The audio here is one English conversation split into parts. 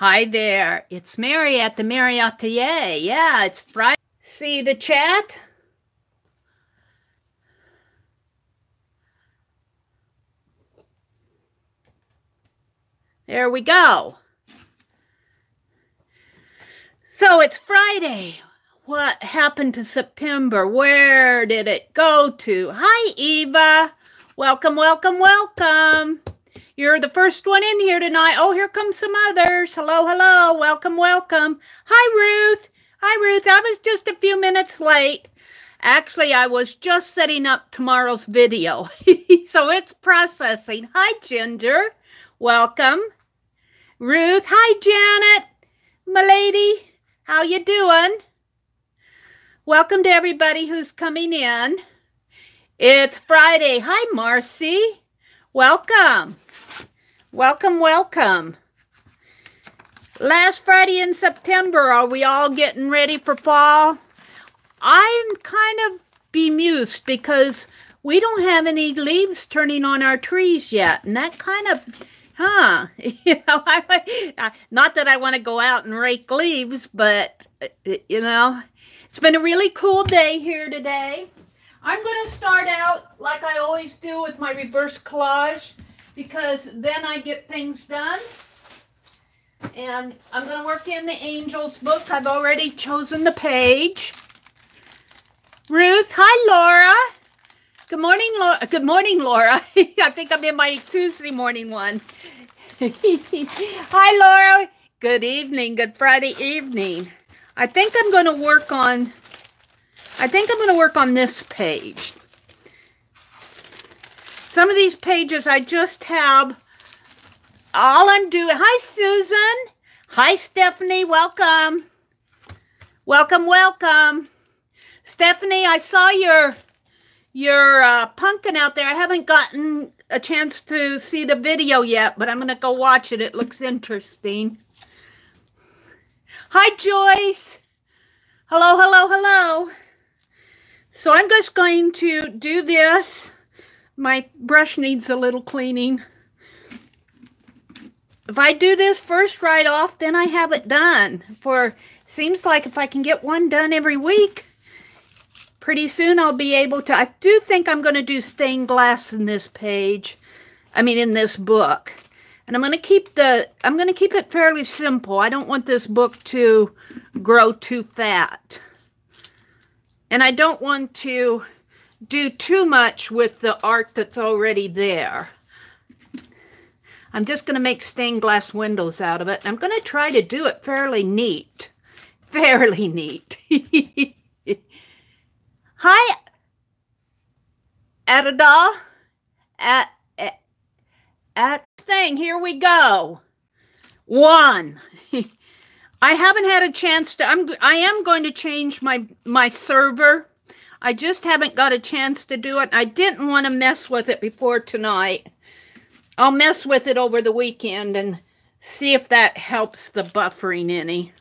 Hi there, it's Mary at the.meri.atelier. Yeah, it's Friday. See the chat? There we go. So it's Friday. What happened to September? Where did it go to? Hi, Eva. Welcome, welcome, welcome. You're the first one in here tonight. Oh, here come some others. Hello, hello. Welcome, welcome. Hi, Ruth. Hi, Ruth. I was just a few minutes late. Actually, I was just setting up tomorrow's video. So it's processing. Hi, Ginger. Welcome. Ruth. Hi, Janet. My lady. How you doing? Welcome to everybody who's coming in. It's Friday. Hi, Marcy. Welcome. Welcome, welcome. Last Friday in September, are we all getting ready for fall? I'm kind of bemused because we don't have any leaves turning on our trees yet. And that kind of, not that I want to go out and rake leaves, but, it's been a really cool day here today. I'm going to start out like I always do with my reverse collage, because then I get things done. And I'm going to work in the Angels book. I've already chosen the page. Ruth, hi, Laura. Good morning, Laura. Good morning, Laura. I think I'm in my Tuesday morning one. Hi, Laura. Good evening. Good Friday evening. I think I'm going to work on this page. Some of these pages I just have, all I'm doing. Hi, Susan. Hi, Stephanie. Welcome. Welcome, welcome. Stephanie, I saw your pumpkin out there. I haven't gotten a chance to see the video yet, but I'm going to go watch it. It looks interesting. Hi, Joyce. Hello, hello, hello. So I'm just going to do this. My brush needs a little cleaning. If I do this first right off, then I have it done. Seems like if I can get one done every week, pretty soon I'll be able to. I do think I'm going to do stained glass in this page. In this book. And I'm going to keep it fairly simple. I don't want this book to grow too fat. And I don't want to do too much with the art that's already there. I'm just going to make stained glass windows out of it. And I'm going to try to do it fairly neat. Fairly neat. Hi, Meridel. At thing, here we go. One. I haven't had a chance to, I am going to change my server. I just haven't got a chance to do it. I didn't want to mess with it before tonight. I'll mess with it over the weekend and see if that helps the buffering any.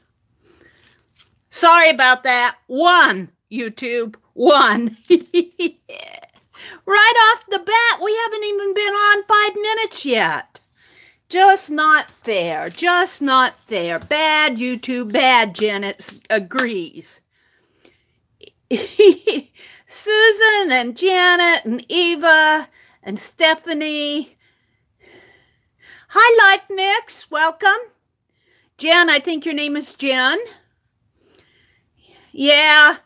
Sorry about that. One, YouTube. One. Right off the bat, we haven't even been on 5 minutes yet. Just not fair. Just not fair. Bad, YouTube. Bad, Janet agrees. Susan and Janet and Eva and Stephanie. Hi, Life Mix. Welcome. Jen, I think your name is Jen. Yeah.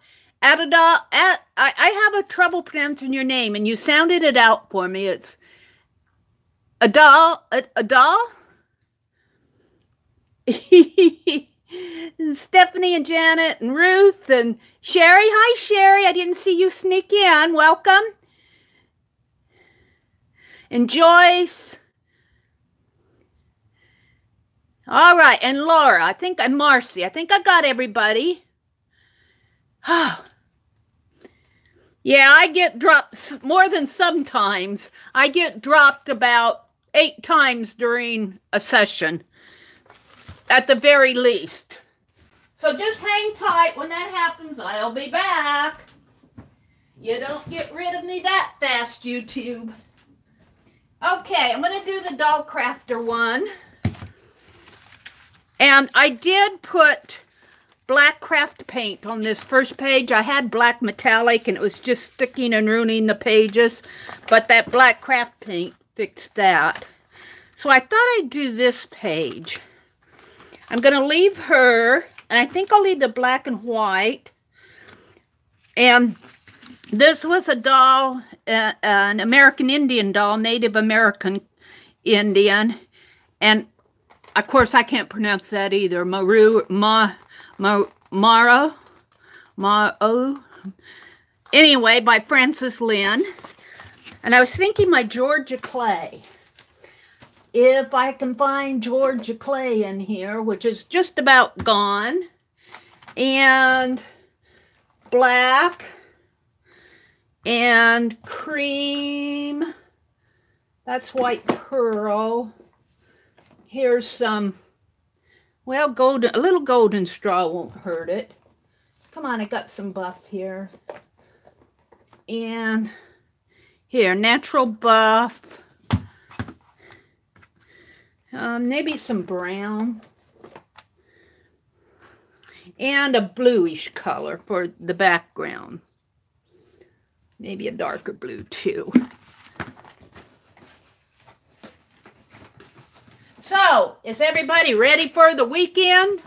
Meridel, I have a trouble pronouncing your name, and you sounded it out for me. It's Adal. Stephanie and Janet and Ruth and Sherry. Hi, Sherry. I didn't see you sneak in. Welcome. And Joyce. All right. And Laura. And Marcy. I think I got everybody. Yeah, I get dropped more than sometimes. I get dropped about 8 times during a session, at the very least. So just hang tight. When that happens, I'll be back. You don't get rid of me that fast, YouTube. Okay, I'm going to do the doll crafter one. And I did put black craft paint on this first page. I had black metallic and it was just sticking and ruining the pages, but that black craft paint fixed that. So I thought I'd do this page. I'm going to leave her, and I think I'll leave the black and white. And this was a doll, an American Indian doll, Native American Indian. And, of course, I can't pronounce that either. Anyway, by Frances Lynn. And I was thinking my Georgia clay. If I can find Georgia clay in here, which is just about gone. And black. And cream. That's white pearl. Here's some, well, golden, a little golden straw won't hurt it. Come on, I got some buff here. And here, natural buff. Maybe some brown. And a bluish color for the background. Maybe a darker blue too. So, is everybody ready for the weekend?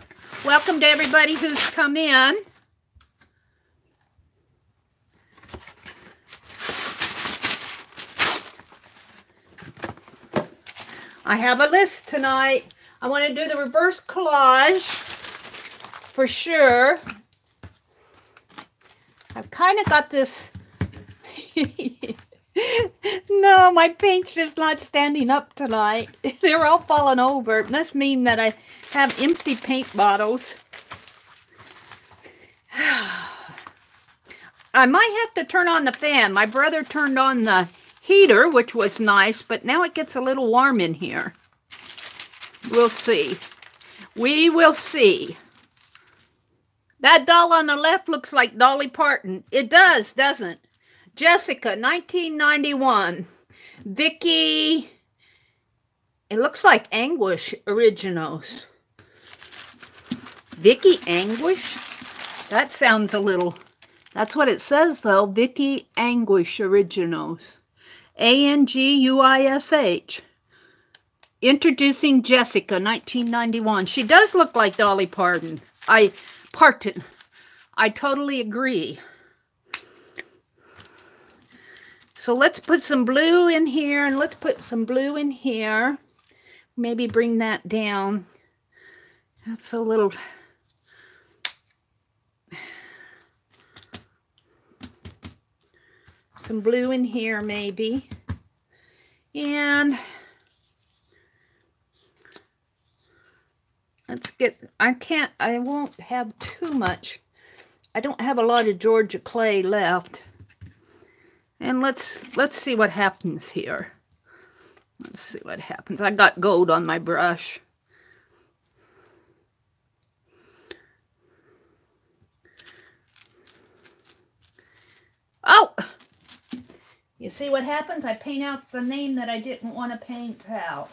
Welcome to everybody who's come in. I have a list tonight. I want to do the reverse collage for sure. I've kind of got this. No, my paint's just not standing up tonight. They're all falling over. It must mean that I have empty paint bottles. I might have to turn on the fan. My brother turned on the heater, which was nice, but now it gets a little warm in here. We'll see. We will see. That doll on the left looks like Dolly Parton. It does, doesn't it? Jessica, 1991. Vicky, it looks like Anguish Originals. Vicky Anguish? That sounds a little, that's what it says though. Vicky Anguish Originals. Anguish. Introducing Jessica, 1991. She does look like Dolly Parton. I totally agree. So let's put some blue in here, and let's put some blue in here. Maybe bring that down. That's a little... Some blue in here, maybe. And let's get... I won't have too much. I don't have a lot of Georgia clay left. And let's see what happens here. Let's see what happens. I got gold on my brush. Oh! You see what happens? I paint out the name that I didn't want to paint out.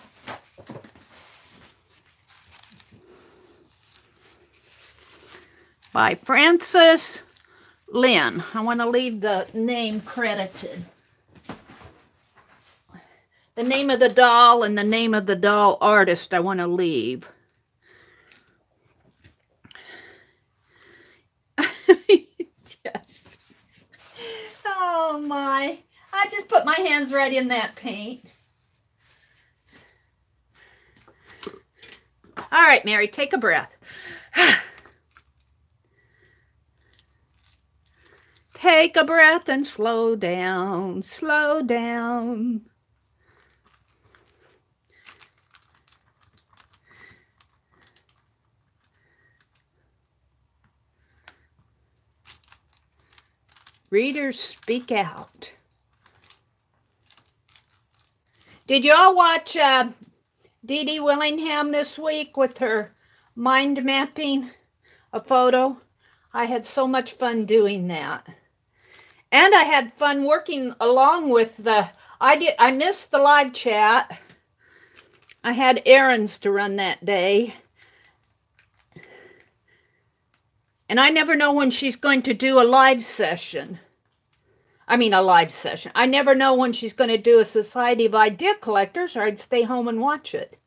By Frances Lynn. I want to leave the name credited. The name of the doll and the name of the doll artist I want to leave. Yes. Oh my. I just put my hands right in that paint. All right, Mary, take a breath. Take a breath and slow down, slow down. Readers speak out. Did you all watch Dee Dee Willingham this week with her mind mapping a photo? I had so much fun doing that. And I had fun working along with the, I missed the live chat. I had errands to run that day. And I never know when she's going to do a live session. I mean, a live session. I never know when she's going to do a Society of Idea Collectors, or I'd stay home and watch it.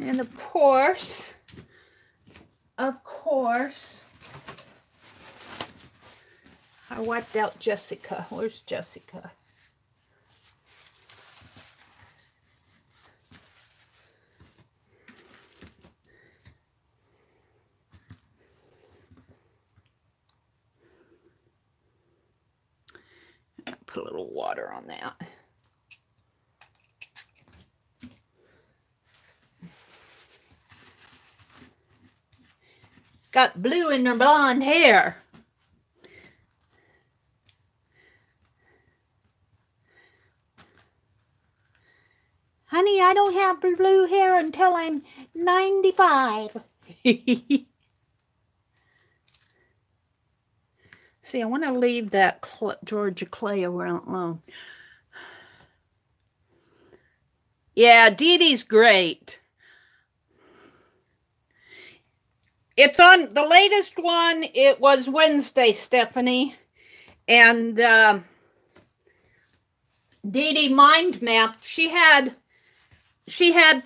And of course, I wiped out Jessica. Where's Jessica? Put a little water on that. Got blue in her blonde hair. Honey, I don't have blue hair until I'm 95. See, I want to leave that Georgia clay alone. Yeah, Dee Dee's great. It's on the latest one. It was Wednesday, Stephanie. And Dee Dee mind mapped. She had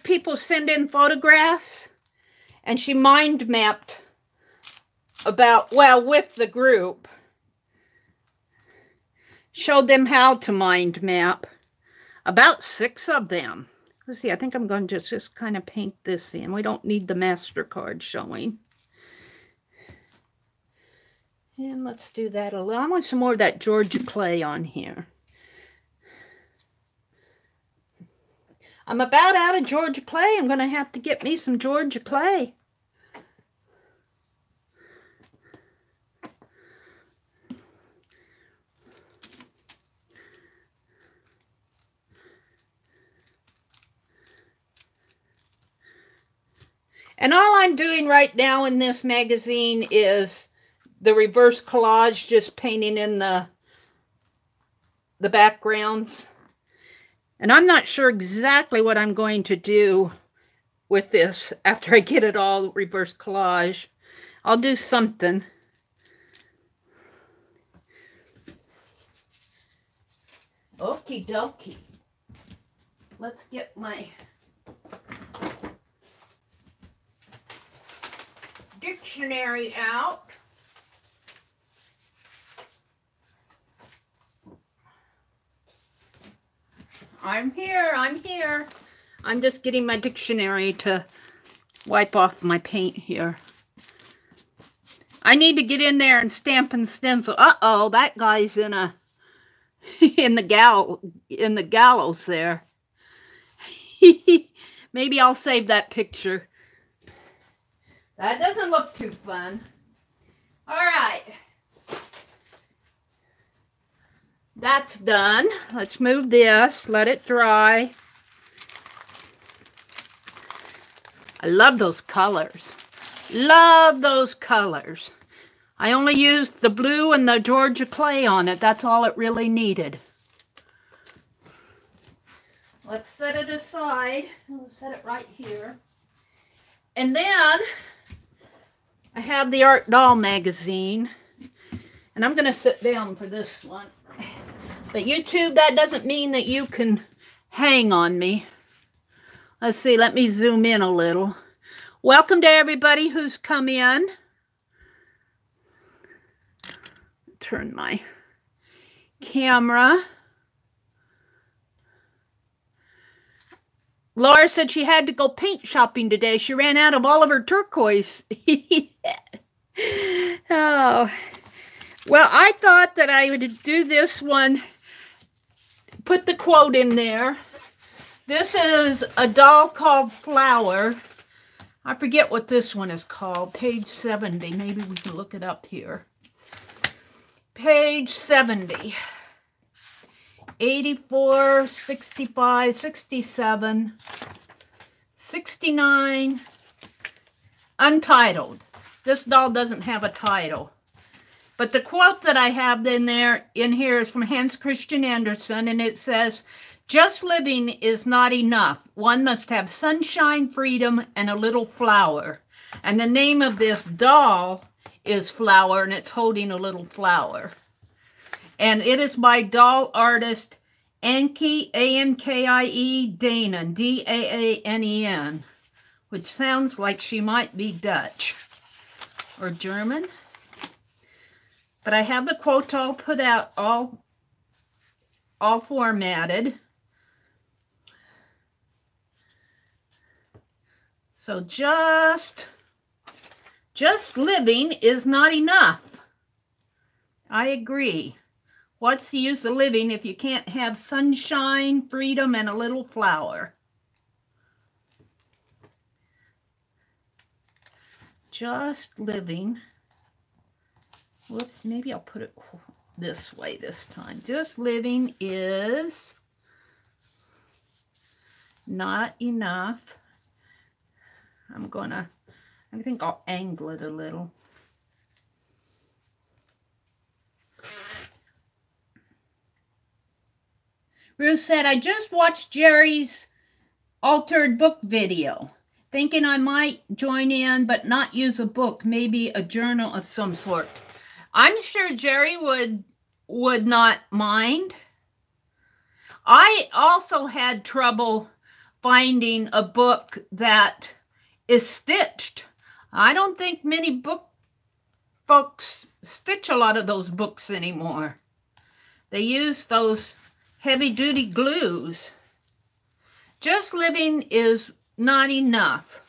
people send in photographs, and she mind mapped about, well, with the group. Showed them how to mind map. About 6 of them. Let's see, I think I'm going to just kind of paint this in. We don't need the MasterCard showing. And let's do that a little. I want some more of that Georgia clay on here. I'm about out of Georgia clay. I'm going to have to get me some Georgia clay. And all I'm doing right now in this magazine is the reverse collage, just painting in the backgrounds. And I'm not sure exactly what I'm going to do with this after I get it all reverse collage. I'll do something. Okie dokie. Let's get my dictionary out. I'm here. I'm just getting my dictionary to wipe off my paint here. I need to get in there and stamp and stencil. Uh-oh, that guy's in the gallows there. Maybe I'll save that picture. That doesn't look too fun. All right. That's done. Let's move this. Let it dry. I love those colors. Love those colors. I only used the blue and the Georgia clay on it. That's all it really needed. Let's set it aside. We'll set it right here. And then I have the Art Doll magazine. And I'm going to sit down for this one. But YouTube, that doesn't mean that you can hang on me. Let's see, let me zoom in a little. Welcome to everybody who's come in. Turn my camera. Laura said she had to go paint shopping today. She ran out of all of her turquoise. Oh. Well, I thought that I would do this one. Put the quote in there. This is a doll called Flower. I forget what this one is called. Page 70. Maybe we can look it up here. Page 70. 84, 65, 67, 69. Untitled. This doll doesn't have a title. But the quote that I have in here is from Hans Christian Andersen, and it says, "Just living is not enough. One must have sunshine, freedom, and a little flower." And the name of this doll is Flower, and it's holding a little flower. And it is by doll artist Ankie, A-N-K-I-E, Danen, D-A-A-N-E-N, which sounds like she might be Dutch or German. But I have the quotes all put out, all formatted. So just living is not enough. I agree. What's the use of living if you can't have sunshine, freedom, and a little flower? Just living. Whoops, maybe I'll put it this way this time. Just living is not enough. I think I'll angle it a little. Ruth said, "I just watched Jerry's altered book video, thinking I might join in but not use a book, maybe a journal of some sort." I'm sure Jerry would not mind. I also had trouble finding a book that is stitched. I don't think many folks stitch a lot of those books anymore. They use those heavy-duty glues. Just living is not enough.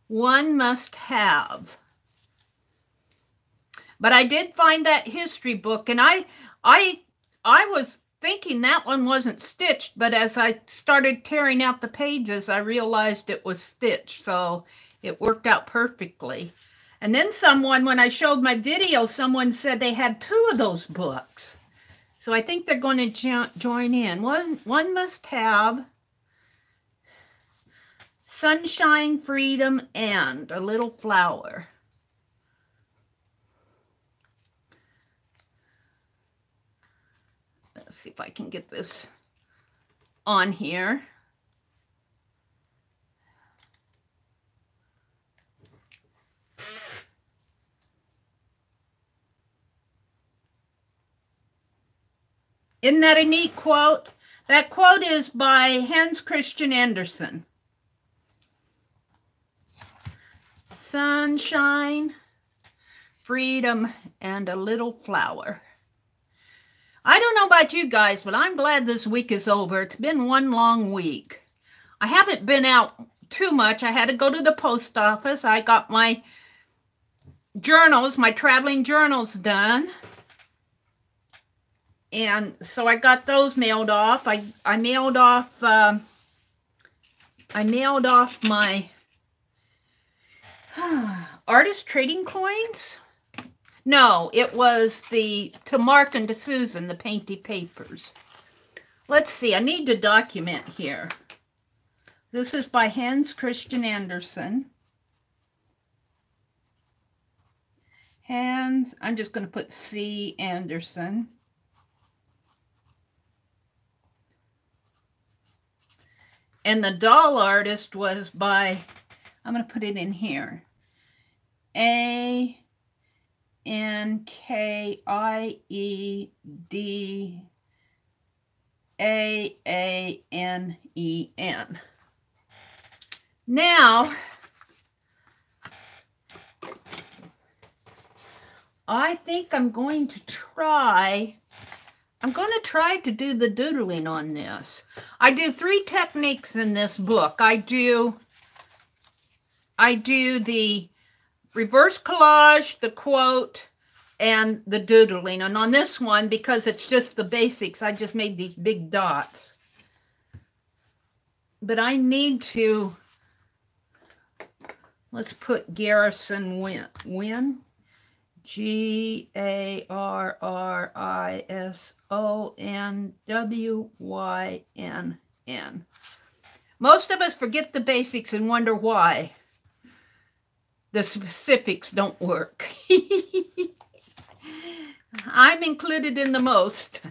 One must have. But I did find that history book, and I was thinking that one wasn't stitched, but as I started tearing out the pages, I realized it was stitched, so it worked out perfectly. And then when I showed my video, someone said they had 2 of those books. So I think they're going to join in. One must have sunshine, freedom, and a little flower. Let's see if I can get this on here. Isn't that a neat quote? That quote is by Hans Christian Andersen. Sunshine, freedom, and a little flower. I don't know about you guys, but I'm glad this week is over. It's been one long week. I haven't been out too much. I had to go to the post office. I got my journals, my traveling journals done. And so I got those mailed off. I mailed off my artist trading coins. No, it was to Mark and to Susan, the painty papers. Let's see, I need to document here. This is by Hans Christian Andersen. I'm just going to put C. Andersen. And the doll artist was by, I'm going to put it in here, Ankiedaanen. Now, I think I'm going to try to do the doodling on this. I do 3 techniques in this book. I do the reverse collage, the quote, and the doodling. And on this one, because it's just the basics, I just made these big dots. But I need to, let's put Garrison Wynn. Garrisonwynn. Most of us forget the basics and wonder why the specifics don't work. I'm included in the most.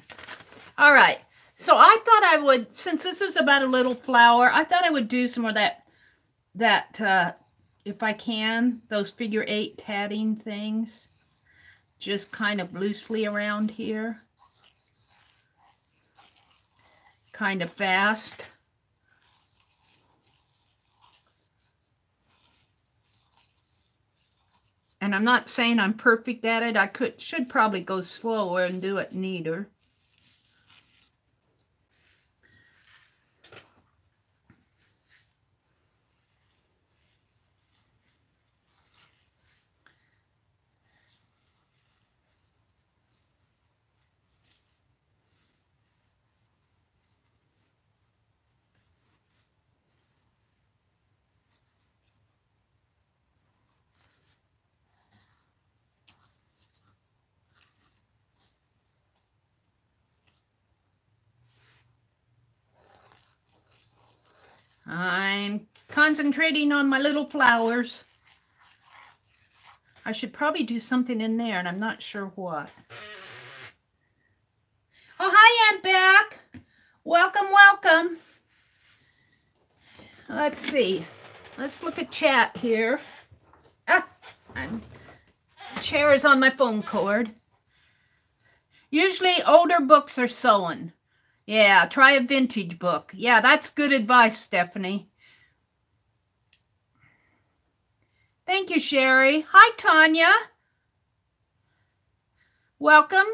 All right. So I thought I would, since this is about a little flower, I thought I would do some of that if I can, those figure 8 tatting things, just kind of loosely around here, kind of fast. And I'm not saying I'm perfect at it. I should probably go slower and do it neater. I'm concentrating on my little flowers. I should probably do something in there, and I'm not sure what. Oh, hi, Aunt Beck. Welcome, welcome. Let's see. Let's look at chat here. Chair is on my phone cord. Usually older books are sewn. Yeah, try a vintage book. Yeah, that's good advice, Stephanie. Thank you, Sherry. Hi, Tanya. Welcome,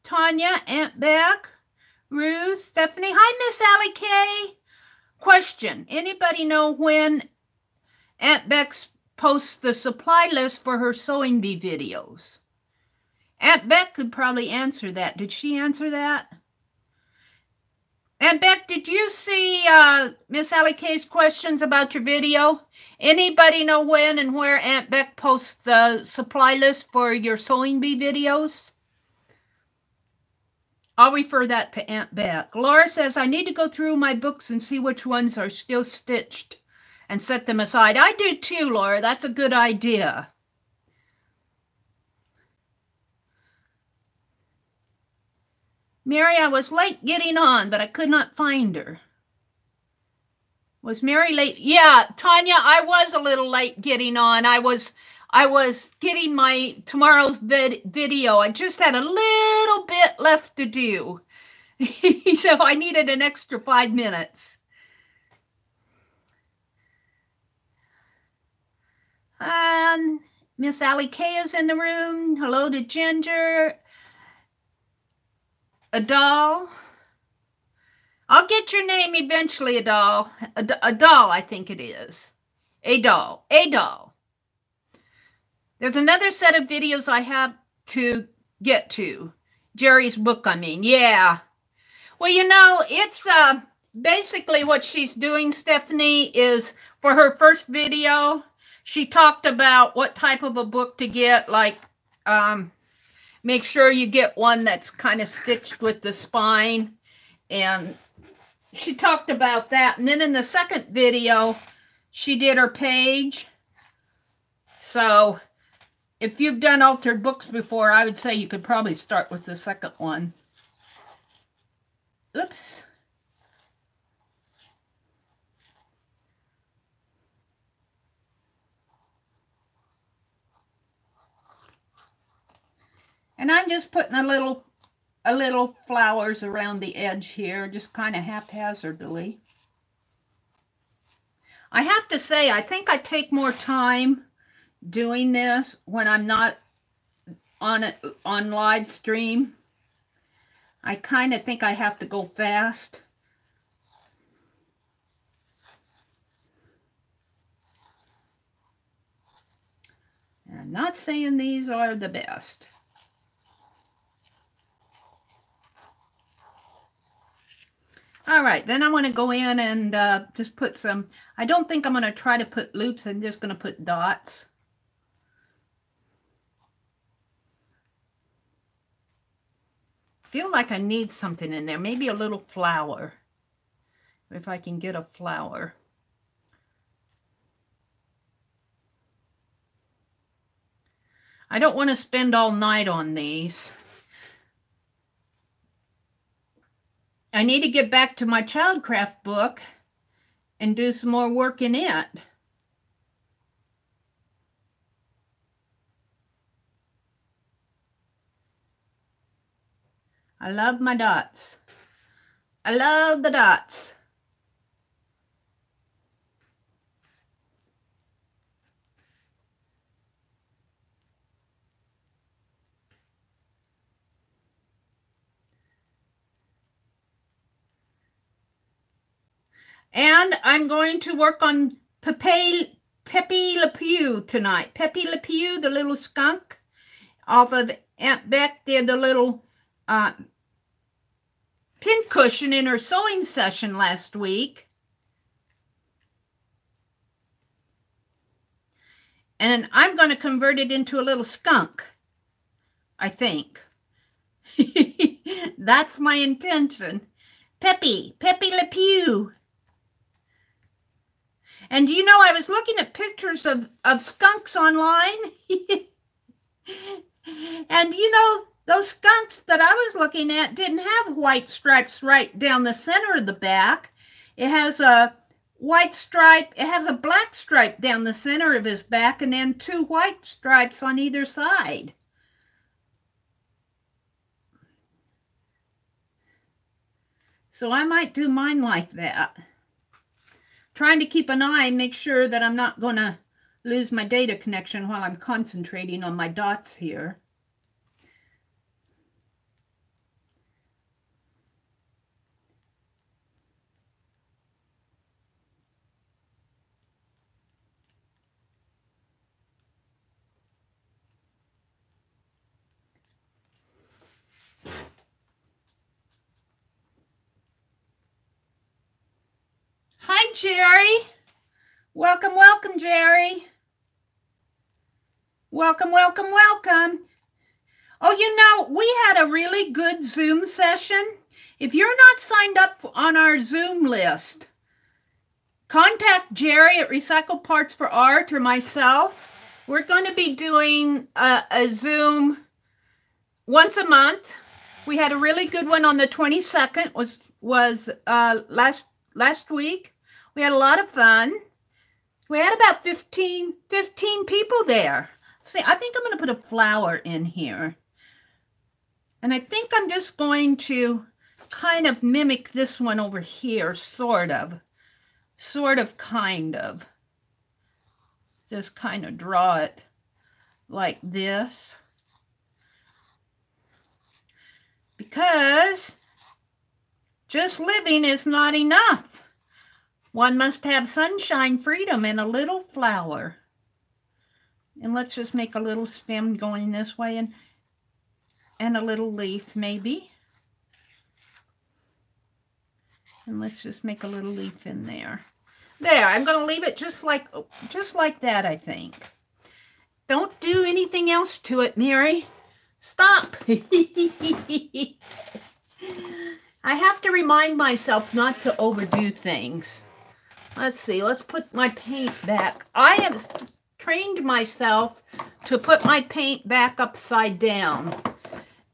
Tanya, Aunt Beck, Ruth, Stephanie. Hi, Miss Allie K. Question. Anybody know when Aunt Beck posts the supply list for her sewing bee videos? Aunt Beck could probably answer that. Did she answer that? Aunt Beck, did you see Miss Allie K's questions about your video? Anybody know when and where Aunt Beck posts the supply list for your sewing bee videos? I'll refer that to Aunt Beck. Laura says, I need to go through my books and see which ones are still stitched and set them aside. I do too, Laura. That's a good idea. Mary, I was late getting on, but I could not find her. Was Mary late? Yeah, Tanya, I was a little late getting on. I was getting my tomorrow's video. I just had a little bit left to do. So I needed an extra 5 minutes. Miss Allie K is in the room. Hello to Ginger. Adal. I'll get your name eventually, Adal. Adal, I think it is. Adal. Adal. There's another set of videos I have to get to. Jerry's book, I mean. Yeah. Well, you know, it's basically what she's doing, Stephanie, is for her first video, she talked about what type of a book to get, like make sure you get one that's kind of stitched with the spine. And she talked about that. And then in the second video, she did her page. So if you've done altered books before, I would say you could probably start with the second one. Oops. And I'm just putting a little flowers around the edge here, just kind of haphazardly. I have to say, I think I take more time doing this when I'm not on live stream. I kind of think I have to go fast. And I'm not saying these are the best. All right, then I want to go in and just put some, I don't think I'm going to try to put loops. I'm just going to put dots. Feel like I need something in there, maybe a little flower, if I can get a flower. I don't want to spend all night on these. I need to get back to my childcraft book and do some more work in it. I love my dots. I love the dots. And I'm going to work on Pepe Le Pew tonight. Pepe Le Pew, the little skunk. Off of Aunt Beck did the little pincushion in her sewing session last week. And I'm going to convert it into a little skunk, I think. That's my intention. Pepe Le Pew. And you know, I was looking at pictures of skunks online. And you know, those skunks that I was looking at didn't have white stripes right down the center of the back. It has a white stripe, it has a black stripe down the center of his back, and then 2 white stripes on either side. So I might do mine like that. Trying to keep an eye, make sure that I'm not going to lose my data connection while I'm concentrating on my dots here. Hi, Jerry. Welcome, welcome, Jerry. Welcome, welcome, welcome. Oh, you know, we had a really good Zoom session. If you're not signed up on our Zoom list, contact Jerry at Recycle Parts for Art or myself. We're going to be doing a Zoom once a month. We had a really good one on the 22nd, was last week. We had a lot of fun. We had about 15 people there. See, I think I'm going to put a flower in here. And I think I'm just going to kind of mimic this one over here, sort of, kind of. Just kind of draw it like this. Because just living is not enough. One must have sunshine, freedom, and a little flower. And let's just make a little stem going this way and a little leaf maybe. And let's just make a little leaf in there. There, I'm going to leave it just like that, I think. Don't do anything else to it, Mary. Stop. I have to remind myself not to overdo things. Let's see, let's put my paint back. I have trained myself to put my paint back upside down.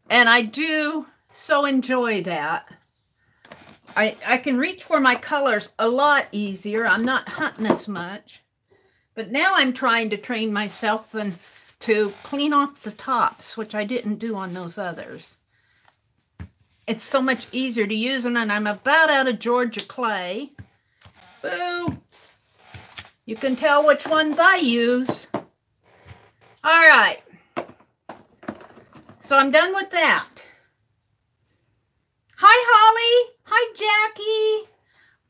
And I do so enjoy that. I can reach for my colors a lot easier. I'm not hunting as much. But now I'm trying to train myself to clean off the tops, which I didn't do on those others. It's so much easier to use them, and I'm about out of Georgia clay. Boo! You can tell which ones I use. All right. So I'm done with that. Hi, Holly. Hi, Jackie.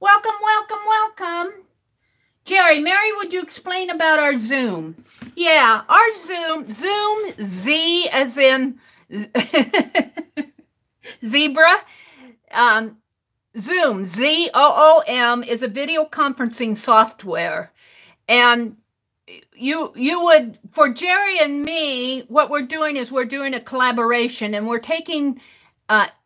Welcome, welcome, welcome. Jerry, Mary, would you explain about our Zoom? Yeah, our Zoom, Z as in zebra. Zoom, Z-O-O-M, is a video conferencing software. And you would, for Jerry and me, what we're doing is we're doing a collaboration, and we're taking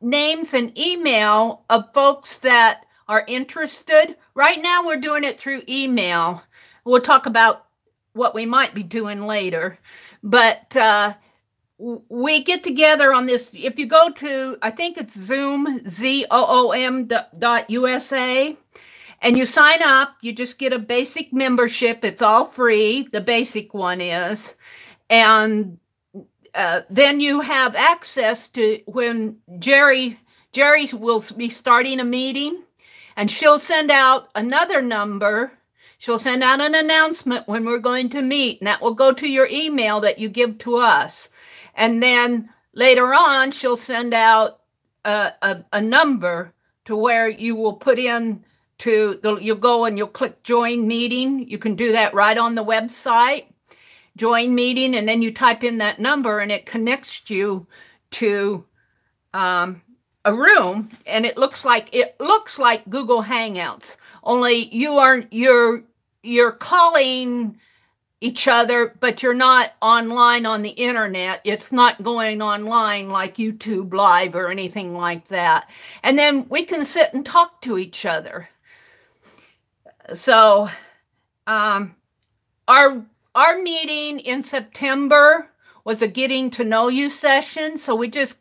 names and email of folks that are interested. Right now, we're doing it through email. We'll talk about what we might be doing later. But we get together on this. If you go to, I think it's Zoom, ZOOM.USA, and you sign up, you just get a basic membership. It's all free. The basic one is. And then you have access to when Jerry will be starting a meeting, and she'll send out another number. She'll send out an announcement when we're going to meet, and that will go to your email that you give to us. And then later on, she'll send out a number to where you will put in you'll go and you'll click join meeting. You can do that right on the website, join meeting, and then you type in that number and it connects you to a room, and it looks like Google Hangouts, only you're calling each other, but you're not online on the internet. It's not going online like YouTube Live or anything like that. And then we can sit and talk to each other. So our meeting in September was a getting to know you session. So we just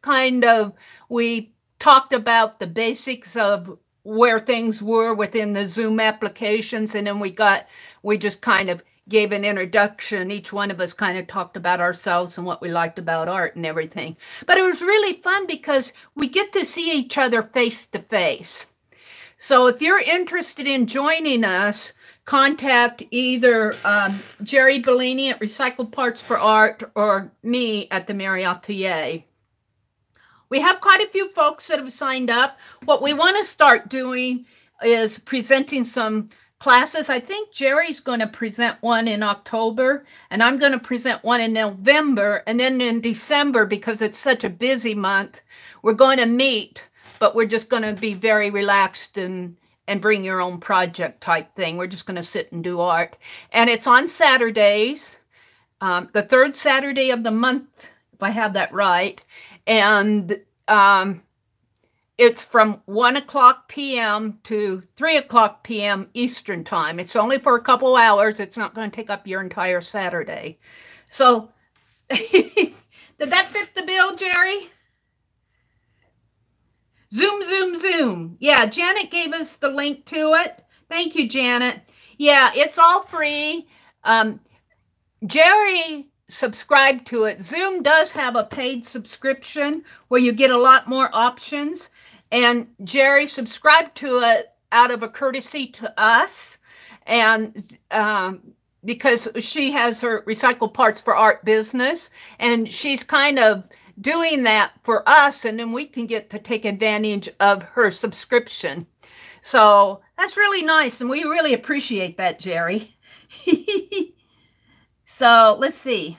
we talked about the basics of where things were within the Zoom applications. And then we just kind of gave an introduction. Each one of us kind of talked about ourselves and what we liked about art and everything. But it was really fun because we get to see each other face to face. So if you're interested in joining us, contact either Jerry Bellini at Recycled Parts for Art or me at TheMeriAtelier. We have quite a few folks that have signed up. What we want to start doing is presenting some classes. I think Jerry's going to present one in October, and I'm going to present one in November. And then in December, because it's such a busy month, we're going to meet, but we're just going to be very relaxed and bring your own project type thing. We're just going to sit and do art. And it's on Saturdays, the third Saturday of the month, if I have that right. And it's from 1:00 p.m. to 3:00 p.m. Eastern time. It's only for a couple hours. It's not going to take up your entire Saturday. So did that fit the bill, Jerry? Zoom, zoom, zoom. Yeah, Janet gave us the link to it. Thank you, Janet. Yeah, it's all free. Jerry subscribed to it. Zoom does have a paid subscription where you get a lot more options. And Jerry subscribed to it out of a courtesy to us. And because she has her Recycled Parts for Art business, and she's kind of doing that for us, and then we can get to take advantage of her subscription. So that's really nice, and we really appreciate that, Jerry. So let's see.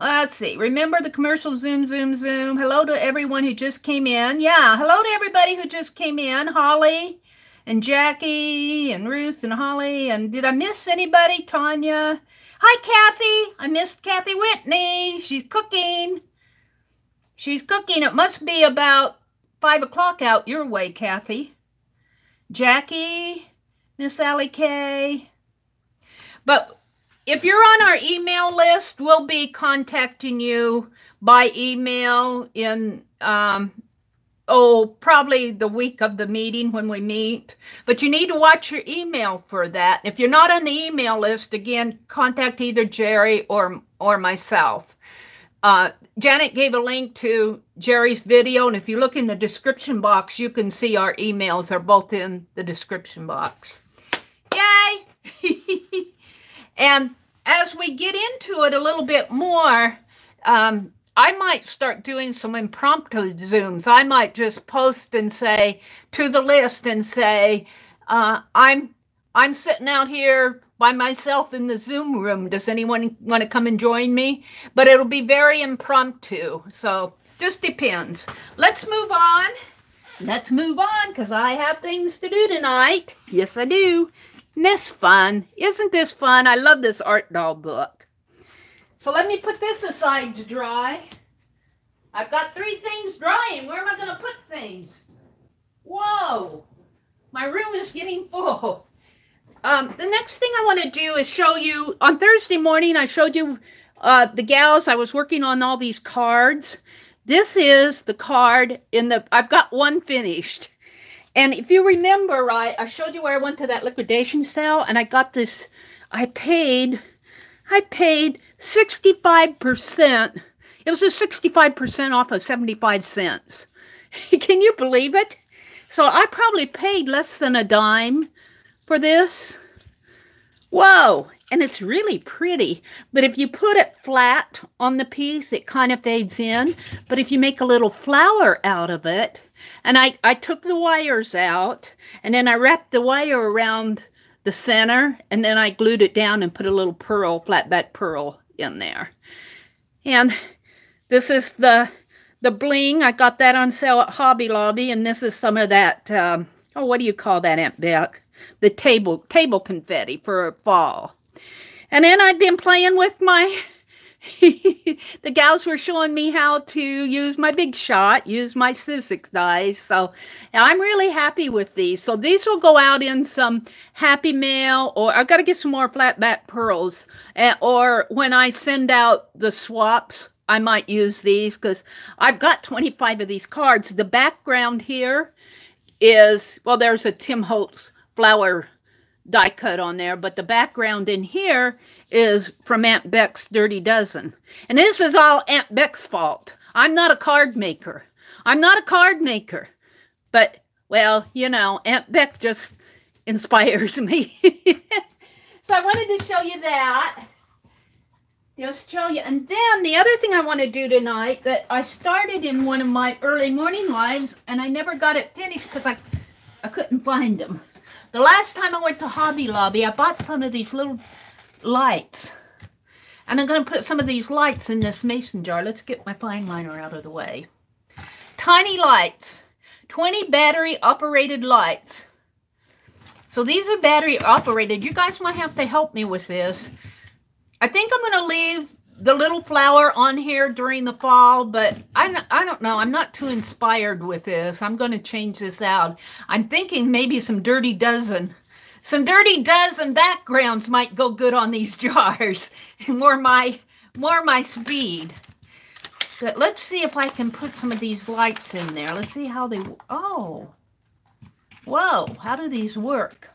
Remember the commercial, zoom, zoom, zoom. Hello to everyone who just came in. Yeah, hello to everybody who just came in. Holly and Jackie and Ruth and Holly. And did I miss anybody? Tanya. Hi, Kathy. I missed Kathy Whitney. She's cooking. She's cooking. It must be about 5 o'clock out your way, Kathy. Jackie, Miss Allie Kay. But if you're on our email list, we'll be contacting you by email in, probably the week of the meeting when we meet. But you need to watch your email for that. If you're not on the email list, again, contact either Jerry or myself. Janet gave a link to Jerry's video, and if you look in the description box, you can see our emails are both in the description box. Yay! And as we get into it a little bit more, I might start doing some impromptu Zooms. I might just post and say to the list and say, I'm sitting out here by myself in the Zoom room. Does anyone want to come and join me? But it'll be very impromptu. So just depends. Let's move on. Let's move on because I have things to do tonight. Yes, I do. And that's fun. Isn't this fun? I love this art doll book. So let me put this aside to dry. I've got 3 things drying. Where am I going to put things? Whoa! My room is getting full. The next thing I want to do is show you, on Thursday morning, I showed you the gals, I was working on all these cards. This is the card I've got one finished. And if you remember, right, I showed you where I went to that liquidation sale and I got this, I paid 65%. It was a 65% off of 75 cents. Can you believe it? So I probably paid less than a dime for this. Whoa, and it's really pretty. But if you put it flat on the piece, it kind of fades in. But if you make a little flower out of it, and I took the wires out, and then I wrapped the wire around the center, and then I glued it down and put a little pearl, flat back pearl in there. And this is the bling. I got that on sale at Hobby Lobby, and this is some of that, oh, what do you call that, Aunt Beck? The table confetti for fall. And then I've been playing with my, the gals were showing me how to use my Big Shot, use my Sizzix dies. So I'm really happy with these. So these will go out in some Happy Mail, or I've got to get some more flat back pearls. Or when I send out the swaps, I might use these because I've got 25 of these cards. The background here is, well, there's a Tim Holtz flower die cut on there, but the background in here is from Aunt Beck's Dirty Dozen. And this is all Aunt Beck's fault. I'm not a card maker. I'm not a card maker. But, well, you know, Aunt Beck just inspires me. So I wanted to show you that. Just show you. And then the other thing I want to do tonight that I started in one of my early morning lives, and I never got it finished because I couldn't find them. The last time I went to Hobby Lobby, I bought some of these little lights. And I'm going to put some of these lights in this mason jar. Let's get my fine liner out of the way. Tiny lights. 20 battery operated lights. So these are battery operated. You guys might have to help me with this. I think I'm going to leave the little flower on here during the fall, but I don't know. I'm not too inspired with this. I'm going to change this out. I'm thinking maybe some Dirty Dozen backgrounds might go good on these jars. more my speed. But let's see if I can put some of these lights in there. Let's see how they, oh, whoa, how do these work?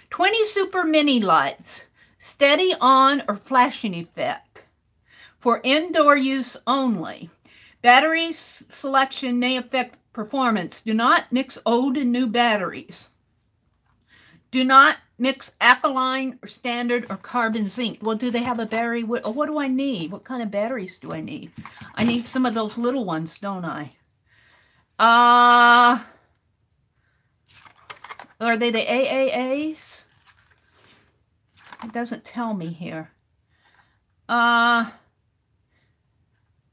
20 super mini lights, steady on or flashing effect. For indoor use only. Battery selection may affect performance. Do not mix old and new batteries. Do not mix alkaline or standard or carbon zinc. Well, do they have a battery? What do I need? What kind of batteries do I need? I need some of those little ones, don't I? Are they the AAAs? It doesn't tell me here.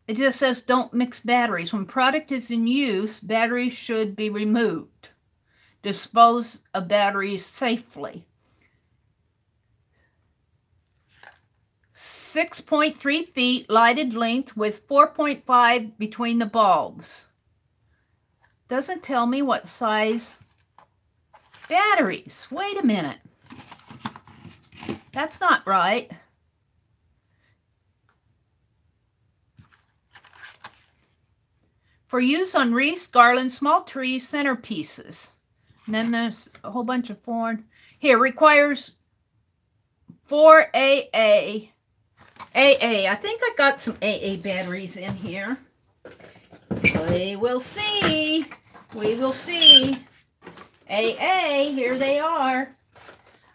It just says don't mix batteries. When product is in use, batteries should be removed. Dispose of batteries safely. 6.3 feet lighted length with 4.5 between the bulbs. Doesn't tell me what size batteries. Wait a minute. That's not right. For use on wreaths, garlands, small trees, centerpieces. And then there's a whole bunch of foreign. Here, requires 4 AA. I think I got some AA batteries in here. We will see. We will see. AA, here they are.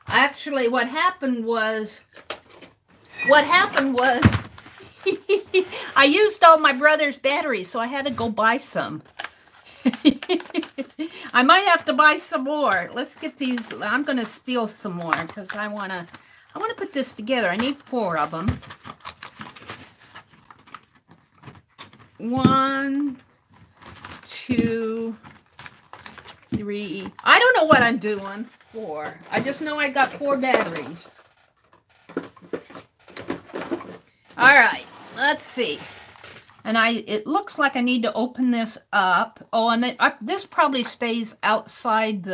Actually, what happened was I used all my brother's batteries, so I had to go buy some. I might have to buy some more. Let's get these. I'm going to steal some more because I want to put this together. I need 4 of them. 1, 2, 3. I don't know what I'm doing. 4. I just know I got 4 batteries. All right, let's see. And it looks like I need to open this up. Oh, and then this probably stays outside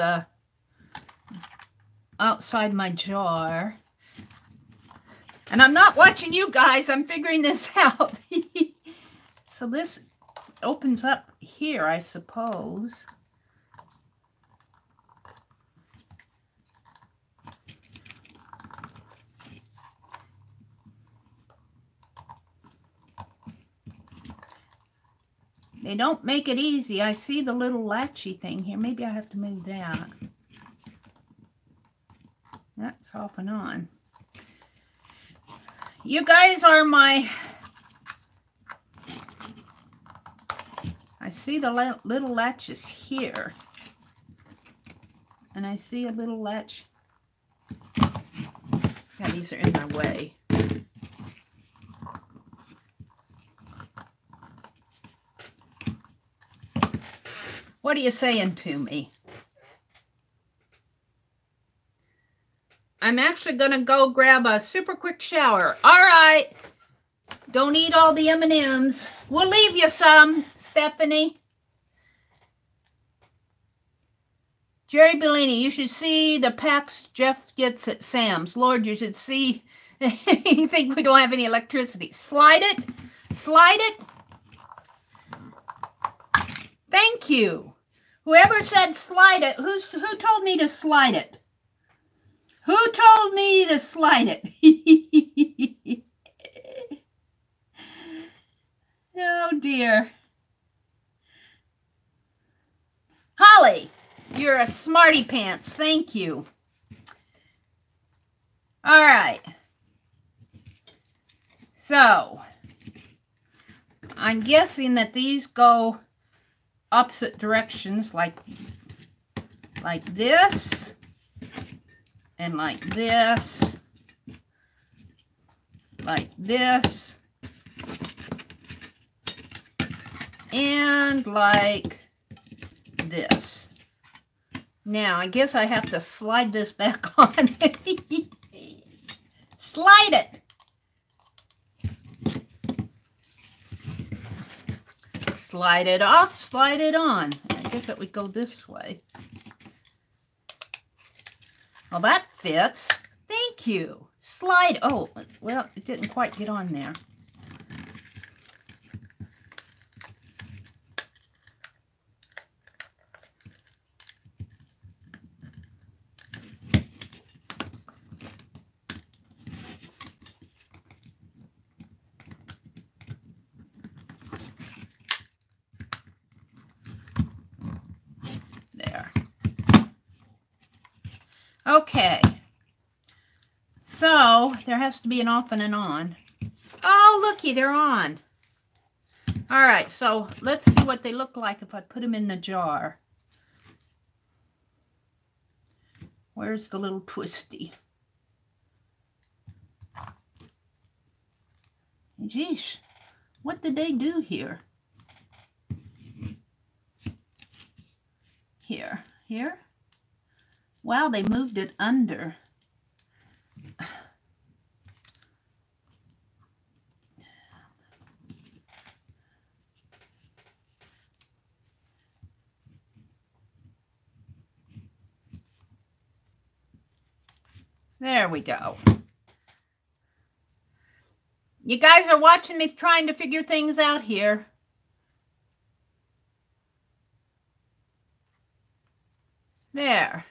my jar. And I'm not watching you guys. I'm figuring this out. So this opens up here, I suppose. They don't make it easy. I see the little latchy thing here. Maybe I have to move that. That's off and on. You guys are my... I see the little latches here. And I see a little latch. Yeah, these are in my way. What are you saying to me? I'm actually going to go grab a super quick shower. All right. Don't eat all the M&Ms. We'll leave you some, Stephanie. Jerry Bellini, you should see the packs Jeff gets at Sam's. Lord, you should see. You think we don't have any electricity. Slide it. Slide it. Thank you. Whoever said slide it, who told me to slide it? Who told me to slide it? Oh dear. Holly, you're a smarty pants. Thank you. All right. So, I'm guessing that these go opposite directions, like this, and like this, like this, and like this. Now, I guess I have to slide this back on. Slide it. Slide it off, slide it on. I guess it would go this way. Well, that fits. Thank you. Slide. Oh, well, it didn't quite get on there. Okay, so there has to be an off and an on. Oh, looky, they're on. All right, so let's see what they look like if I put them in the jar. Where's the little twisty? Geesh, what did they do here? Here? Wow, they moved it under. There we go. You guys are watching me trying to figure things out here. There.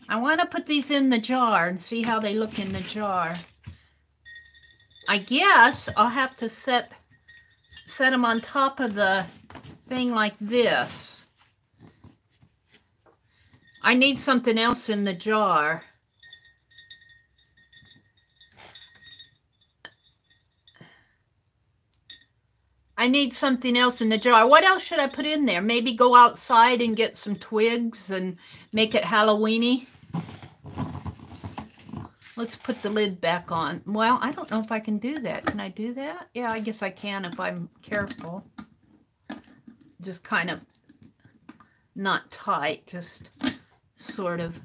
I want to put these in the jar and see how they look in the jar. I guess I'll have to set them on top of the thing like this. I need something else in the jar. I need something else in the jar. What else should I put in there? Maybe go outside and get some twigs and make it Halloween-y. Let's put the lid back on. Well, I don't know if I can do that. Can I do that? Yeah, I guess I can if I'm careful. Just kind of not tight, just sort of.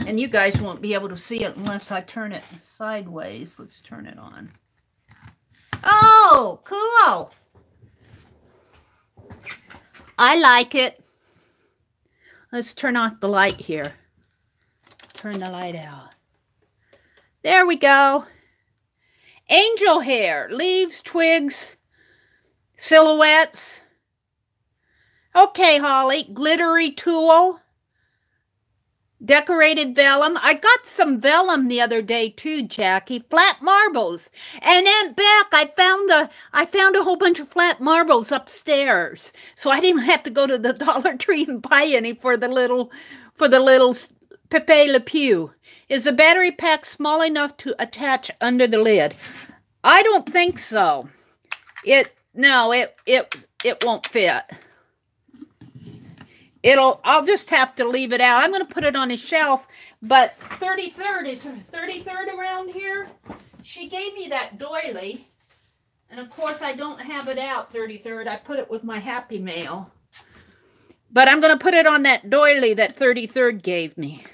And you guys won't be able to see it unless I turn it sideways. Let's turn it on. Oh, cool. I like it. Let's turn off the light here. turn the light out. There we go. Angel hair, leaves, twigs, silhouettes. Okay, Holly, glittery tulle, decorated vellum. I got some vellum the other day too, Jackie. Flat marbles. And Aunt Beck, I found a whole bunch of flat marbles upstairs. So I didn't have to go to the Dollar Tree and buy any for the little Pepe Le Pew. Is the battery pack small enough to attach under the lid? I don't think so. It won't fit. I'll just have to leave it out. I'm going to put it on a shelf, but 33rd, is 33rd around here? She gave me that doily, and of course I don't have it out 33rd. I put it with my Happy Mail. But I'm going to put it on that doily that 33rd gave me.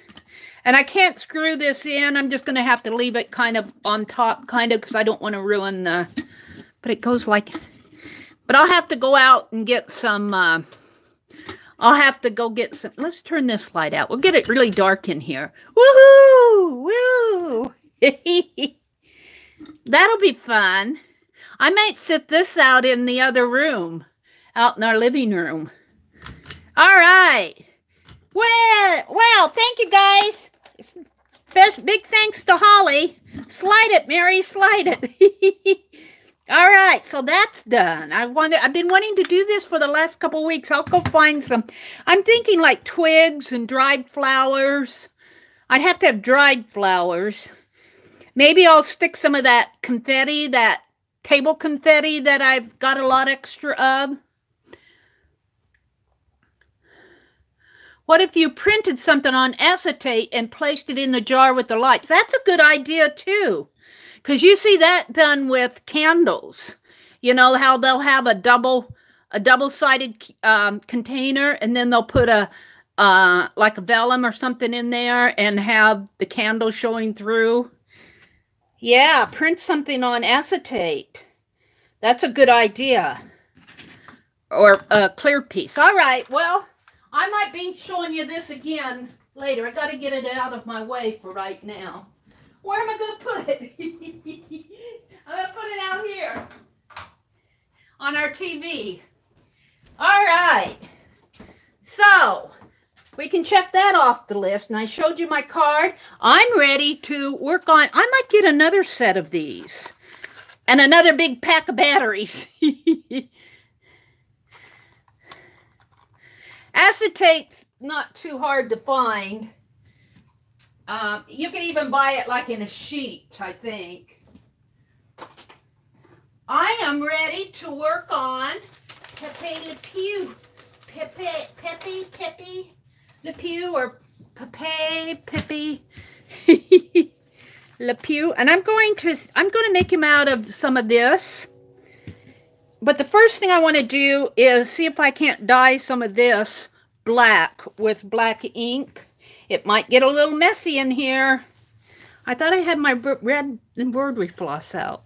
And I can't screw this in. I'm just going to have to leave it kind of on top, because I don't want to ruin the... But it goes like... But I'll have to go out and get some... I'll have to go get some... Let's turn this light out. We'll get it really dark in here. Woohoo! Woo! That'll be fun. I might sit this out in the other room. Out in our living room. All right. Well, thank you guys. Big thanks to Holly. Slide it, Mary, slide it. All right, so that's done. I've been wanting to do this for the last couple weeks. I'll go find some. I'm thinking like twigs and dried flowers. I'd have to have dried flowers. Maybe I'll stick some of that confetti, that table confetti that I've got a lot extra of. What if you printed something on acetate and placed it in the jar with the lights? That's a good idea, too. Because you see that done with candles. You know how they'll have a double-sided container, and then they'll put like a vellum or something in there and have the candle showing through. Yeah, print something on acetate. That's a good idea. Or a clear piece. All right, well... I might be showing you this again later. I got to get it out of my way for right now. Where am I going to put it? I'm going to put it out here on our TV. All right. So, we can check that off the list. And I showed you my card. I'm ready to work on... I might get another set of these. And another big pack of batteries. Acetate's not too hard to find. You can even buy it like in a sheet, I think. I am ready to work on Pepe Le Pew. Pepe Le Pew, or Pepe Le Pew. And I'm going to make him out of some of this. But the first thing I want to do is see if I can't dye some of this black with black ink. It might get a little messy in here. I thought I had my red embroidery floss out.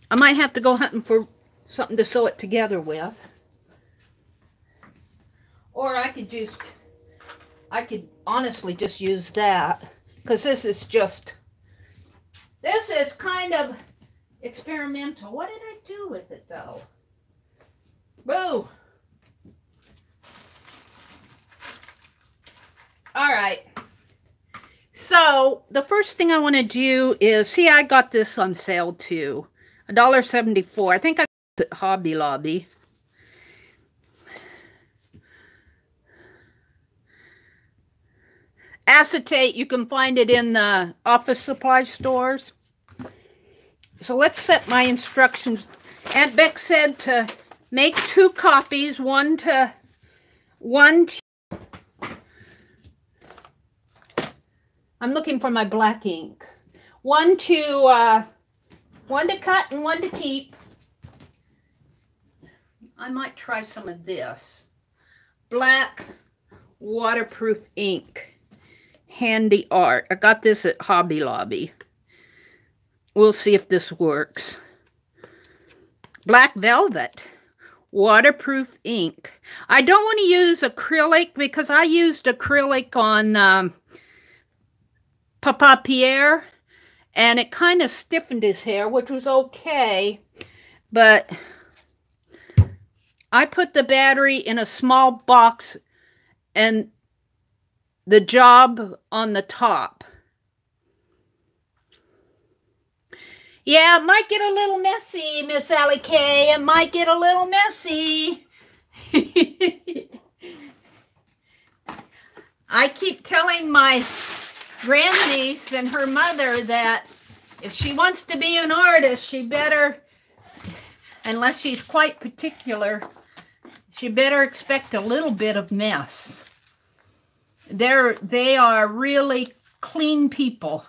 I might have to go hunting for something to sew it together with. Or I could honestly just use that. Because this is kind of experimental. What did I do with it though? Boo! All right. So, the first thing I want to do is, see, I got this on sale too. $1.74. I think I got it at Hobby Lobby. Acetate, you can find it in the office supply stores. So, let's set my instructions. Aunt Beck said to... make 2 copies, one to I'm looking for my black ink. One to cut and one to keep. I might try some of this. Black waterproof ink. Handy art. I got this at Hobby Lobby. We'll see if this works. Black velvet. Waterproof ink. I don't want to use acrylic because I used acrylic on Papa Pierre, and it kind of stiffened his hair, which was okay, but I put the battery in a small box and the job on the top. Yeah, it might get a little messy, Miss Allie K. It might get a little messy. I keep telling my grandniece and her mother that if she wants to be an artist, she better, unless she's quite particular, she better expect a little bit of mess. They are really clean people.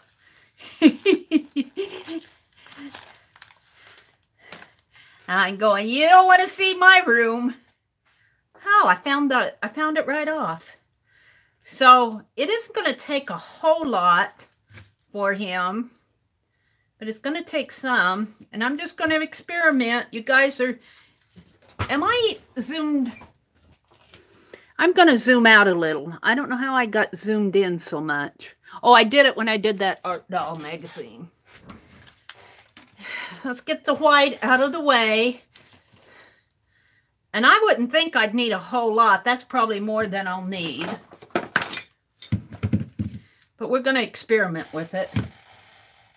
I'm going, you don't want to see my room. Oh, I found it right off. So it isn't going to take a whole lot for him, but it's going to take some, and I'm just going to experiment. You guys are, am I zoomed? I'm going to zoom out a little. I don't know how I got zoomed in so much. Oh, I did it when I did that art doll magazine. Let's get the white out of the way. And I wouldn't think I'd need a whole lot. That's probably more than I'll need. But we're going to experiment with it.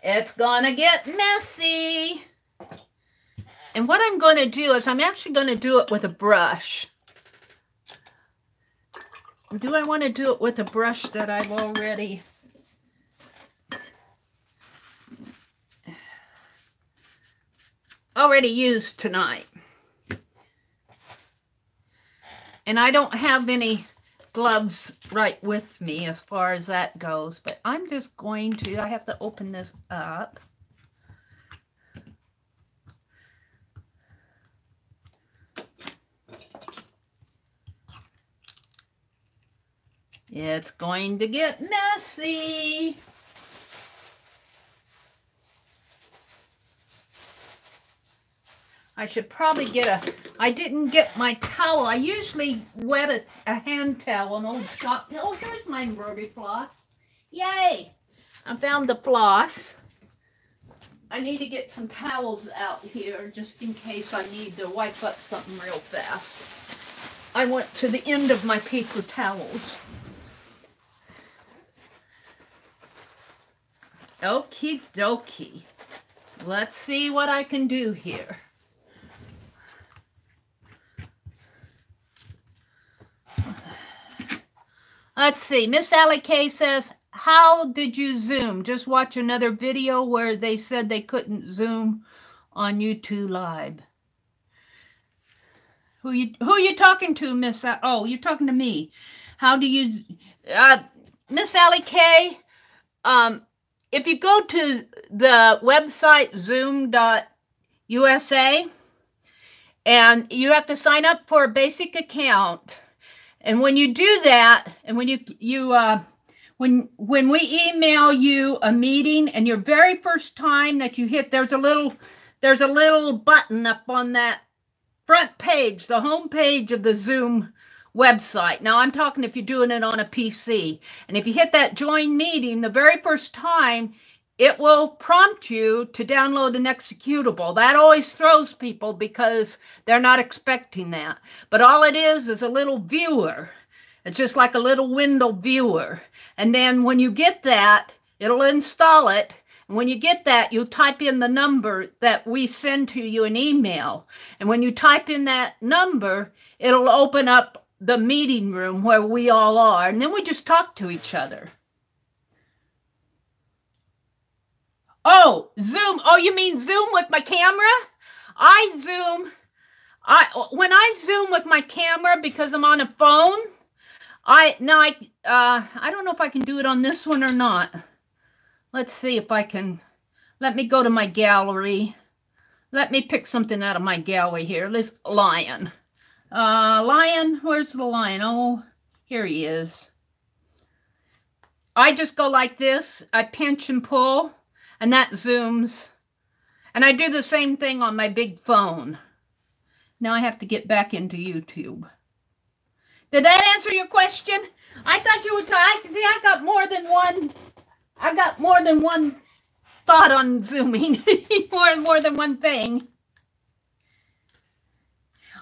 It's going to get messy. And what I'm going to do is I'm actually going to do it with a brush. Do I want to do it with a brush that I've already... used tonight? And I don't have any gloves right with me as far as that goes, but I'm just going to, I have to open this up. It's going to get messy. I should probably get a, I didn't get my towel. I usually wet a hand towel, an old shop. Oh, here's my embroidery floss. Yay! I found the floss. I need to get some towels out here just in case I need to wipe up something real fast. I went to the end of my paper towels. Okie dokie. Let's see what I can do here. Let's see. Miss Allie K says, how did you Zoom? Just watch another video where they said they couldn't Zoom on YouTube Live. Who you talking to, Miss? Oh, you're talking to me. How do you, Miss Allie K? If you go to the website zoom.usa, and you have to sign up for a basic account. And when you do that, and when when we email you a meeting, and your very first time that you hit, there's a little button up on that front page, the home page of the Zoom website. Now I'm talking if you're doing it on a PC. And if you hit that join meeting, the very first time, it will prompt you to download an executable. That always throws people because they're not expecting that. But all it is a little viewer. It's just like a little window viewer. And then when you get that, it'll install it. And when you get that, you'll type in the number that we send to you in email. And when you type in that number, it'll open up the meeting room where we all are. And then we just talk to each other. Oh, Zoom. Oh, you mean Zoom with my camera? When I Zoom with my camera because I'm on a phone, I don't know if I can do it on this one or not. Let's see if I can. Let me go to my gallery. Let me pick something out of my gallery here. This lion. Lion, where's the lion? Oh, here he is. I just go like this. I pinch and pull. And that zooms. And I do the same thing on my big phone. Now I have to get back into YouTube. Did that answer your question? I thought you were talking. See, I got more than one I got more than one thought on zooming, more than one thing.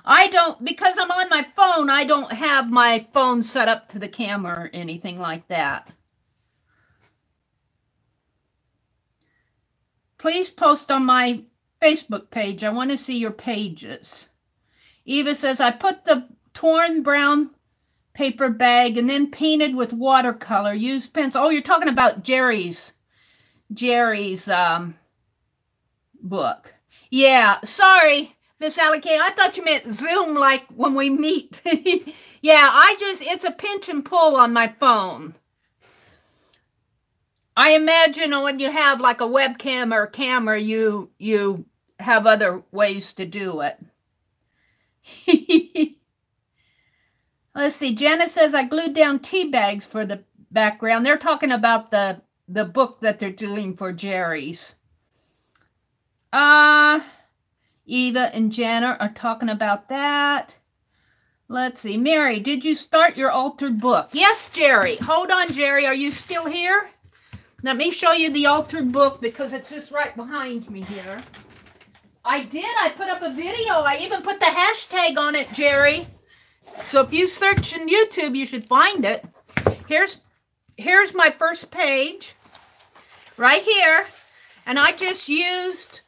I don't, because I'm on my phone, I don't have my phone set up to the camera or anything like that. Please post on my Facebook page. I want to see your pages. Eva says, I put the torn brown paper bag and then painted with watercolor. Use pencil. Oh, you're talking about Jerry's book. Yeah, sorry, Miss Alec. I thought you meant Zoom like when we meet. Yeah, it's a pinch and pull on my phone. I imagine when you have like a webcam or a camera, you have other ways to do it. Let's see. Janice says, I glued down tea bags for the background. They're talking about the book that they're doing for Jerry's. Eva and Jana are talking about that. Let's see. Mary, did you start your altered book? Yes, Jerry. Hold on, Jerry. Are you still here? Let me show you the altered book because it's just right behind me here. I did. I put up a video. I even put the hashtag on it, Jerry. So if you search in YouTube, you should find it. Here's my first page right here. And I used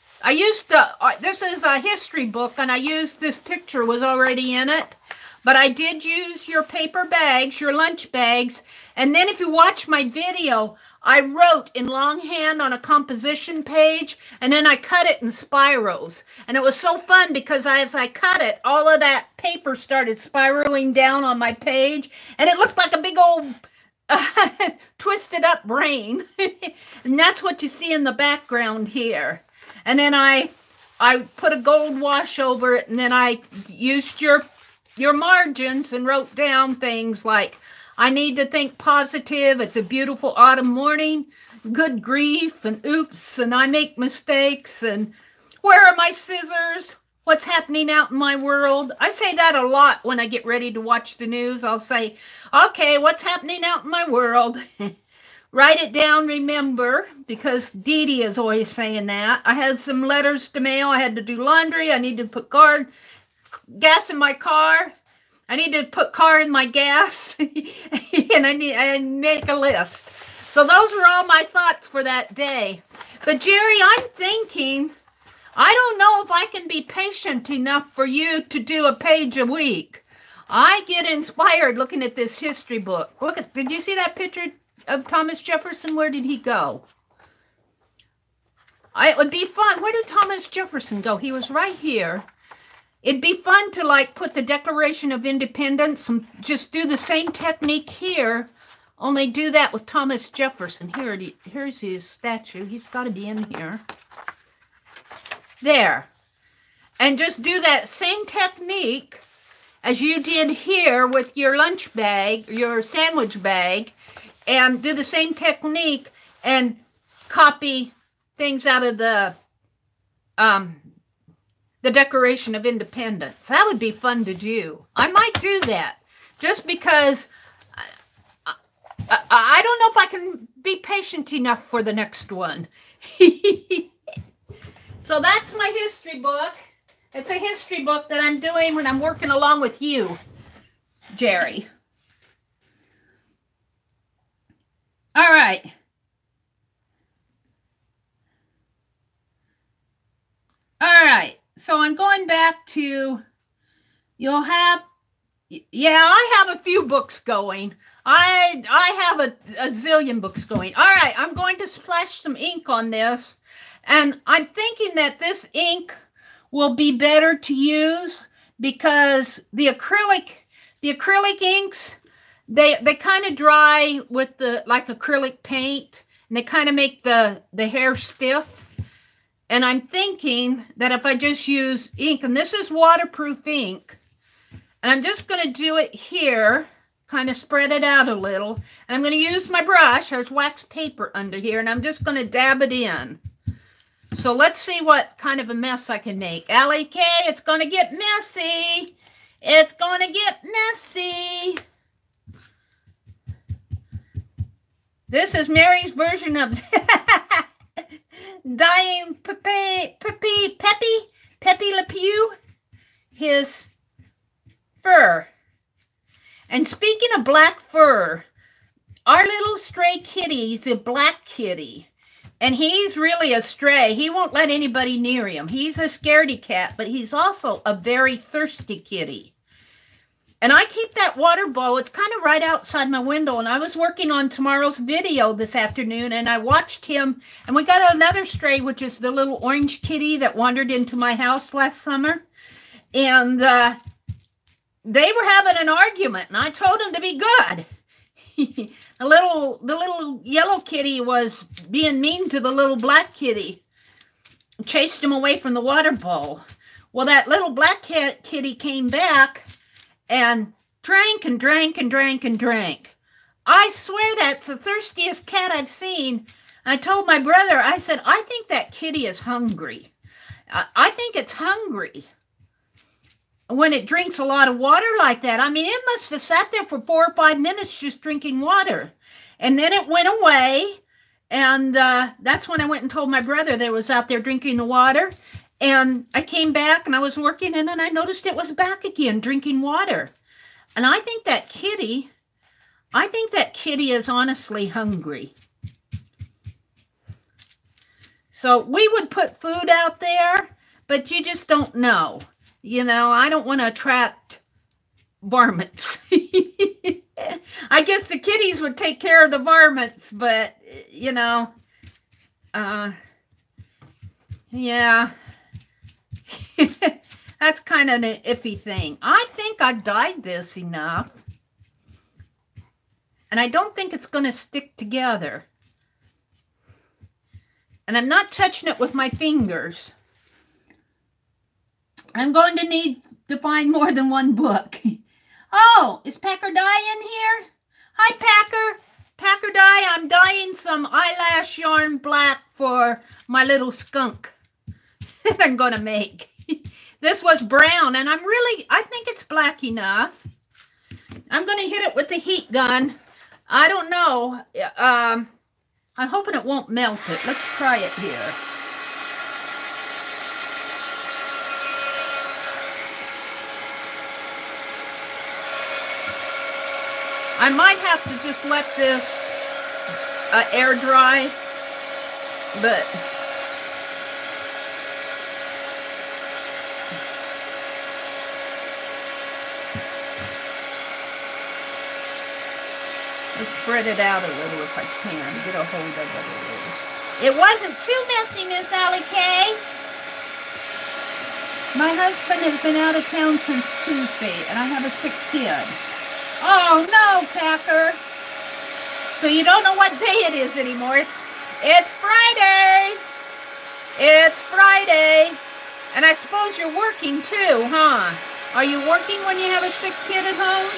this is a history book, and I used this picture was already in it. But I did use your paper bags, your lunch bags. And then if you watch my video, I wrote in longhand on a composition page, and then I cut it in spirals. And it was so fun because as I cut it, all of that paper started spiraling down on my page, and it looked like a big old twisted up brain. And that's what you see in the background here. And then I put a gold wash over it, and then I used your margins and wrote down things like, I need to think positive. It's a beautiful autumn morning. Good grief and oops, and I make mistakes. And where are my scissors? What's happening out in my world? I say that a lot when I get ready to watch the news. I'll say, okay, what's happening out in my world? Write it down, remember, because Dee Dee is always saying that. I had some letters to mail. I had to do laundry. I needed to put gas in my car. I need to put car in my gas, and I make a list. So those were all my thoughts for that day. But Jerry, I'm thinking, I don't know if I can be patient enough for you to do a page a week. I get inspired looking at this history book. Did you see that picture of Thomas Jefferson? Where did he go? It would be fun. Where did Thomas Jefferson go? He was right here. It'd be fun to like put the Declaration of Independence and just do the same technique here, only do that with Thomas Jefferson. Here's his statue. He's got to be in here. There. And just do that same technique as you did here with your lunch bag, your sandwich bag, and do the same technique and copy things out of the Declaration of Independence. That would be fun to do. I might do that just because I don't know if I can be patient enough for the next one. So that's my history book. It's a history book that I'm doing when I'm working along with you, Jerry. All right. All right. So I'm going back to, I have a few books going. I have a zillion books going. All right, I'm going to splash some ink on this. And I'm thinking that this ink will be better to use because the acrylic inks, they kind of dry with like acrylic paint, and they kind of make the hair stiff. And I'm thinking that if I just use ink, and this is waterproof ink, and I'm just going to do it here, kind of spread it out a little, and I'm going to use my brush. There's wax paper under here, and I'm just going to dab it in. So let's see what kind of a mess I can make. Allie K, it's going to get messy. It's going to get messy. This is Mary's version of dyeing Pepe Le Pew his fur. And speaking of black fur, our little stray kitty's a black kitty. And he's really a stray. He won't let anybody near him. He's a scaredy cat, but he's also a very thirsty kitty. And I keep that water bowl. It's kind of right outside my window. And I was working on tomorrow's video this afternoon, and I watched him. And we got another stray, which is the little orange kitty that wandered into my house last summer. And they were having an argument, and I told him to be good. The little yellow kitty was being mean to the little black kitty. Chased him away from the water bowl. Well, that little black kitty came back and drank and drank and drank and drank. I swear that's the thirstiest cat I've seen. I told my brother, I said, I think that kitty is hungry. I think it's hungry when it drinks a lot of water like that. I mean, it must have sat there for 4 or 5 minutes just drinking water. And then it went away. And that's when I went and told my brother they was out there drinking the water. And I came back and I was working, and then I noticed it was back again drinking water. And I think that kitty is honestly hungry. So we would put food out there, but you just don't know. You know, I don't want to attract varmints. I guess the kitties would take care of the varmints, but, you know, yeah. That's kind of an iffy thing. I think I dyed this enough. And I don't think it's going to stick together. And I'm not touching it with my fingers. I'm going to need to find more than one book. Oh, is Packer Dye in here? Hi, Packer. Packer Dye, I'm dyeing some eyelash yarn black for my little skunk that I'm going to make. This was brown, and I think it's black enough. I'm going to hit it with the heat gun. I don't know. I'm hoping it won't melt it. Let's try it here. I might have to just let this air dry, but let's spread it out a little if I can, get a hold of it a little. It wasn't too messy, Miss Allie Kay. My husband has been out of town since Tuesday, and I have a sick kid. Oh, no, Packer. So you don't know what day it is anymore. It's Friday. It's Friday. And I suppose you're working too, huh? Are you working when you have a sick kid at home?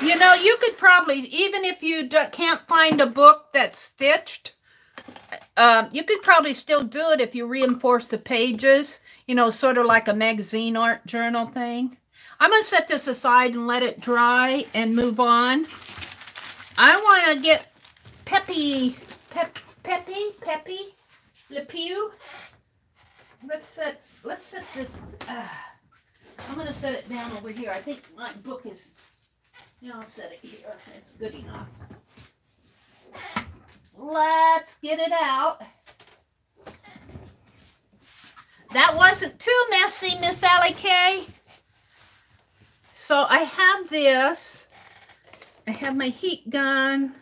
You know, you could probably, even if you can't find a book that's stitched, you could probably still do it if you reinforce the pages, you know, sort of like a magazine art journal thing. I'm going to set this aside and let it dry and move on. I want to get Pepe Le Pew. Let's set this, I'm going to set it down over here. I think my book is, you know, I'll set it here. It's good enough. Let's get it out. That wasn't too messy, Miss Allie Kay. So I have this. I have my heat gun.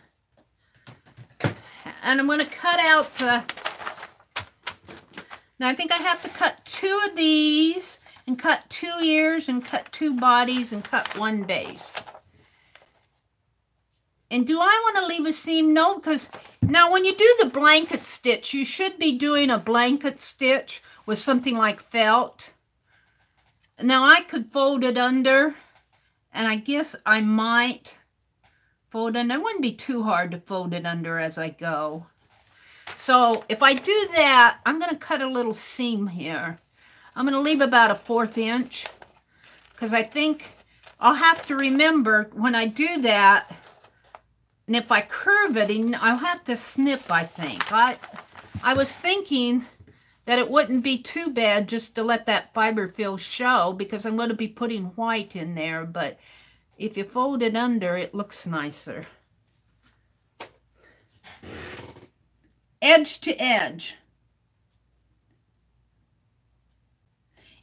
And I'm going to cut out the... Now I think I have to cut 2 of these and cut 2 ears and cut 2 bodies and cut 1 base. And do I want to leave a seam? No, because now when you do the blanket stitch, you should be doing a blanket stitch with something like felt. Now I could fold it under, and I guess I might fold it. It wouldn't be too hard to fold it under as I go. So if I do that, I'm going to cut a little seam here. I'm going to leave about a 1/4 inch because I think I'll have to remember when I do that, and if I curve it, I'll have to snip, I think. I was thinking that it wouldn't be too bad just to let that fiber fill show because I'm going to be putting white in there, but if you fold it under, it looks nicer. Edge to edge.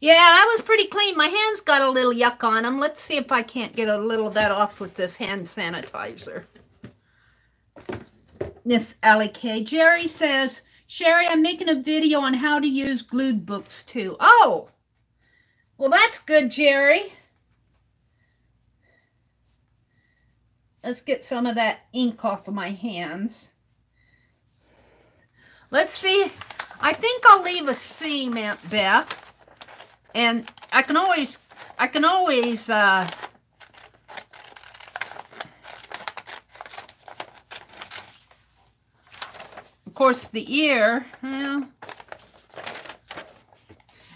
Yeah, that was pretty clean. My hands got a little yuck on them. Let's see if I can't get a little of that off with this hand sanitizer. Miss Allie K. Jerry says, Sherry, I'm making a video on how to use glued books too. Oh, well, that's good, Jerry. Let's get some of that ink off of my hands. Let's see. I think I'll leave a seam, Aunt Beth. And I can always, of course, the ear, well,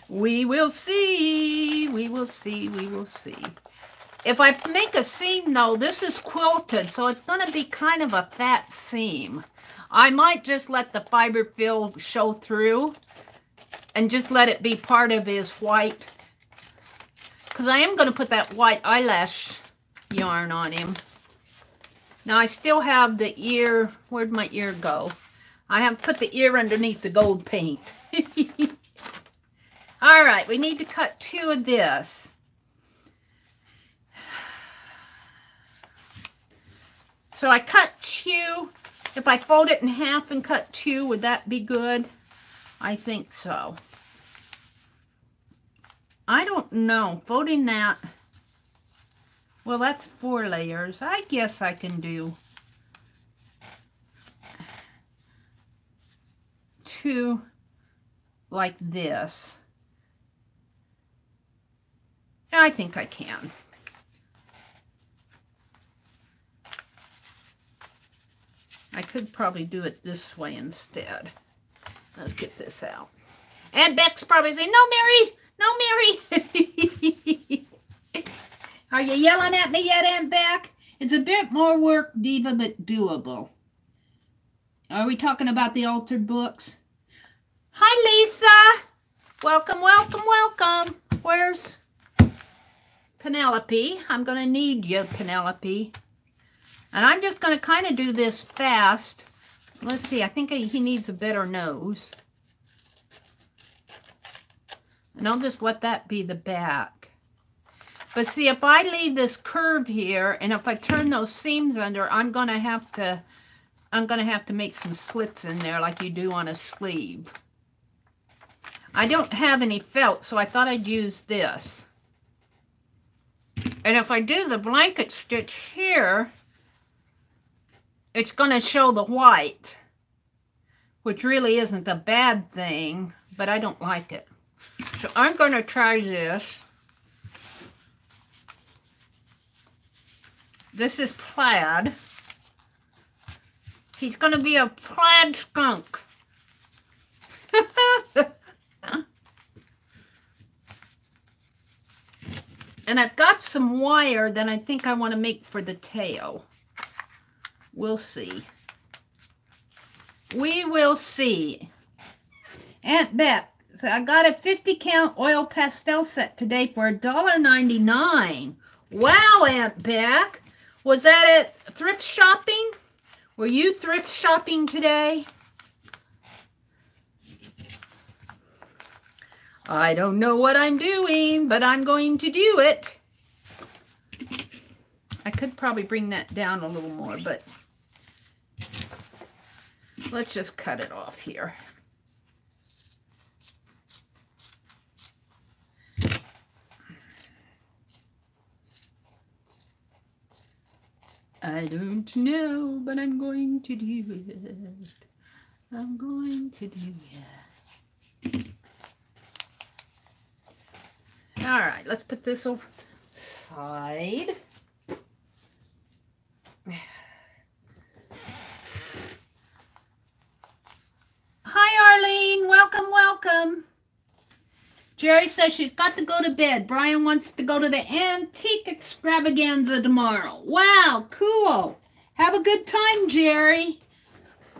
we will see, we will see, we will see. If I make a seam, though, this is quilted, so it's going to be kind of a fat seam. I might just let the fiber fill show through and just let it be part of his white, because I am going to put that white eyelash yarn on him. Now I still have the ear. Where'd my ear go? I have put the ear underneath the gold paint. All right, we need to cut 2 of this. So I cut 2. If I fold it in half and cut 2, would that be good? I think so. I don't know. Folding that, well, that's 4 layers. I guess I can do 2 like this. I think I can. I could probably do it this way instead. Let's get this out. And Beck's probably saying, no, Mary! No, Mary! Are you yelling at me yet, Aunt Beck? It's a bit more work, Diva, but doable. Are we talking about the altered books? Hi, Lisa! Welcome, welcome, welcome. Where's Penelope? I'm going to need you, Penelope. And I'm just going to kind of do this fast. Let's see, I think he needs a better nose. And I'll just let that be the back. But see, if I leave this curve here, and if I turn those seams under, I'm going to have to make some slits in there like you do on a sleeve. I don't have any felt, so I thought I'd use this. And if I do the blanket stitch here, it's going to show the white, which really isn't a bad thing, but I don't like it. So I'm going to try this. This is plaid. He's going to be a plaid skunk. And I've got some wire that I think I want to make for the tail. We'll see. We will see. Aunt Beck, so I got a 50 count oil pastel set today for $1.99. Wow, Aunt Beck. Was that at thrift shopping? Were you thrift shopping today? I don't know what I'm doing, but I'm going to do it. I could probably bring that down a little more, but let's just cut it off here. I don't know, but I'm going to do it. I'm going to do it. All right, let's put this over the side. Hi, Arlene. Welcome, welcome. Jerry says she's got to go to bed. Brian wants to go to the antique extravaganza tomorrow. Wow, cool. Have a good time, Jerry.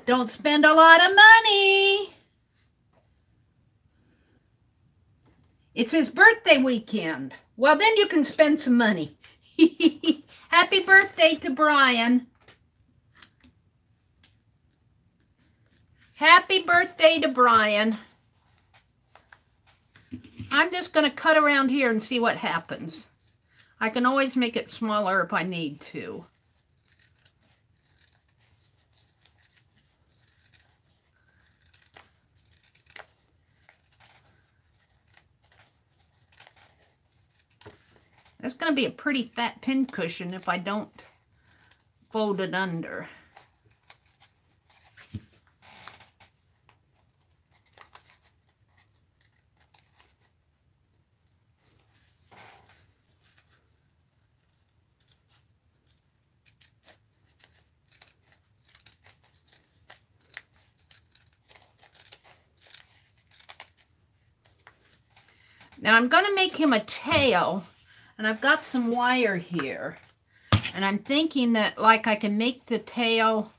Don't spend a lot of money. It's his birthday weekend. Well, then you can spend some money. Happy birthday to Brian. Happy birthday to Brian. I'm just going to cut around here and see what happens. I can always make it smaller if I need to. That's going to be a pretty fat pin cushion if I don't fold it under. Now I'm going to make him a tail, and I've got some wire here. And I'm thinking that like I can make the tail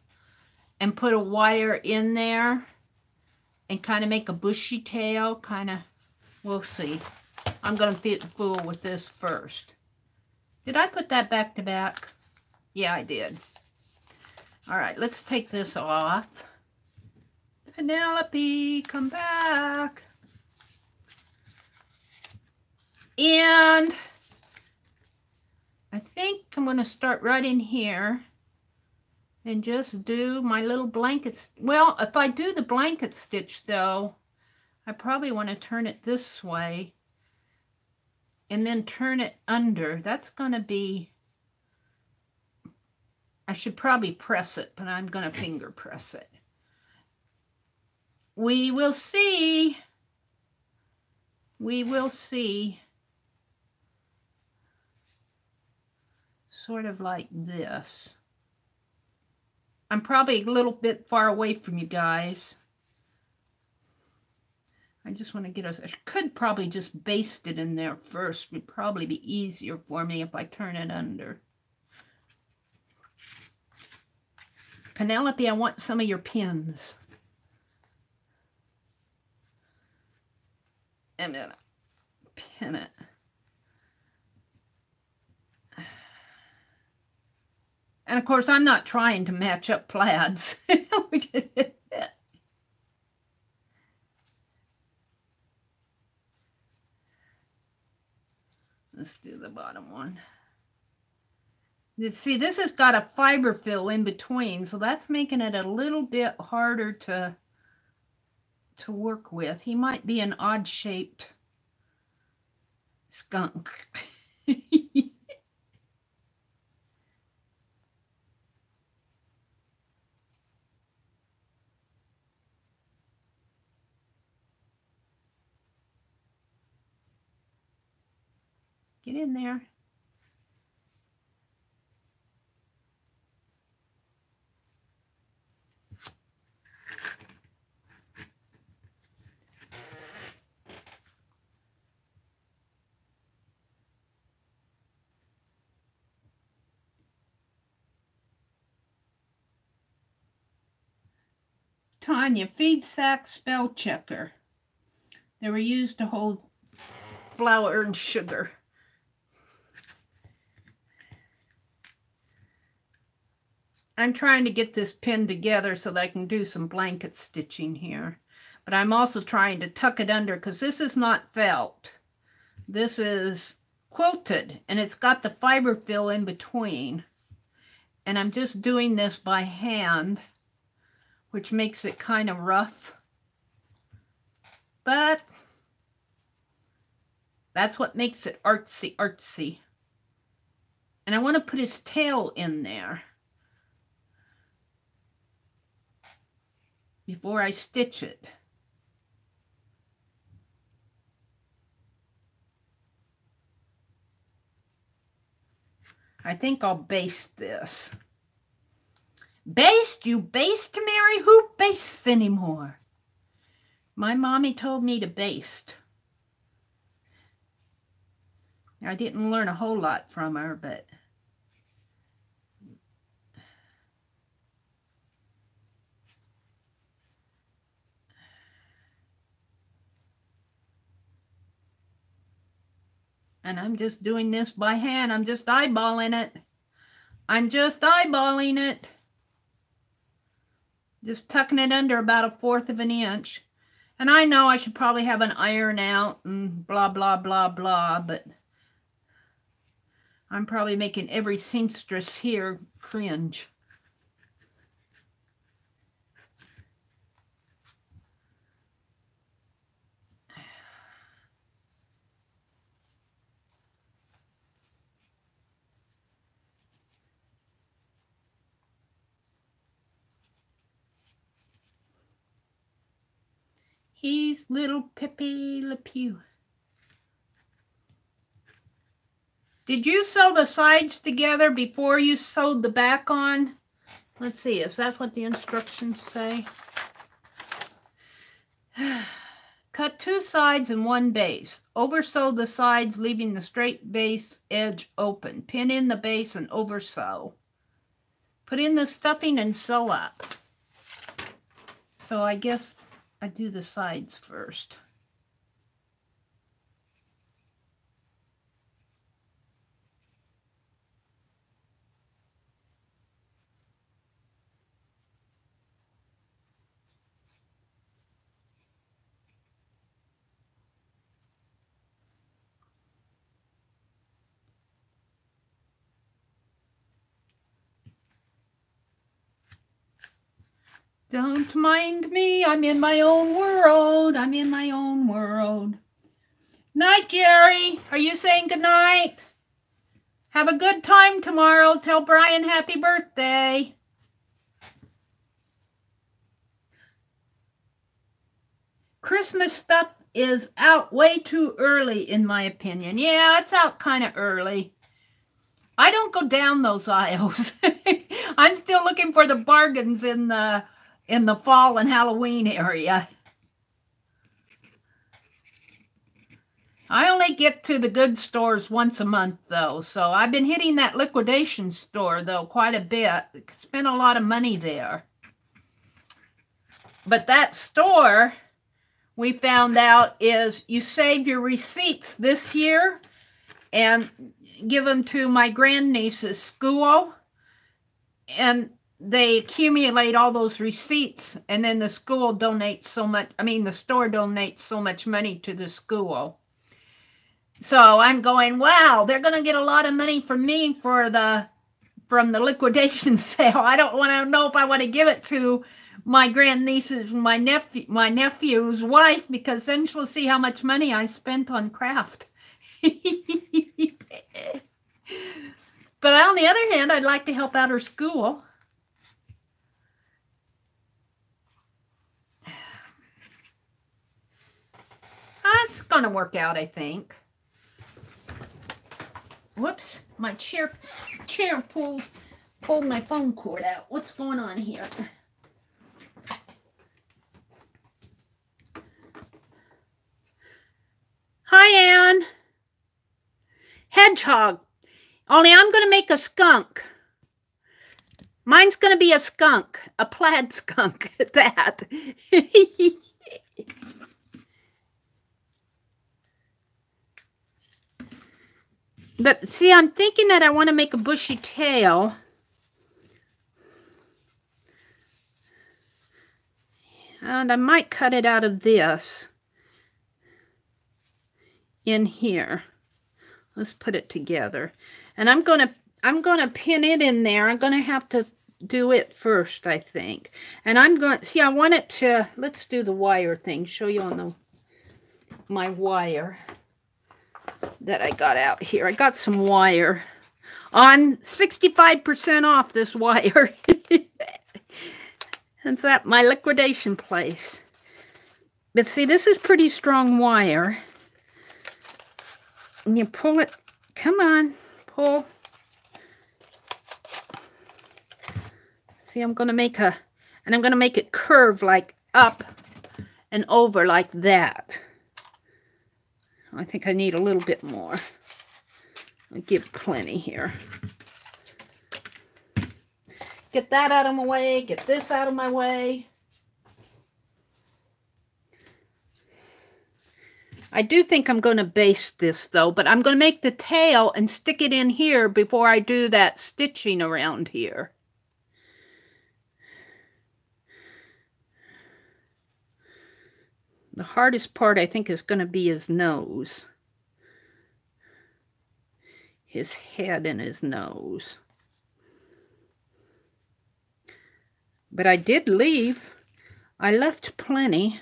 and put a wire in there and kind of make a bushy tail, kind of, we'll see. I'm going to fool with this first. Did I put that back to back? Yeah, I did. All right, let's take this off. Penelope, come back. And I think I'm going to start right in here and just do my little blanket. Well, if I do the blanket stitch, though, I probably want to turn it this way and then turn it under. That's going to be, I should probably press it, but I'm going to finger press it. We will see. We will see. Sort of like this. I'm probably a little bit far away from you guys. I just want to get us, I could probably just baste it in there first. Would probably be easier for me if I turn it under. Penelope, I want some of your pins. I'm gonna pin it. And of course, I'm not trying to match up plaids. Let's do the bottom one. See, this has got a fiber fill in between, so that's making it a little bit harder to work with. He might be an odd-shaped skunk. Get in there. Tanya, feed sack spell checker. They were used to hold flour and sugar. I'm trying to get this pinned together so that I can do some blanket stitching here. But I'm also trying to tuck it under because this is not felt. This is quilted and it's got the fiber fill in between. And I'm just doing this by hand, which makes it kind of rough. But that's what makes it artsy, artsy. And I want to put his tail in there before I stitch it. I think I'll baste this. Baste? You baste, Mary? Who bastes anymore? My mommy told me to baste. I didn't learn a whole lot from her, but and I'm just doing this by hand. I'm just eyeballing it. I'm just eyeballing it. Just tucking it under about 1/4 of an inch. And I know I should probably have an iron out and blah, blah, blah, blah, but I'm probably making every seamstress here cringe. He's little Pepe Le Pew. Did you sew the sides together before you sewed the back on? Let's see, is that what the instructions say? Cut 2 sides and 1 base. Oversew the sides, leaving the straight base edge open. Pin in the base and oversew. Put in the stuffing and sew up. So I guess I do the sides first. Don't mind me, I'm in my own world. I'm in my own world. Night, Jerry. Are you saying good night? Have a good time tomorrow. Tell Brian happy birthday. Christmas stuff is out way too early, in my opinion. Yeah, it's out kind of early. I don't go down those aisles. I'm still looking for the bargains in the fall and Halloween area. I only get to the good stores once a month, though, so I've been hitting that liquidation store, though, quite a bit. Spent a lot of money there. But that store, we found out, is you save your receipts this year and give them to my grandniece's school, and they accumulate all those receipts, and then the school donates so much, the store donates so much money to the school. So I'm going, wow, they're going to get a lot of money from me from the liquidation sale. I don't want to know if I want to give it to my grandniece's, my nephew's wife, because then she'll see how much money I spent on craft. But on the other hand, I'd like to help out her school. It's going to work out, I think. Whoops, my chair pulled my phone cord out. What's going on here? Hi, Ann. Hedgehog. Only I'm going to make a skunk. Mine's going to be a skunk, a plaid skunk at that. But see, I'm thinking that I want to make a bushy tail. And I might cut it out of this in here. Let's put it together. And I'm gonna pin it in there. I'm gonna have to do it first, I think. And I'm going, see, I want it to, let's do the wire thing. Show you on my wire that I got out here. I got some wire on 65% off this wire. It's at my liquidation place. But see, this is pretty strong wire. And you pull it, come on, pull. See, I'm going to make it curve like up and over like that. I think I need a little bit more. I'll give plenty here. Get that out of my way. Get this out of my way. I do think I'm going to baste this though, but I'm going to make the tail and stick it in here before I do that stitching around here. The hardest part I think is going to be his nose. His head and his nose. But I did leave. I left plenty.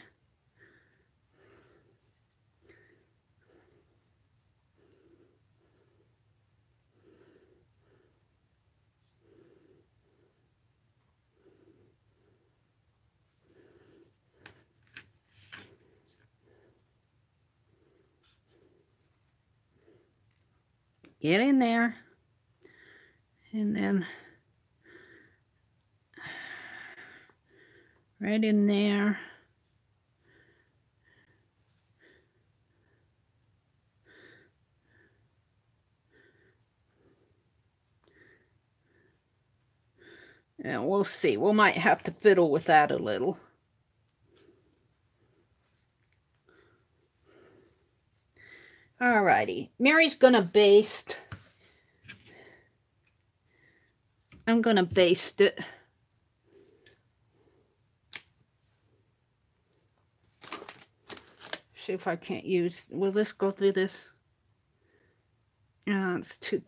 Get in there. And then right in there. And we'll see. We might have to fiddle with that a little. Alrighty. Mary's gonna baste. I'm gonna baste it. See if I can't use. Will this go through this? No, it's too.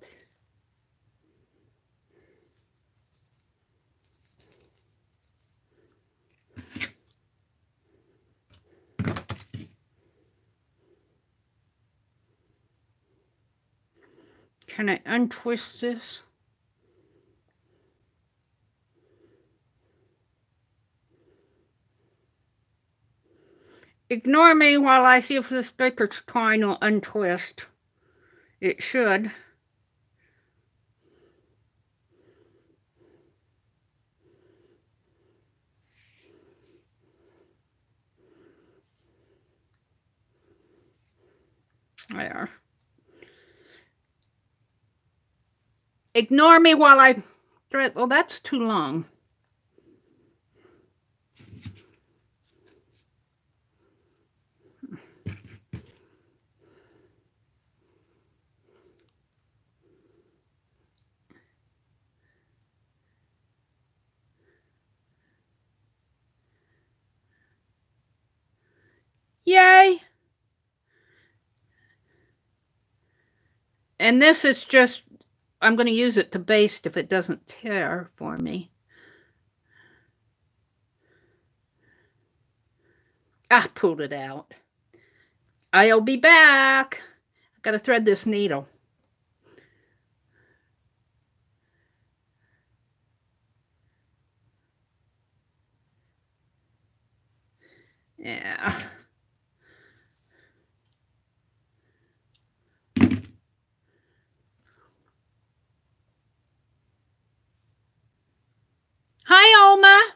Can I untwist this? Ignore me while I see if this baker's twine will untwist. It should. There. Ignore me while I thread. Well, that's too long. Yay! And this is just, I'm going to use it to baste if it doesn't tear for me. I pulled it out. I'll be back. I've got to thread this needle. Yeah. Hi, Oma.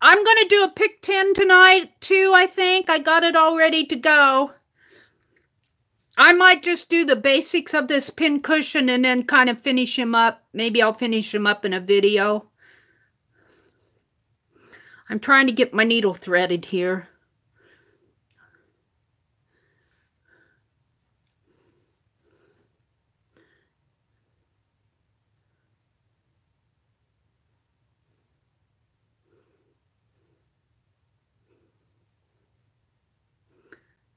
I'm going to do a pick 10 tonight, too, I think. I got it all ready to go. I might just do the basics of this pin cushion and then kind of finish him up. Maybe I'll finish him up in a video. I'm trying to get my needle threaded here.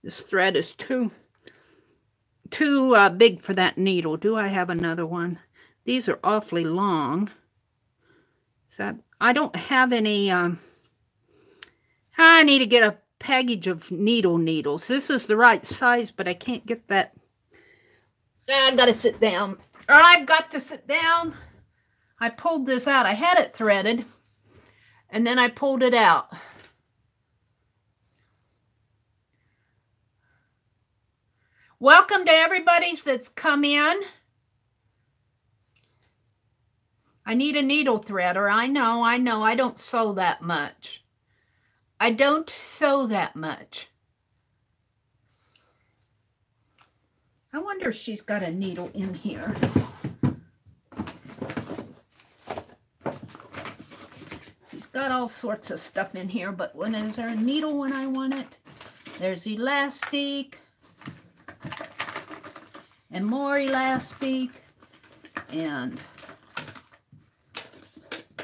This thread is too big for that needle. Do I have another one? These are awfully long. So I don't have any. I need to get a package of needles. This is the right size, but I can't get that. I gotta sit down. I've got to sit down. I pulled this out. I had it threaded, and then I pulled it out. Welcome to everybody that's come in. I need a needle threader. I know. I don't sew that much. I don't sew that much. I wonder if she's got a needle in here. She's got all sorts of stuff in here, but when is there a needle when I want it? There's elastic and more elastic and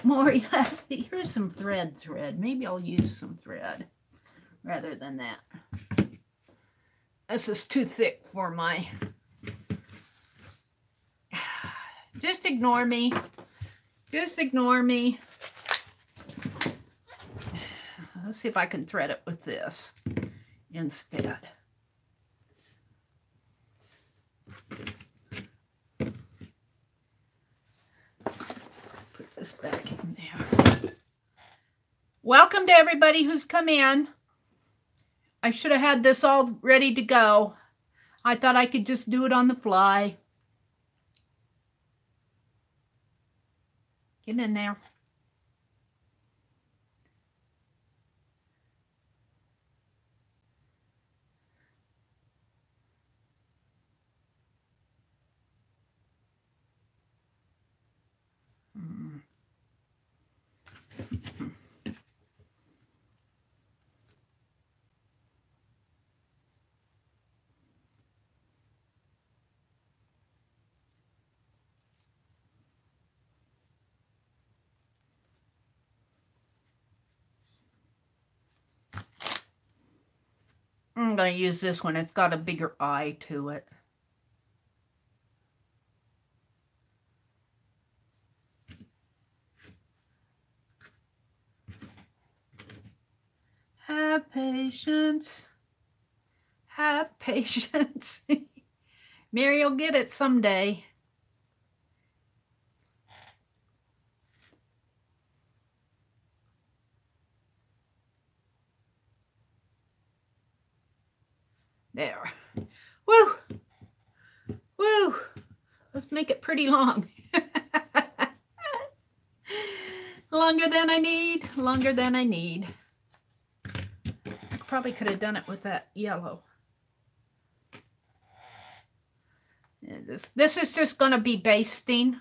more elastic. Here's some thread. Maybe I'll use some thread rather than that. This is too thick for my... Just ignore me. Just ignore me. Let's see if I can thread it with this instead. Put this back in there. Welcome to everybody who's come in. I should have had this all ready to go. I thought I could just do it on the fly. Get in there. I'm going to use this one. It's got a bigger eye to it. Have patience. Have patience. Mary will get it someday. There. Woo! Woo! Let's make it pretty long. Longer than I need. Longer than I need. I probably could have done it with that yellow. This is just going to be basting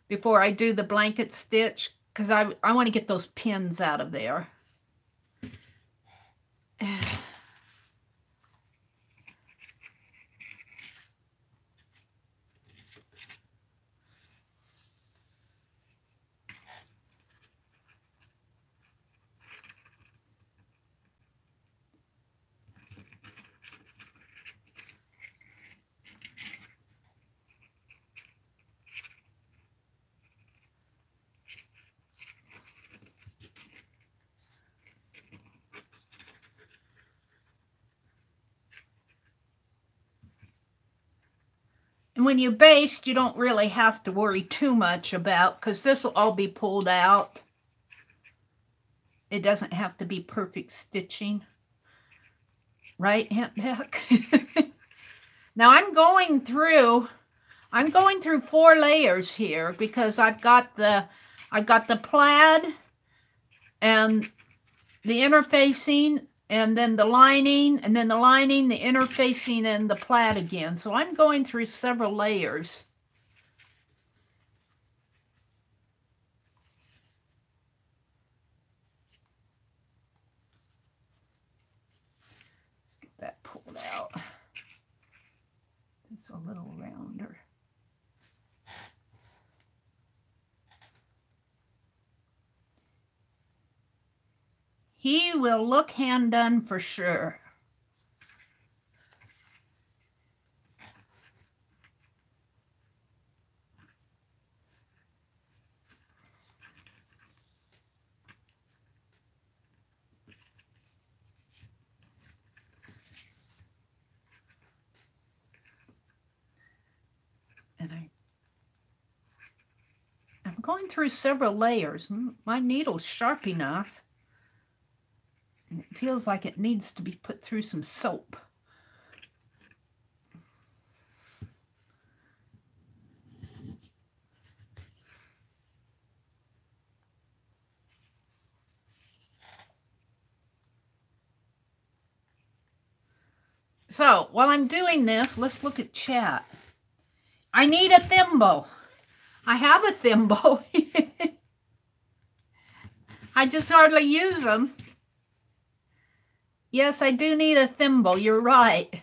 before I do the blanket stitch because I want to get those pins out of there. And when you baste, you don't really have to worry too much about, because this will all be pulled out. It doesn't have to be perfect stitching. Right, Aunt Beck? Now I'm going through 4 layers here because I've got the plaid and the interfacing, and then the lining, and then the lining, the interfacing, and the plaid again. So I'm going through several layers. Let's get that pulled out. It's a little rounder. He will look hand done for sure. And I'm going through several layers. My needle's sharp enough. And it feels like it needs to be put through some soap. So while I'm doing this, let's look at chat. I need a thimble. I have a thimble. I just hardly use them. Yes, I do need a thimble. You're right.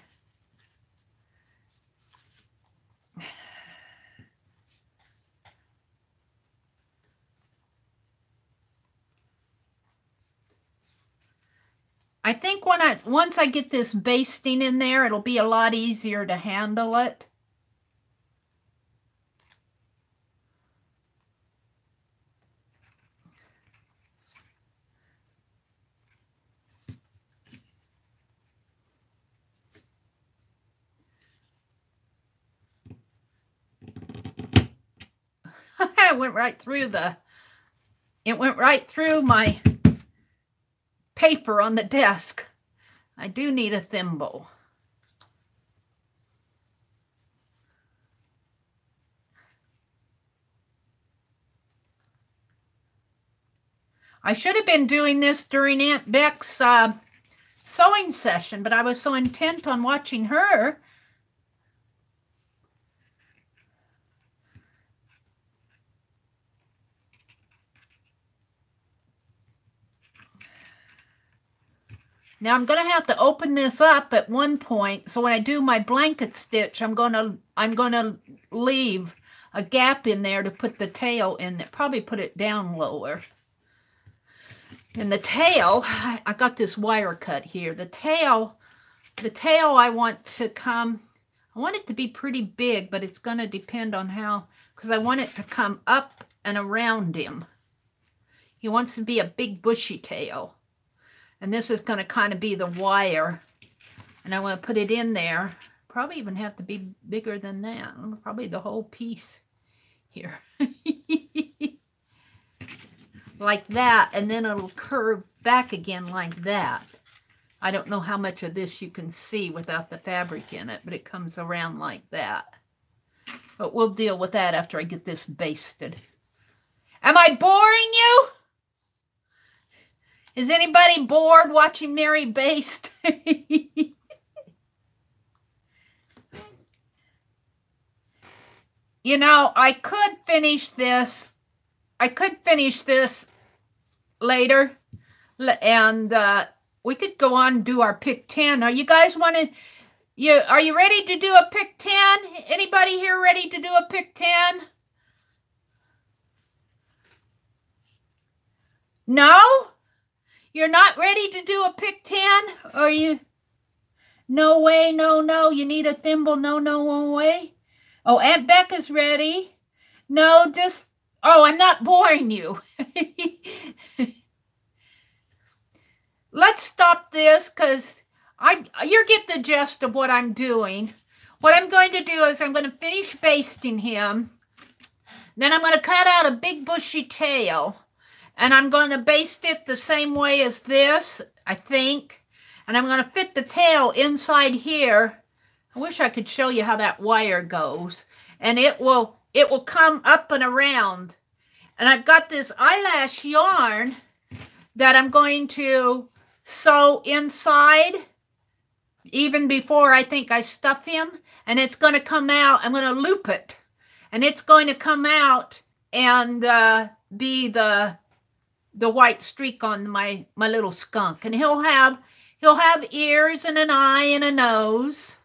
I think once I get this basting in there, it'll be a lot easier to handle it. It went right through my paper on the desk. I do need a thimble. I should have been doing this during Aunt Beck's sewing session, but I was so intent on watching her. Now I'm going to have to open this up at one point, so when I do my blanket stitch, I'm going to leave a gap in there to put the tail in there. Probably put it down lower. And the tail, I got this wire cut here. The tail I want it to be pretty big, but it's going to depend on how, because I want it to come up and around him. He wants to be a big bushy tail. And this is going to kind of be the wire. And I want to put it in there. Probably even have to be bigger than that. Probably the whole piece here. Like that. And then it'll curve back again like that. I don't know how much of this you can see without the fabric in it, but it comes around like that. But we'll deal with that after I get this basted. Am I boring you? Is anybody bored watching Meri baste? You know, I could finish this later, and we could go on and do our pick 10. Are you guys are you ready to do a pick 10? Anybody here ready to do a pick 10? No? You're not ready to do a pick 10? Or you? No way, no. You need a thimble. No way. Oh, Aunt Becca's ready. No, just, oh, I'm not boring you. Let's stop this because you get the gist of what I'm doing. What I'm going to do is I'm going to finish basting him. Then I'm going to cut out a big bushy tail. And I'm going to baste it the same way as this, I think. And I'm going to fit the tail inside here. I wish I could show you how that wire goes. And it will come up and around. And I've got this eyelash yarn that I'm going to sew inside even before I think I stuff him. And it's going to come out. I'm going to loop it. And it's going to come out and be the white streak on my little skunk. And he'll have ears and an eye and a nose.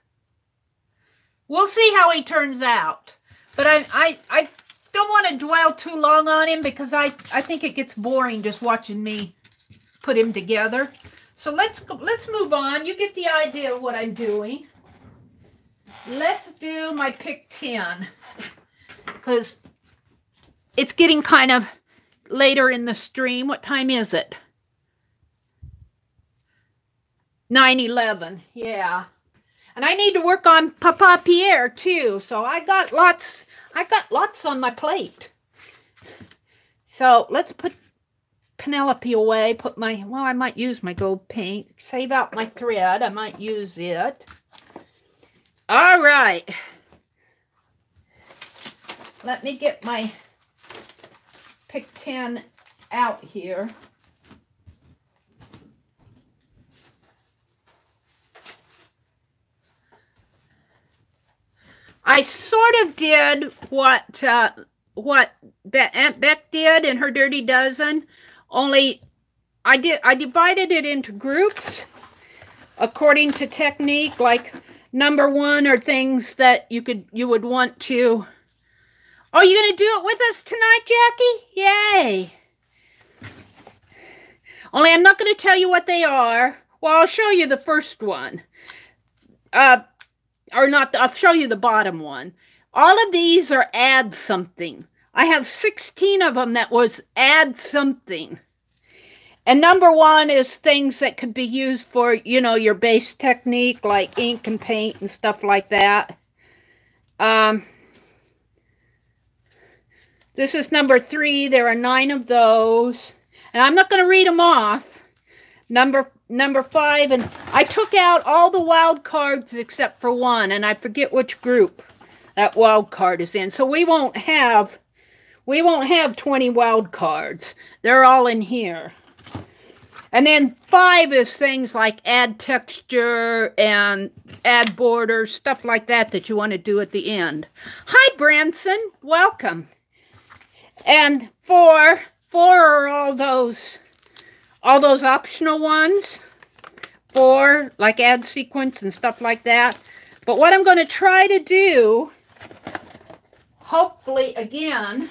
We'll see how he turns out. But I don't want to dwell too long on him because I think it gets boring just watching me put him together. So let's move on. You get the idea of what I'm doing. Let's do my pick 10 because it's getting kind of later in the stream. What time is it? 9:11. Yeah. And I need to work on Papa Pierre too. So I got lots on my plate. So let's put Penelope away. I might use my gold paint. Save out my thread. I might use it. All right. Let me get my pick 10 out here. I sort of did what Aunt Beck did in her Dirty Dozen, only I divided it into groups according to technique. Like number one are things that you would want to. Oh, you gonna do it with us tonight, Jackie? Yay! Only I'm not gonna tell you what they are. Well, I'll show you the first one. Or not, I'll show you the bottom one. All of these are add something. I have 16 of them that was add something. And number one is things that could be used for, you know, your base technique, like ink and paint and stuff like that. This is number 3. There are 9 of those. And I'm not going to read them off. Number 5, and I took out all the wild cards except for one, and I forget which group that wild card is in. So we won't have 20 wild cards. They're all in here. And then 5 is things like add texture and add borders, stuff like that that you want to do at the end. Hi, Branson. Welcome. And 4 are all those optional ones. 4, like add sequence and stuff like that. But what I'm going to try to do, hopefully again,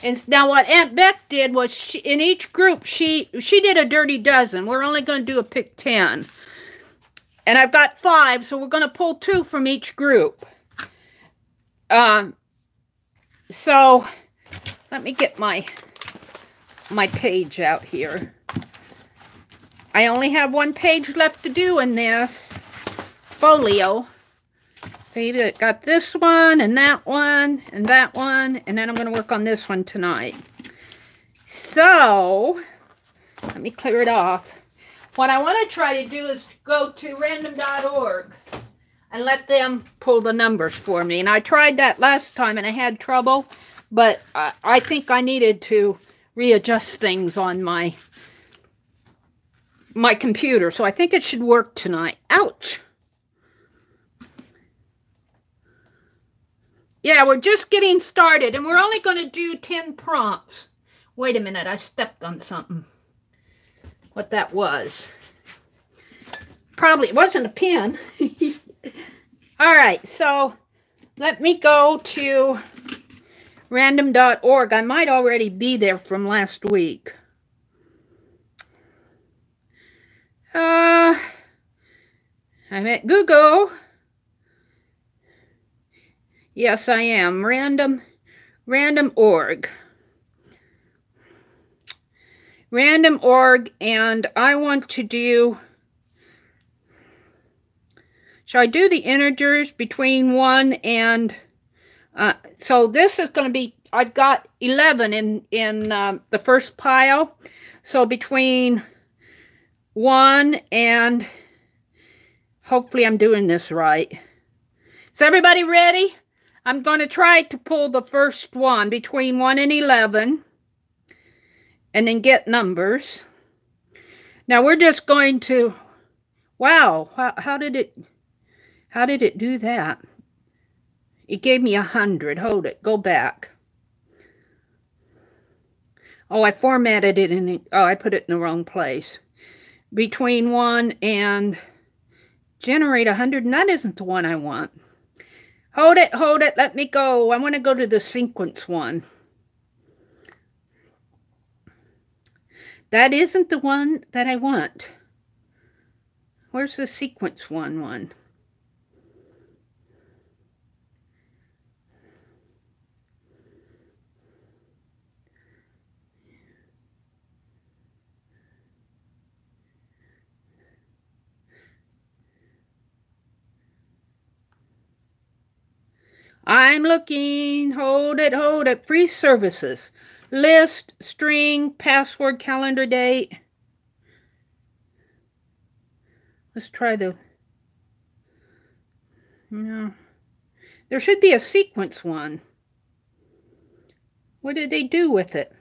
and now what Aunt Beck did was in each group, she did a Dirty Dozen. We're only going to do a pick 10. And I've got 5, so we're going to pull 2 from each group. So let me get my page out here. I only have 1 page left to do in this folio. See, it got this one and that one and that one, and then I'm going to work on this one tonight. So, let me clear it off. What I want to try to do is go to random.org and let them pull the numbers for me. And I tried that last time and I had trouble, but I think I needed to readjust things on my computer, so I think it should work tonight. Ouch! Yeah, we're just getting started, and we're only going to do 10 prompts. Wait a minute, I stepped on something. What that was. Probably, it wasn't a pin. All right, so let me go to random.org. I might already be there from last week. I'm at Google. Yes, I am. Random.org. Random.org, and I want to do, shall I do the integers between 1 and, so this is going to be, I've got 11 in the first pile, so between 1 and, hopefully I'm doing this right. Is everybody ready? I'm going to try to pull the first one between 1 and 11 and then get numbers. Now we're just going to, wow, how did it do that? It gave me 100. Hold it, go back. Oh, I formatted it in, oh, I put it in the wrong place. Between 1 and generate 100, and that isn't the one I want. Hold it, let me go. I want to go to the sequence one. That isn't the one that I want. Where's the sequence one? I'm looking. Hold it. Free services. List, string, password, calendar date. Let's try the... No. There should be a sequence one. What did they do with it?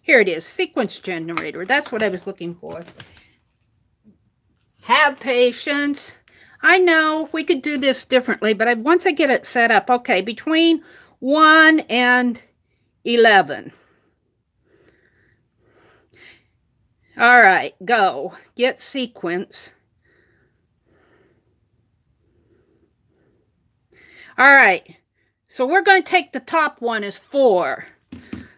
Here it is. Sequence generator. That's what I was looking for. Have patience. I know we could do this differently, but once I get it set up, okay, between 1 and 11. All right, go. Get sequence. All right, so we're going to take the top one as 4.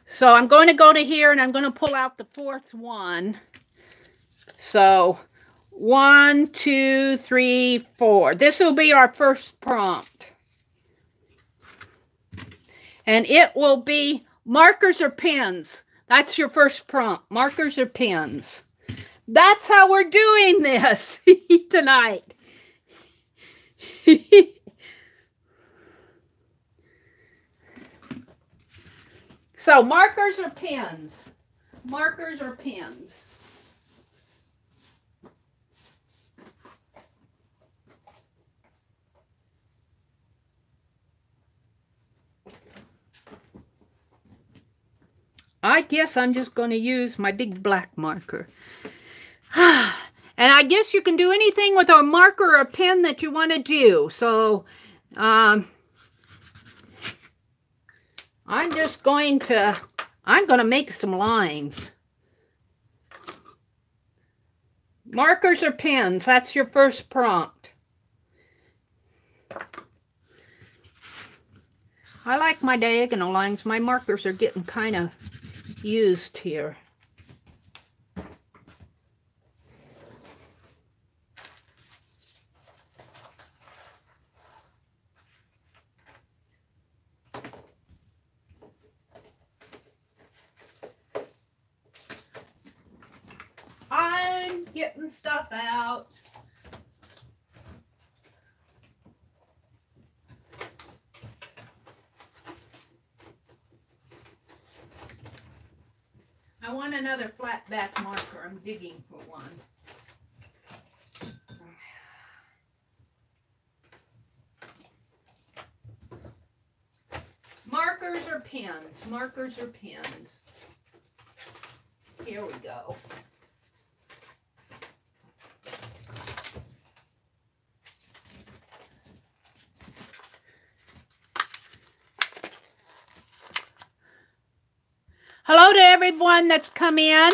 So I'm going to go to here and I'm going to pull out the 4th one. So 1, 2, 3, 4. This will be our first prompt. And it will be markers or pens. That's your first prompt, markers or pens. That's how we're doing this tonight. So markers or pens? Markers or pens? I guess I'm just going to use my big black marker. And I guess you can do anything with a marker or a pen that you want to do. So I'm going to make some lines. Markers or pens, that's your first prompt. I like my diagonal lines. My markers are getting kind of used here. I'm getting stuff out. I want another flat back marker. I'm digging for one. Markers or pens? Markers or pens? Here we go. Hello to everyone that's come in.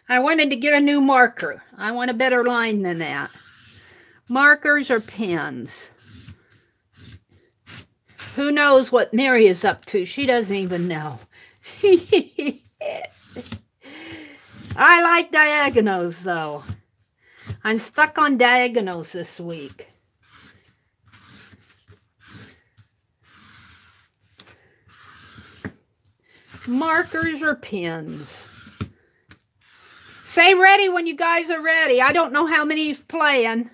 I wanted to get a new marker. I want a better line than that. Markers or pens? Who knows what Mary is up to? She doesn't even know. I like diagonals, though. I'm stuck on diagonals this week. Markers or pens? Say ready when you guys are ready. I don't know how many's playing,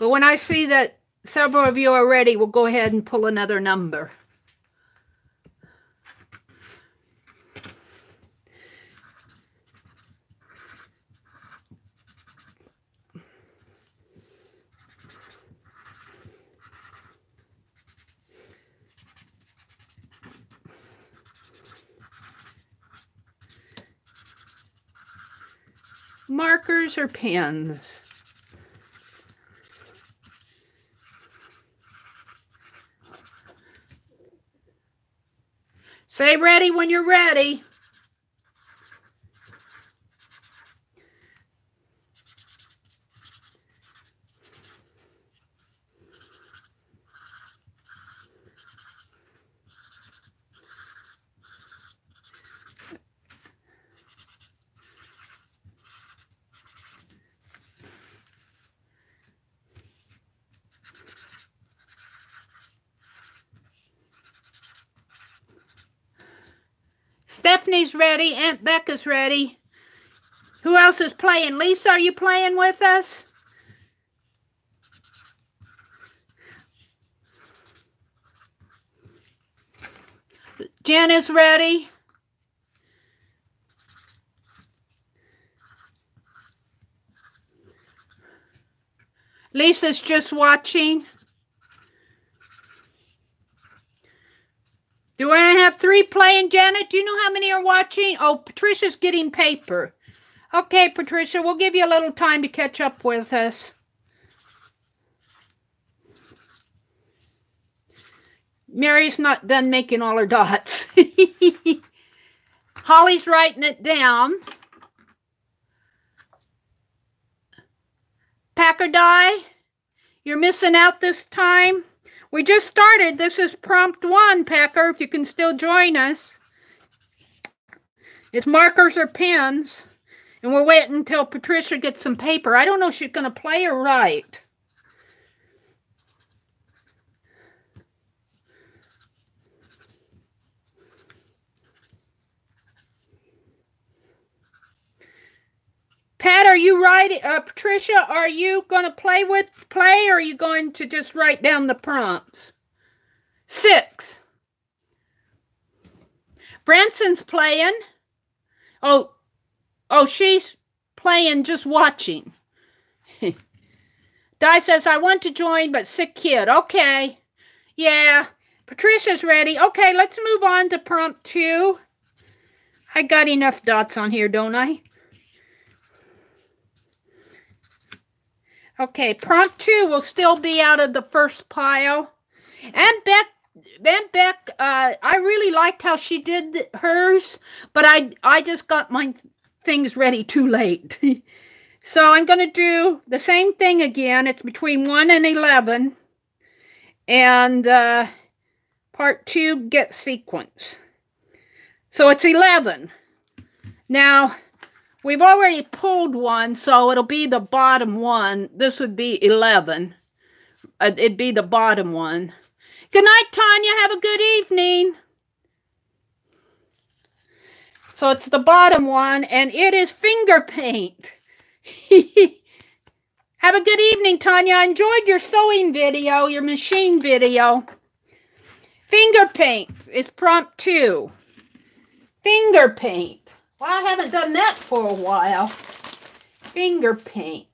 but when I see that several of you are ready, we'll go ahead and pull another number. Markers or pens? Say ready when you're ready. Stephanie's ready. Aunt Becca's ready. Who else is playing? Lisa, are you playing with us? Jen is ready. Lisa's just watching. Do I have 3 playing, Janet? Do you know how many are watching? Oh, Patricia's getting paper. Okay, Patricia, we'll give you a little time to catch up with us. Mary's not done making all her dots. Holly's writing it down. Packer die, you're missing out this time. We just started. This is prompt 1, Packer, if you can still join us. It's markers or pens. And we're waiting until Patricia gets some paper. I don't know if she's going to play or write. Pat, are you writing? Patricia, are you going to play, or are you going to just write down the prompts? 6. Branson's playing. Oh, she's playing, just watching. Di says, I want to join, but sick kid. Okay. Yeah. Patricia's ready. Okay, let's move on to prompt 2. I got enough dots on here, don't I? Okay, prompt 2 will still be out of the first pile. And Beck, I really liked how she did hers, but I just got my things ready too late. So I'm going to do the same thing again. It's between 1 and 11. And part 2 gets sequence. So it's 11. Now, we've already pulled one, so it'll be the bottom one. This would be 11. It'd be the bottom one. Good night, Tanya. Have a good evening. So it's the bottom one, and it is finger paint. Have a good evening, Tanya. I enjoyed your sewing video, your machine video. Finger paint is prompt 2. Finger paint. Well, I haven't done that for a while. Finger paint.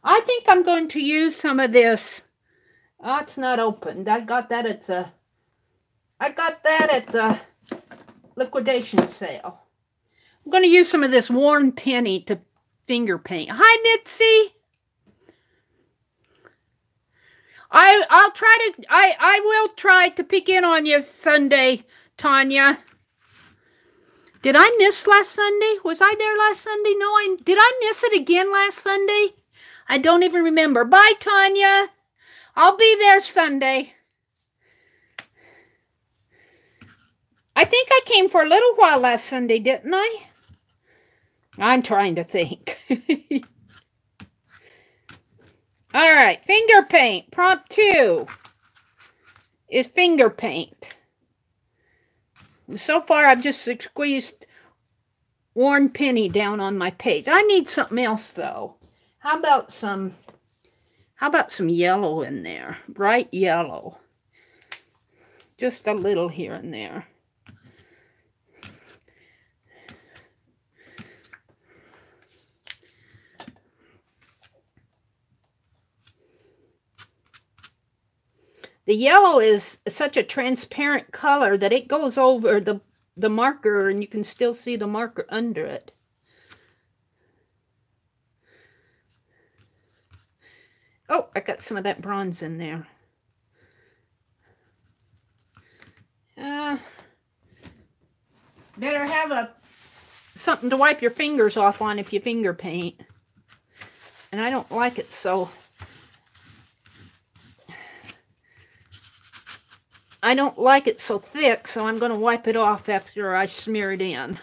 I think I'm going to use some of this. Oh, it's not opened. I got that at the liquidation sale. I'm going to use some of this worn penny to finger paint. Hi, Mitzi. I will try to peek in on you Sunday, Tanya. Did I miss last Sunday? Was I there last Sunday? No, did I miss it again last Sunday? I don't even remember. Bye, Tanya. I'll be there Sunday. I think I came for a little while last Sunday, didn't I? I'm trying to think. All right, finger paint. Prompt 2 is finger paint. So far, I've just squeezed worn penny down on my page. I need something else, though. How about some yellow in there? Bright yellow. Just a little here and there. The yellow is such a transparent color that it goes over the marker and you can still see the marker under it. Oh, I got some of that bronze in there. Better have something to wipe your fingers off on if you finger paint. And I don't like it so... I don't like it so thick, so I'm going to wipe it off after I smear it in.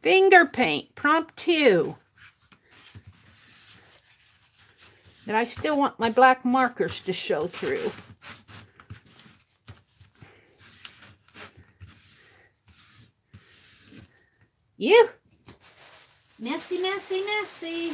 Finger paint, prompt 2. But I still want my black markers to show through. You. Messy, messy, messy.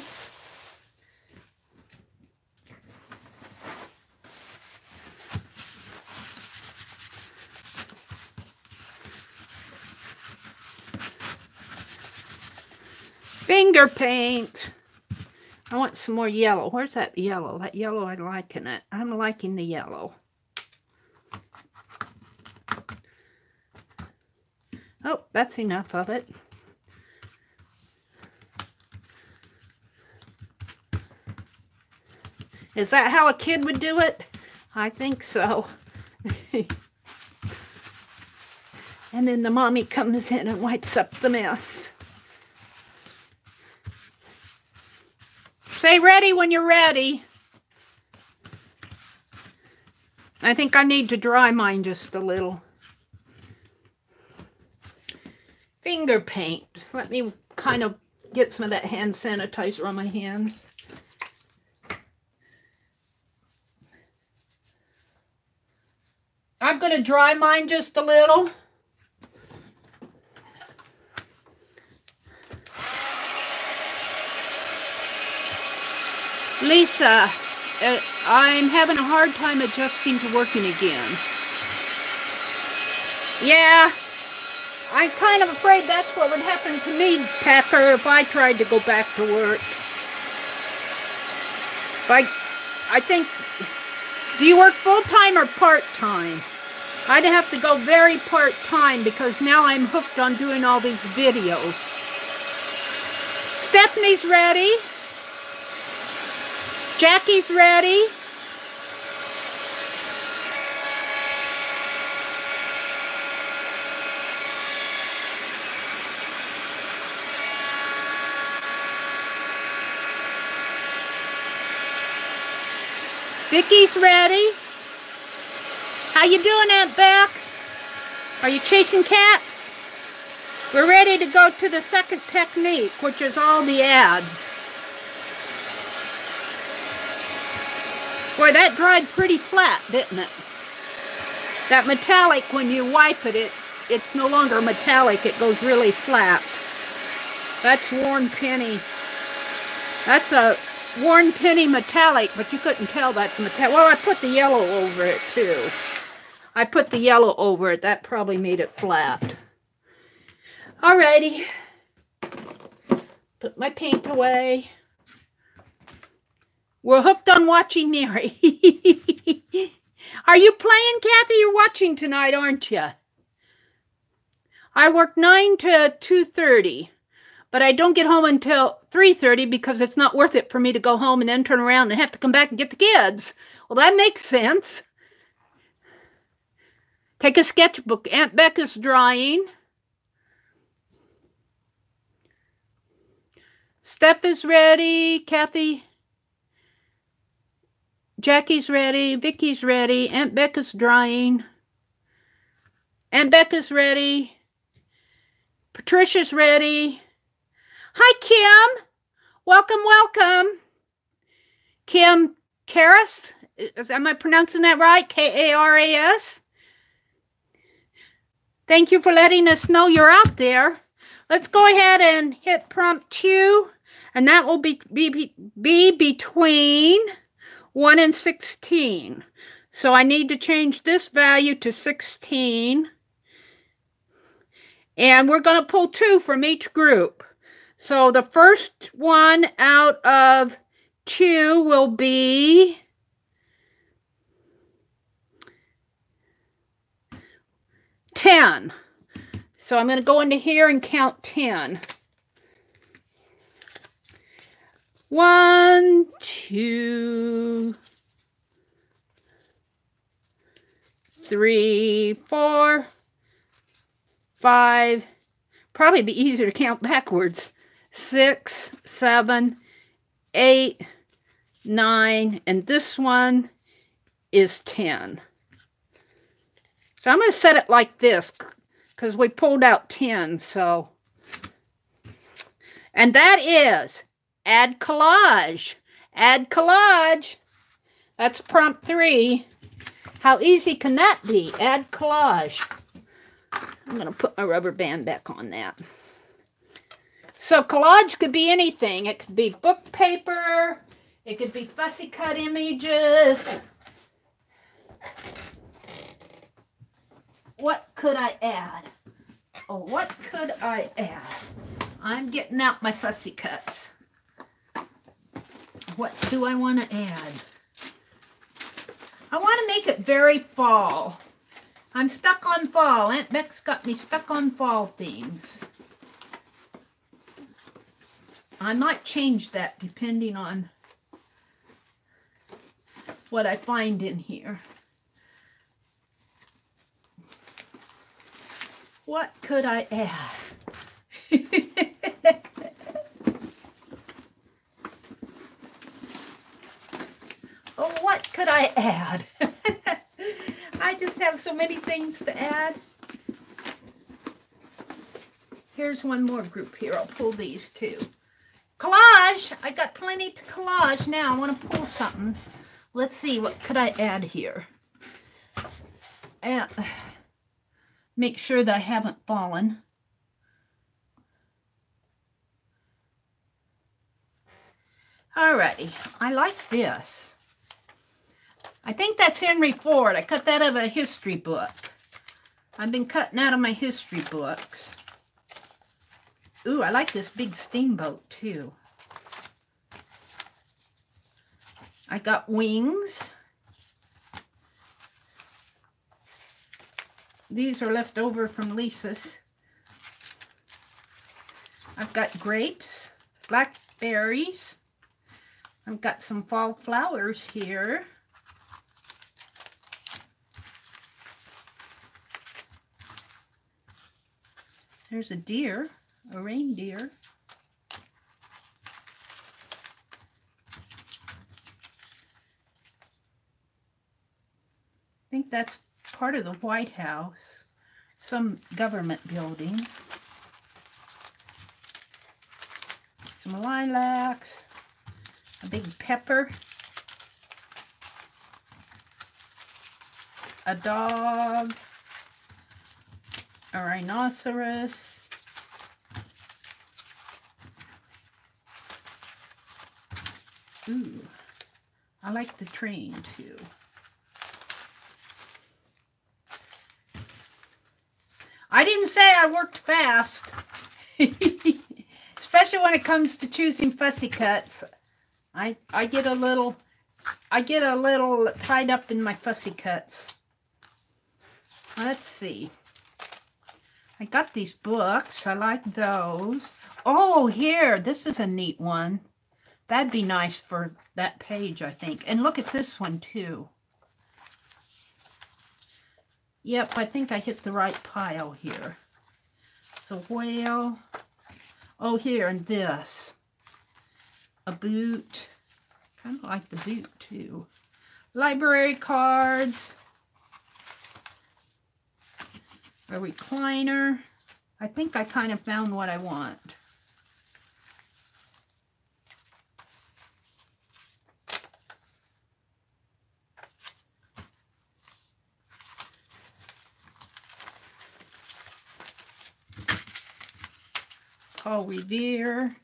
Finger paint. I want some more yellow. Where's that yellow? That yellow, I'm liking it. I'm liking the yellow. Oh, that's enough of it. Is that how a kid would do it? I think so. And then the mommy comes in and wipes up the mess. Say ready when you're ready. I think I need to dry mine just a little. Finger paint. Let me kind of get some of that hand sanitizer on my hands. I'm going to dry mine just a little. Lisa, I'm having a hard time adjusting to working again. Yeah, I'm kind of afraid that's what would happen to me, Packer, if I tried to go back to work. I think, do you work full-time or part-time? I'd have to go very part-time because now I'm hooked on doing all these videos. Stephanie's ready. Jackie's ready. Vicky's ready. How you doing, Aunt Beck? Are you chasing cats? We're ready to go to the second technique, which is all the ads. Boy, that dried pretty flat, didn't it? That metallic, when you wipe it, it's no longer metallic. It goes really flat. That's worn penny. That's a worn penny metallic, but you couldn't tell that's metallic. Well, I put the yellow over it, too. I put the yellow over it. That probably made it flat. Alrighty. Put my paint away. We're hooked on watching Mary. Are you playing, Kathy? You're watching tonight, aren't you? I work 9 to 2:30, but I don't get home until 3:30 because it's not worth it for me to go home and then turn around and have to come back and get the kids. Well, that makes sense. Take a sketchbook. Aunt Becca's drying. Steph is ready. Kathy. Jackie's ready. Vicky's ready. Aunt Becca's drying. Aunt Becca's ready. Patricia's ready. Hi, Kim. Welcome, welcome. Kim Karas. Am I pronouncing that right? K-A-R-A-S. Thank you for letting us know you're out there. Let's go ahead and hit prompt 2. And that will be between 1 and 16. So I need to change this value to 16. And we're going to pull 2 from each group. So the first one out of 2 will be 10. So I'm going to go into here and count 10. 1, 2, 3, 4, 5. Probably be easier to count backwards. 6, 7, 8, 9, and this one is 10. So I'm going to set it like this because we pulled out 10. So, and that is add collage. Add collage. That's prompt 3. How easy can that be? Add collage. I'm going to put my rubber band back on that. So collage could be anything. It could be book paper. It could be fussy cut images. What could I add? Oh, what could I add? I'm getting out my fussy cuts. What do I want to add? I want to make it very fall. I'm stuck on fall. Aunt Beck's got me stuck on fall themes. I might change that depending on what I find in here. What could I add? Oh, what could I add? I just have so many things to add. Here's one more group here. I'll pull these too. Collage. I got plenty to collage now. I want to pull something. Let's see. What could I add here? And make sure that I haven't fallen. Alrighty. I like this. I think that's Henry Ford. I cut that out of a history book. I've been cutting out of my history books. Ooh, I like this big steamboat too. I got wings. These are left over from Lisa's. I've got grapes, blackberries. I've got some fall flowers here. There's a deer, a reindeer. I think that's part of the White House, some government building. Some lilacs, a big pepper, a dog, a rhinoceros, ooh, I like the train too. I didn't say I worked fast, especially when it comes to choosing fussy cuts. I get a little tied up in my fussy cuts. Let's see. I got these books. I like those. Oh, here. This is a neat one. That'd be nice for that page, I think. And look at this one, too. Yep, I think I hit the right pile here. So, whale. Oh, here, and this. A boot. Kind of like the boot, too. Library cards. A recliner. I think I kind of found what I want. Paul Revere.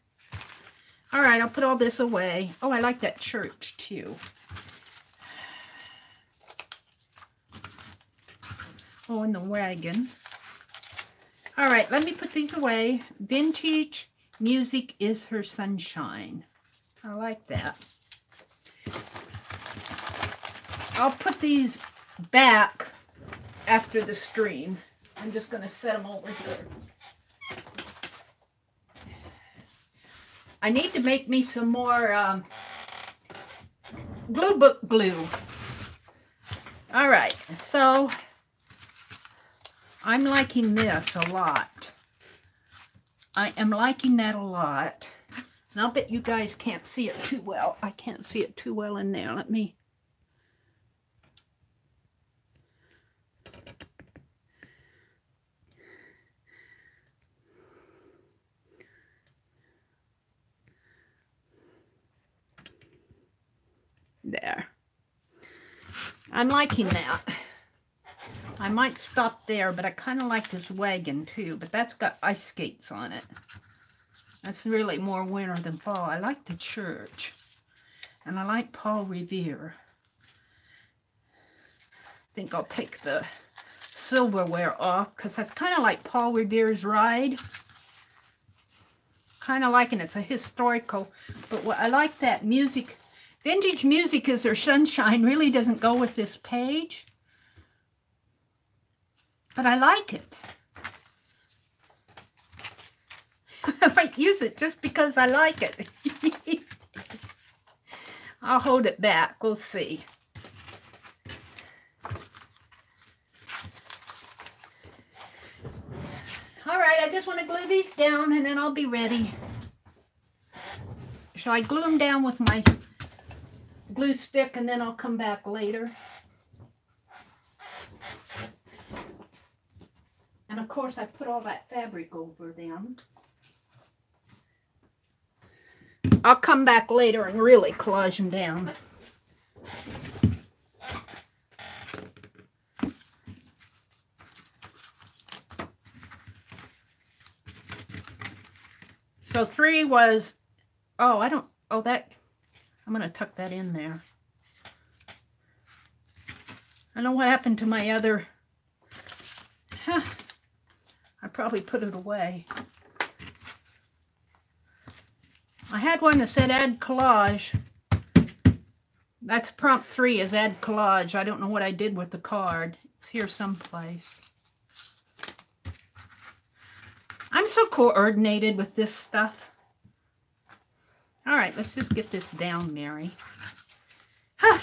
All right, I'll put all this away. Oh, I like that church too. Oh, and the wagon. All right, let me put these away. Vintage Music is Her Sunshine. I like that. I'll put these back after the stream. I'm just going to set them over here. I need to make me some more glue book glue. All right, so I'm liking this a lot. I am liking that a lot. And I'll bet you guys can't see it too well. I can't see it too well in there. Let me... There. I'm liking that. I might stop there, but I kind of like this wagon too, but that's got ice skates on it. That's really more winter than fall. I like the church, and I like Paul Revere. I think I'll take the silverware off because that's kind of like Paul Revere's Ride. kind of liking it. It's a historical, but what I like that music. Vintage music is their sunshine really doesn't go with this page, but I like it. I might use it just because I like it. I'll hold it back. We'll see. All right, I just want to glue these down and then I'll be ready. Shall I glue them down with my glue stick and then I'll come back later? And of course I put all that fabric over them. I'll come back later and really collage them down. So 3 was, oh, I'm going to tuck that in there. I don't know what happened to my other, I probably put it away. I had one that said add collage. That's prompt 3 is add collage. I don't know what I did with the card. It's here someplace. I'm so coordinated with this stuff. All right, let's just get this down, Mary. Huh.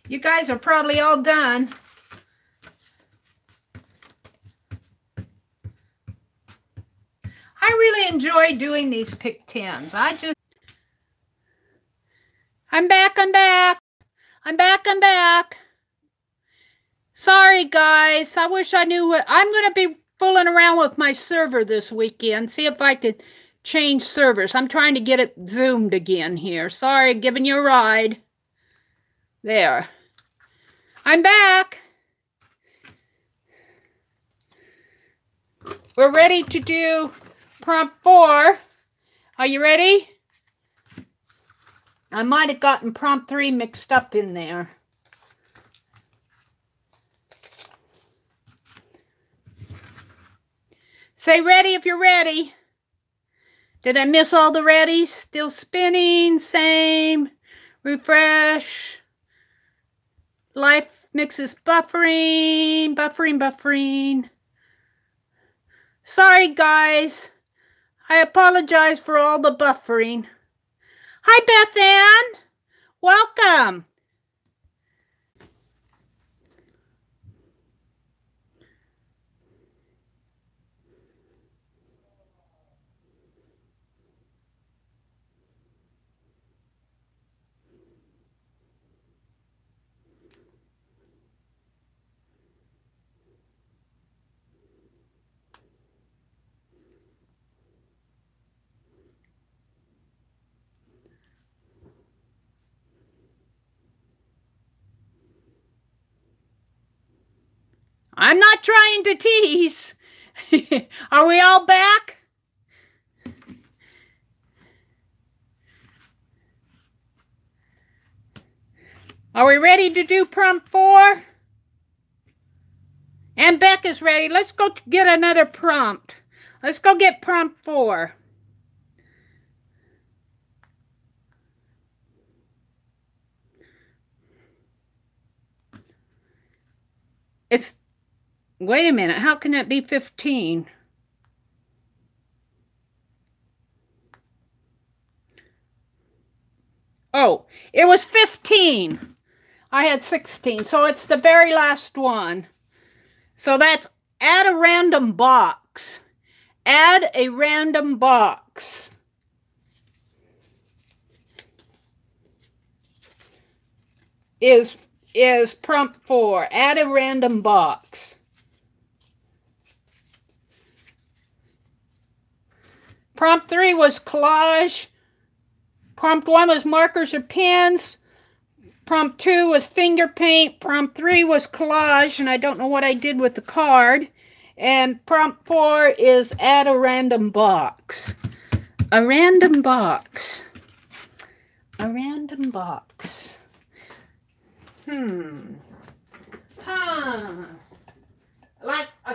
You guys are probably all done. I really enjoy doing these pick 10s. I'm back. Sorry, guys. I wish I knew what... I'm going to be fooling around with my server this weekend. See if I could change servers. I'm trying to get it zoomed again here. Sorry, giving you a ride. There. I'm back. We're ready to do prompt 4. Are you ready? I might have gotten prompt 3 mixed up in there. Say ready if you're ready. Did I miss all the readies? Still spinning, same. Refresh. Life mixes buffering. Sorry, guys. I apologize for all the buffering. Hi, Beth Ann. Welcome. I'm not trying to tease. Are we all back? Are we ready to do prompt 4? And Beck is ready. Let's go get another prompt. Let's go get prompt 4. Wait a minute. How can that be 15? Oh, it was 15. I had 16. So it's the very last one. So that's add a random box. Add a random box. Is prompt 4. Add a random box. Prompt 3 was collage. Prompt 1 was markers or pens. Prompt 2 was finger paint. Prompt 3 was collage, and I don't know what I did with the card. And prompt 4 is add a random box. A random box. A random box.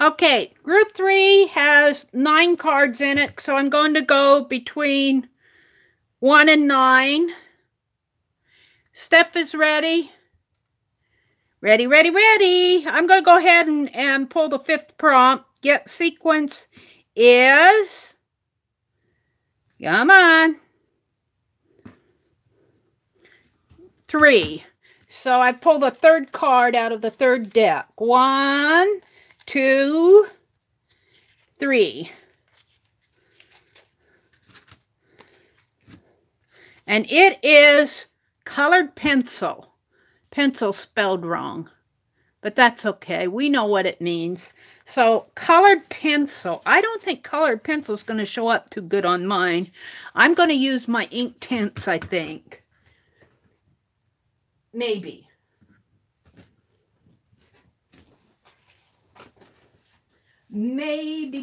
Okay, group 3 has 9 cards in it, so I'm going to go between 1 and 9. Steph is ready. Ready, ready, ready. I'm going to go ahead and pull the 5th prompt. Get sequence is, come on, 3. So I pull the 3rd card out of the 3rd deck. 1, 2, 3. And it is colored pencil. Pencil spelled wrong, but that's okay. We know what it means. So colored pencil. I don't think colored pencil is going to show up too good on mine. I'm going to use my ink tints, I think. Maybe. Maybe.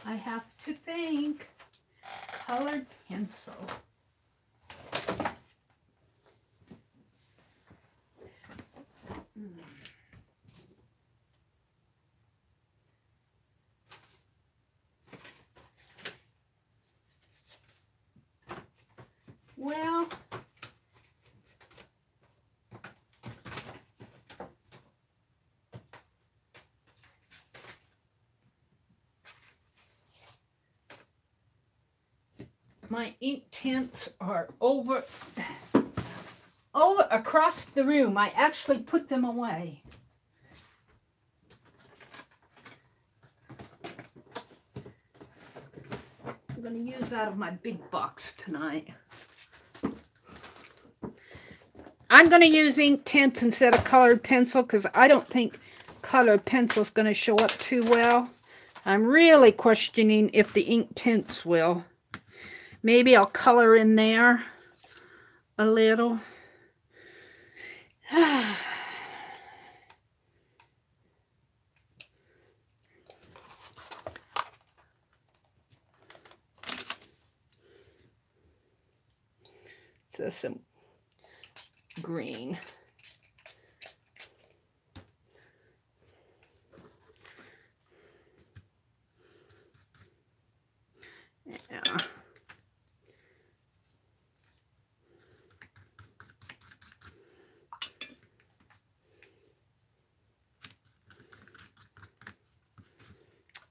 I have to think. Colored pencil. Well, my ink tints are over across the room. I actually put them away. I'm going to use out of my big box tonight. I'm going to use ink tints instead of colored pencil because I don't think colored pencil is going to show up too well. I'm really questioning if the ink tints will. Maybe I'll color in there a little. So some green. Yeah.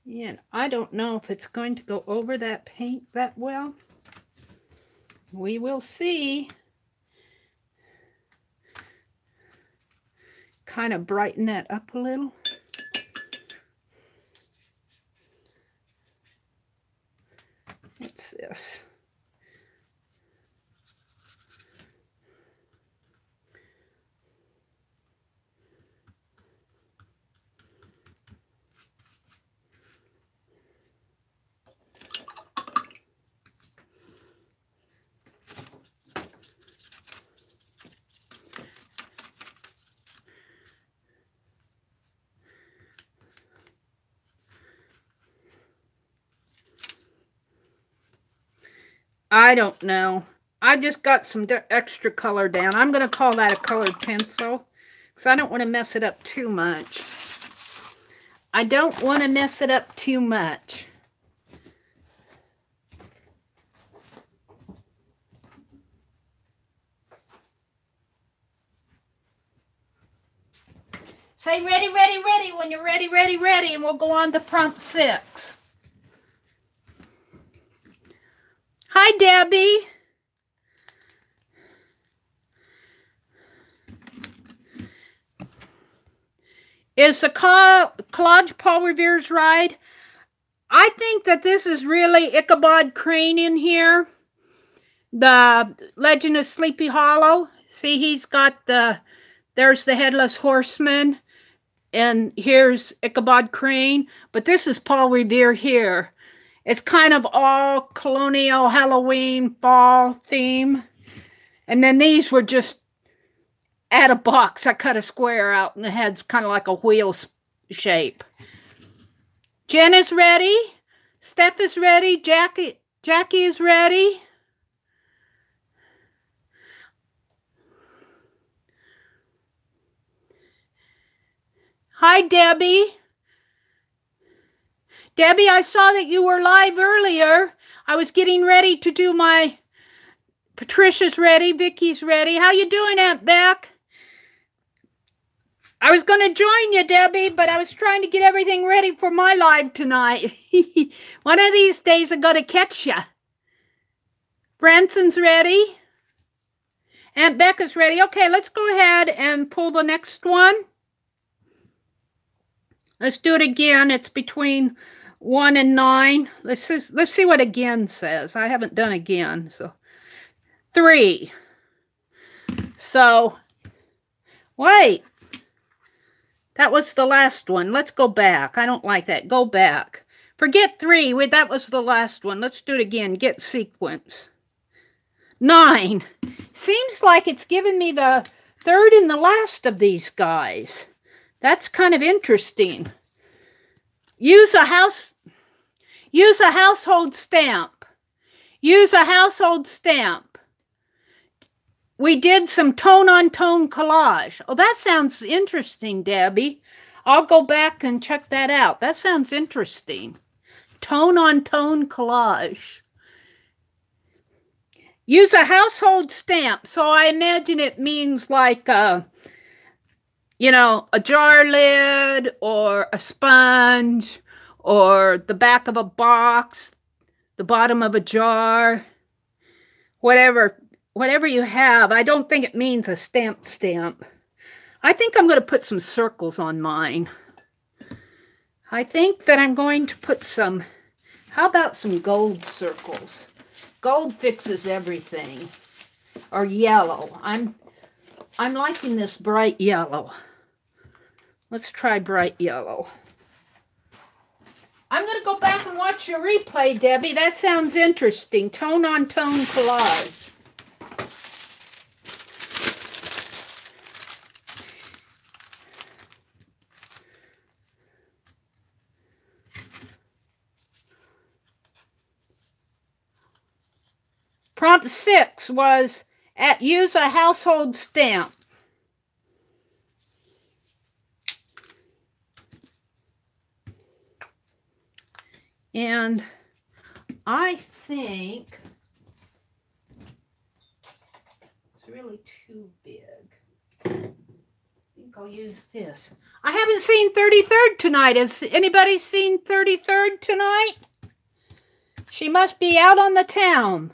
And I don't know if it's going to go over that paint that well. We will see. Kind of brighten that up a little. What's this? I don't know. I just got some extra color down. I'm going to call that a colored pencil because I don't want to mess it up too much. I don't want to mess it up too much. Say ready, ready, ready when you're ready, ready, ready, and we'll go on to prompt 6. Hi, Debbie. Is the collage Paul Revere's ride? I think that this is really Ichabod Crane in here. The Legend of Sleepy Hollow. See, he's got there's the Headless Horseman. And here's Ichabod Crane. But this is Paul Revere here. It's kind of all colonial Halloween fall theme. And then these were just at a box. I cut a square out and the head's kind of like a wheel shape. Jen is ready. Steph is ready. Jackie is ready. Hi, Hi, Debbie. Debbie, I saw that you were live earlier. I was getting ready to do my... Patricia's ready. Vicky's ready. How you doing, Aunt Beck? I was going to join you, Debbie, but I was trying to get everything ready for my live tonight. One of these days I'm going to catch you. Branson's ready. Aunt Becca's ready. Okay, let's go ahead and pull the next one. Let's do it again. It's between 1 and 9. Let's see what again says. I haven't done again. So 3. So, wait. That was the last one. Let's go back. I don't like that. Go back. Forget 3. Wait, that was the last one. Let's do it again. Get sequence. 9. Seems like it's given me the third and the last of these guys. That's kind of interesting. Use a household stamp. Use a household stamp. We did some tone-on-tone collage. Oh, that sounds interesting, Debbie. I'll go back and check that out. That sounds interesting. Tone-on-tone collage. Use a household stamp. So I imagine it means like, you know, a jar lid or a sponge or the back of a box, the bottom of a jar, whatever you have. I don't think it means a stamp. I think I'm going to put some circles on mine. I think that I'm going to put some, how about some gold circles? Gold fixes everything. Or yellow. I'm liking this bright yellow. Let's try bright yellow. I'm going to go back and watch your replay, Debbie. That sounds interesting. Tone-on-tone collage. Prompt 6 was use a household stamp. And I think it's really too big. I think I'll use this. I haven't seen 33rd tonight. Has anybody seen 33rd tonight? She must be out on the town.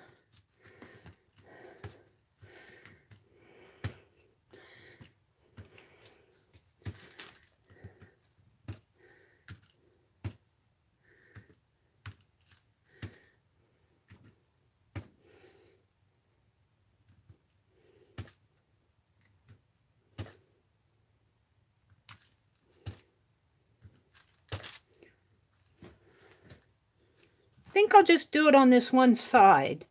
I think I'll just do it on this one side.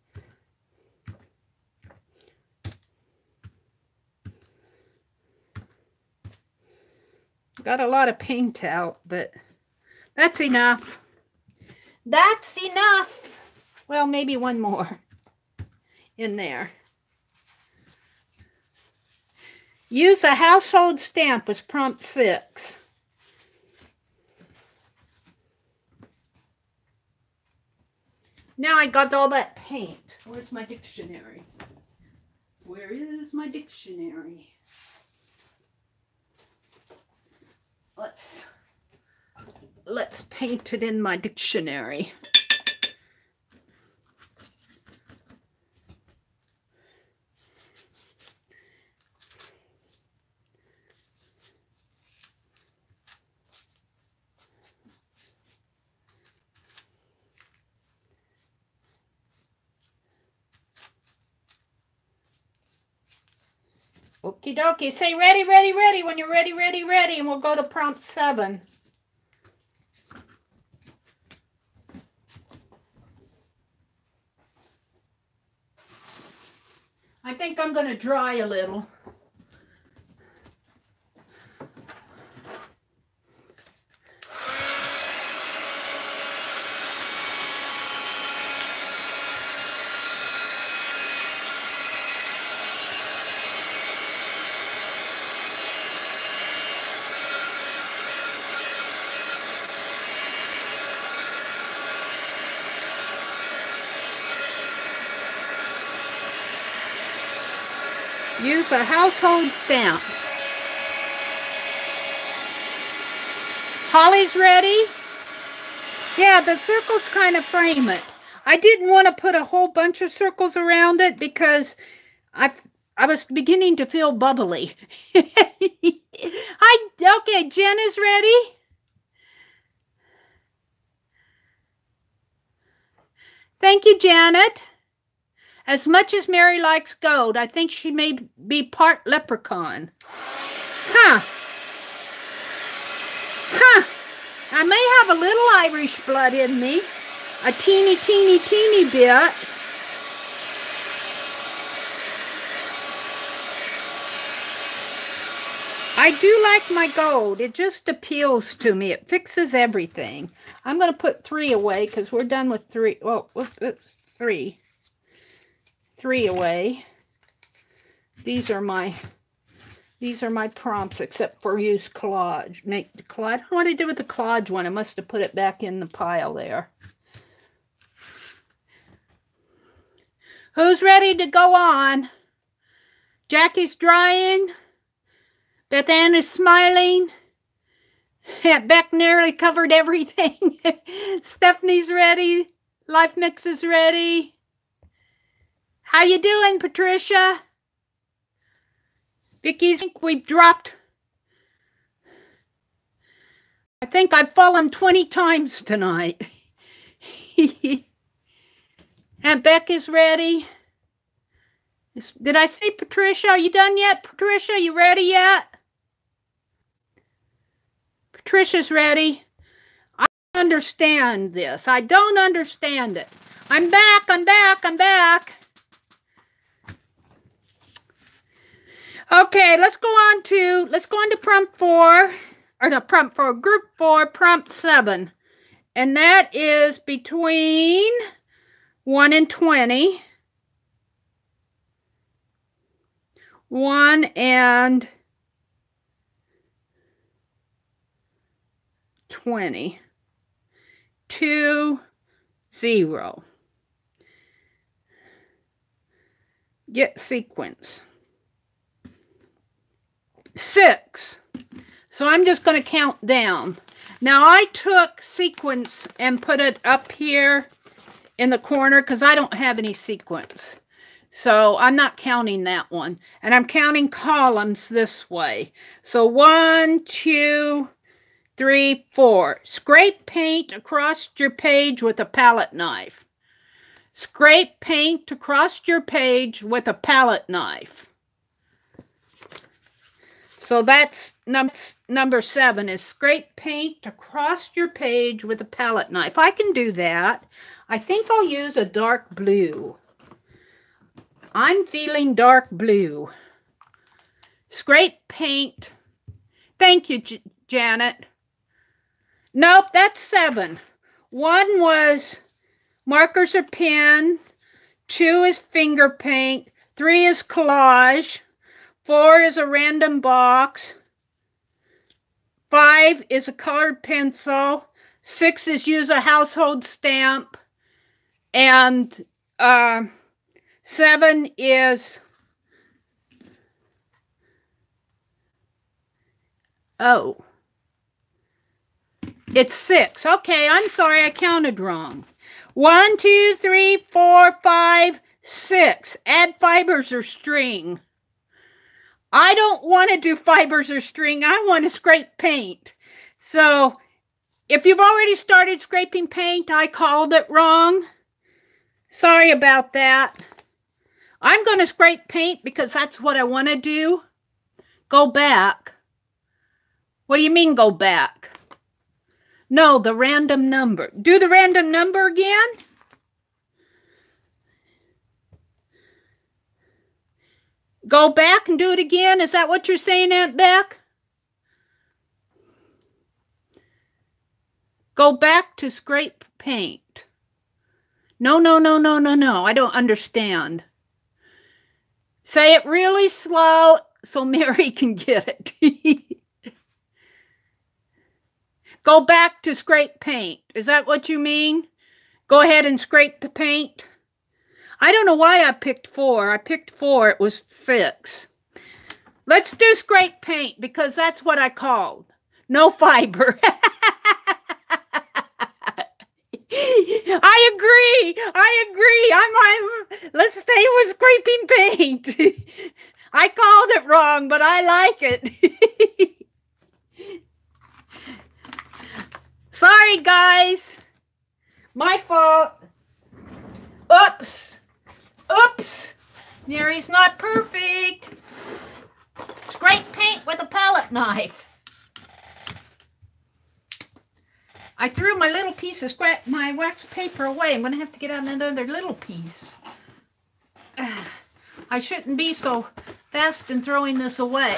Got a lot of paint out, but that's enough. That's enough. Well, maybe one more in there. Use a household stamp as prompt 6. Now I got all that paint. Where's my dictionary? Where is my dictionary? Let's paint it in my dictionary. Okie dokie. Say ready, ready, ready when you're ready, ready, ready, and we'll go to prompt 7. I think I'm going to dry a little. Use a household stamp. Holly's ready? Yeah, the circles kind of frame it. I didn't want to put a whole bunch of circles around it because I was beginning to feel bubbly. Okay, Jen is ready. Thank you, Janet. As much as Mary likes gold, I think she may be part leprechaun. Huh. Huh. I may have a little Irish blood in me. A teeny, teeny, teeny bit. I do like my gold. It just appeals to me. It fixes everything. I'm going to put 3 away because we're done with 3. Oh, that's 3. 3 away. These are my prompts, except for use collage. Make the collage. I don't know what I did with the collage one. I must have put it back in the pile there. Who's ready to go on? Jackie's drying. Beth Ann is smiling. Beck nearly covered everything. Stephanie's ready. Life Mix is ready. How you doing, Patricia? Vicky's, we've dropped. I think I've fallen 20 times tonight. And Beck is ready. Did I see Patricia? Are you done yet, Patricia? You ready yet? Patricia's ready. I don't understand this. I don't understand it. I'm back, I'm back, I'm back. Okay, let's go on to prompt 4, or the prompt 4, group 4, prompt 7. And that is between 1 and 20. 1 and 20. 2, 0. Get sequence. 6. So I'm just going to count down. Now I took sequence and put it up here in the corner because I don't have any sequence. So I'm not counting that one. And I'm counting columns this way. So 1, 2, 3, 4. Scrape paint across your page with a palette knife. Scrape paint across your page with a palette knife. So that's number 7 is scrape paint across your page with a palette knife. I can do that. I think I'll use a dark blue. I'm feeling dark blue. Scrape paint. Thank you, Janet. Nope, that's 7. 1 was markers or pen. 2 is finger paint. 3 is collage. 4 is a random box. 5 is a colored pencil. 6 is use a household stamp. And 7 is, oh, it's 6. Okay, I'm sorry, I counted wrong. 1, 2, 3, 4, 5, 6. Add fibers or string. I don't want to do fibers or string. I want to scrape paint. So if you've already started scraping paint, I called it wrong. Sorry about that. I'm going to scrape paint because that's what I want to do. Go back. What do you mean go back? No, the random number. Do the random number again. Go back and do it again. Is that what you're saying, Aunt Beck? Go back to scrape paint. No, no, no, no, no, no. I don't understand. Say it really slow so Mary can get it. Go back to scrape paint. Is that what you mean? Go ahead and scrape the paint. I don't know why I picked 4. I picked 4. It was 6. Let's do scrape paint because that's what I called. No fiber. I agree. Let's stay with scraping paint. I called it wrong, but I like it. Sorry, guys. My fault. Oops. Mary's not perfect. Scrape paint with a palette knife. I threw my little piece of my wax paper away. I'm going to have to get out another little piece. I shouldn't be so fast in throwing this away.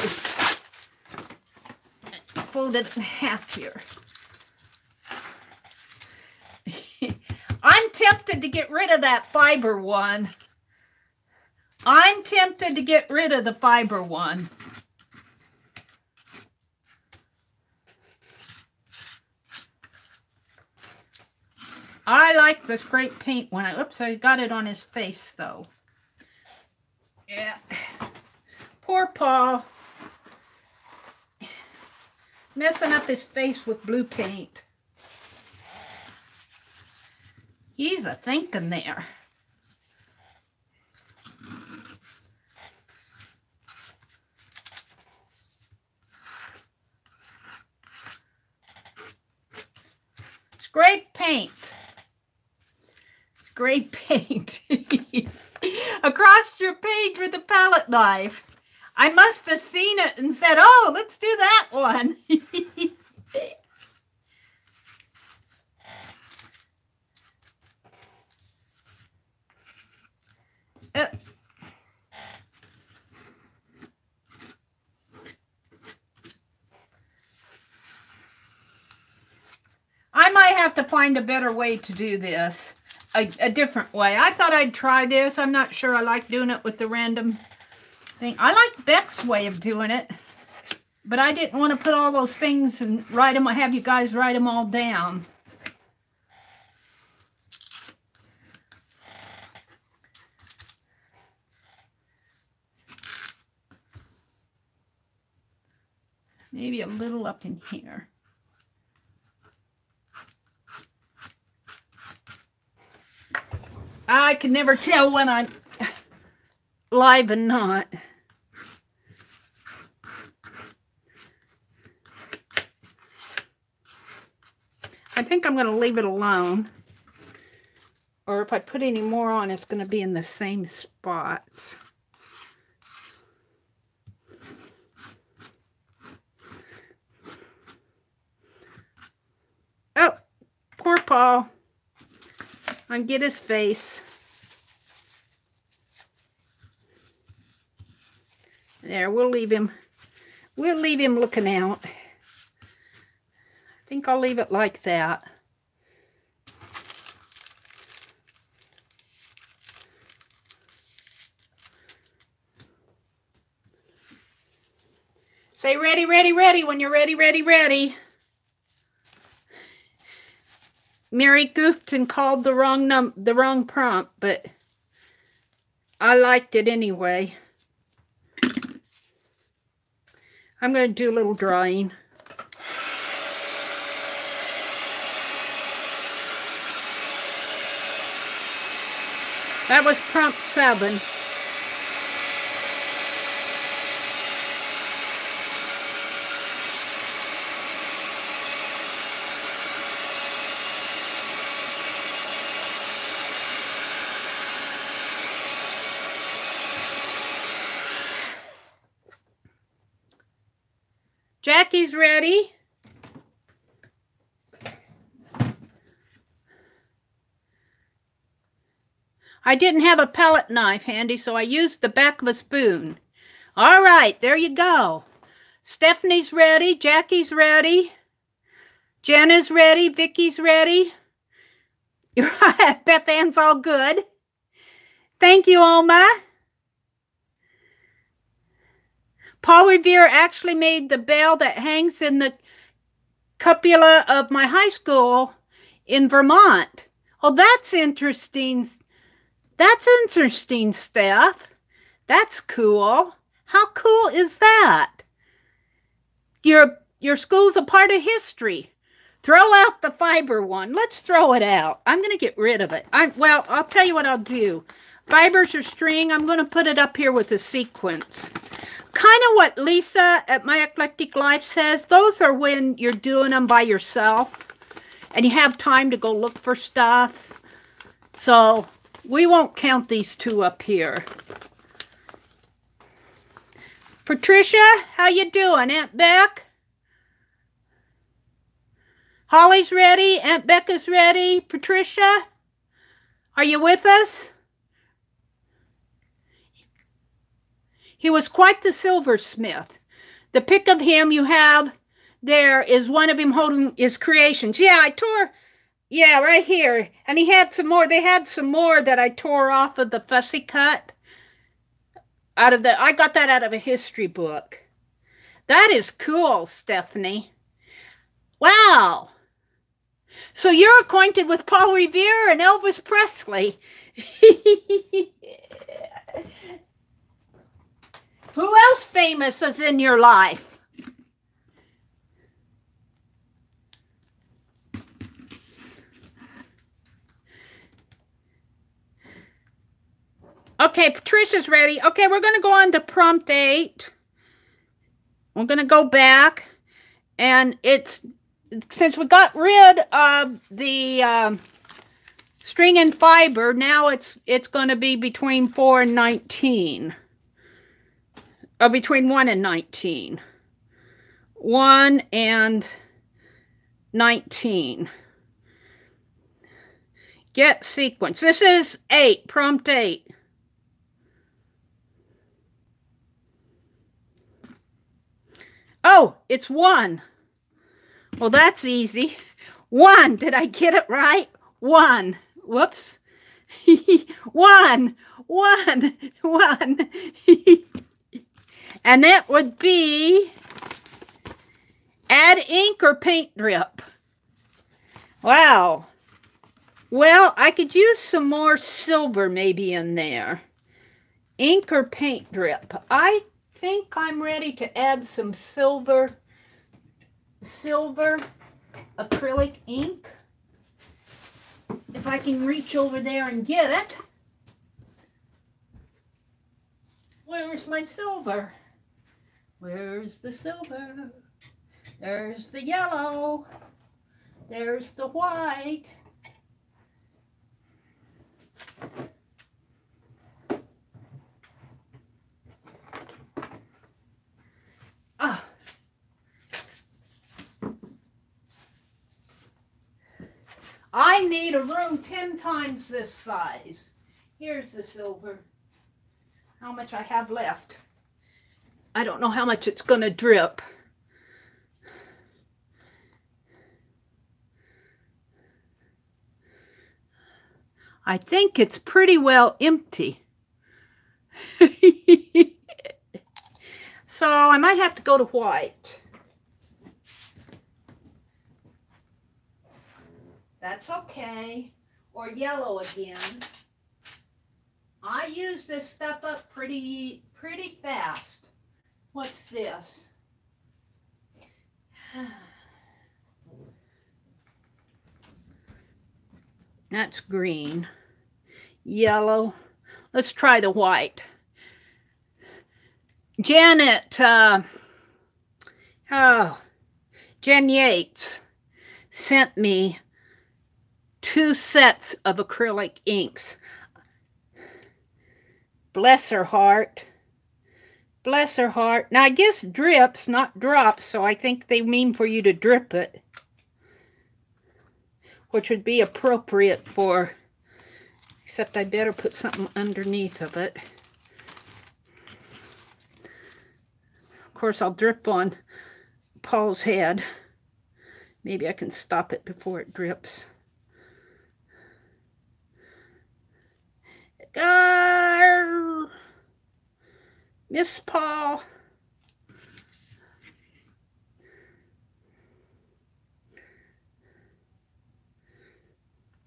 Fold it in half here. I'm tempted to get rid of that fiber one. I'm tempted to get rid of the fiber one. I like the scrape paint one. Oops, I got it on his face though. Yeah. Poor Paul. Messing up his face with blue paint. He's a thinking there. Scrape paint. Scrape paint. Across your page with a palette knife. I must have seen it and said, oh, let's do that one. I might have to find a better way to do this. A different way. I thought I'd try this. I'm not sure I like doing it with the random thing. I like Beck's way of doing it. But I didn't want to put all those things and write them. I have you guys write them all down. Maybe a little up in here. I can never tell when I'm live and not. I think I'm going to leave it alone. Or if I put any more on, it's going to be in the same spots. Oh, poor Paul. And get his face. There, we'll leave him looking out. I think I'll leave it like that. Say ready, ready, ready when you're ready, ready, ready. Mary goofed and called the wrong prompt, but I liked it anyway. I'm going to do a little drawing. That was prompt 7. Jackie's ready. I didn't have a palette knife handy, so I used the back of a spoon. All right, there you go. Stephanie's ready. Jackie's ready. Jenna's ready. Vicky's ready. Beth Ann's all good. Thank you, Oma. Paul Revere actually made the bell that hangs in the cupola of my high school in Vermont. Oh, that's interesting. That's interesting, Steph. That's cool. How cool is that? Your school's a part of history. Throw out the fiber one. Let's throw it out. I'm going to get rid of it. Well, I'll tell you what I'll do. Fibers or string, I'm going to put it up here with a sequence. Kind of what Lisa at My Eclectic Life says. Those are when you're doing them by yourself and you have time to go look for stuff. So we won't count these two up here. Patricia, how you doing? Aunt Beck? Holly's ready. Aunt Becca's ready. Patricia, are you with us? He was quite the silversmith. The pic of him you have there is one of him holding his creations. Yeah, I tore, yeah, right here. And he had some more. They had some more that I tore off of the fussy cut. I got that out of a history book. That is cool, Stephanie. Wow. So you're acquainted with Paul Revere and Elvis Presley. Who else famous is in your life? Okay, Patricia's ready. Okay, we're going to go on to prompt 8. We're going to go back. And since we got rid of the string and fiber, now it's going to be between 4 and 19. Or between 1 and 19. 1 and 19. Get sequence. This is 8, prompt 8. Oh, it's 1. Well, that's easy. 1. Did I get it right? 1. Whoops. 1. And that would be add ink or paint drip. Wow. Well, I could use some more silver maybe in there. Ink or paint drip. I think I'm ready to add some silver acrylic ink. If I can reach over there and get it. Where's my silver? Where's the silver? There's the yellow. There's the white. Ah. I need a room 10 times this size. Here's the silver. How much I have left. I don't know how much it's going to drip. I think it's pretty well empty. So I might have to go to white. That's okay. Or yellow again. I use this stuff up pretty fast. What's this? That's green. Yellow. Let's try the white. Janet, Jen Yates sent me 2 sets of acrylic inks. Bless her heart. Bless her heart. Now, I guess drips, not drops, so I think they mean for you to drip it. Which would be appropriate for, except I better put something underneath of it. Of course, I'll drip on Paul's head. Maybe I can stop it before it drips. Miss Paul.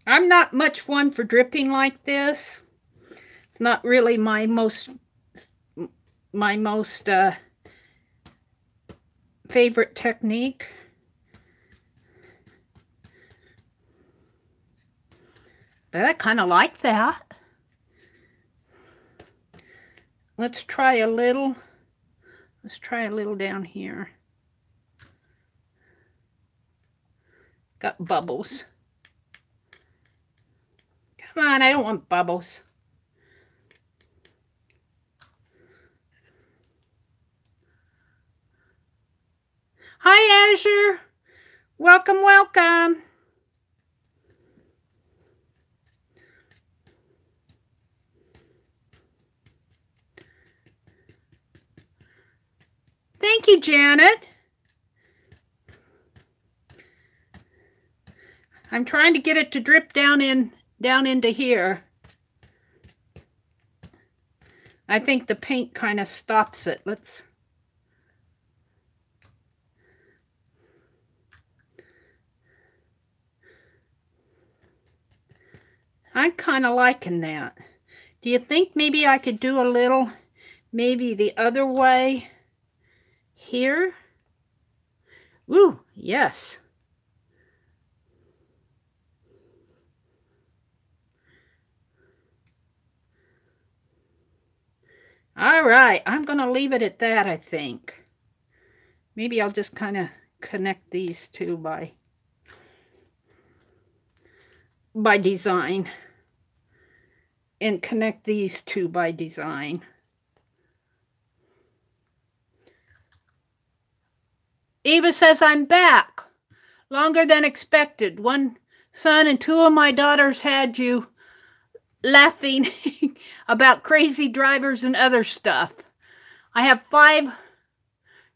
I'm not much one for dripping like this. It's not really my most favorite technique. But I kind of like that. Let's try a little down here. Got bubbles. Come on, I don't want bubbles. Hi, Azure. Welcome, welcome. Thank you, Janet. I'm trying to get it to drip down into here. I think the paint kind of stops it. I'm kind of liking that. Do you think maybe I could do a little, maybe the other way here? Ooh, yes. All right, I'm going to leave it at that, I think. Maybe I'll just kind of connect these two by design. And connect these two by design. Eva says, I'm back. Longer than expected. One son and two of my daughters had you laughing about crazy drivers and other stuff. I have 5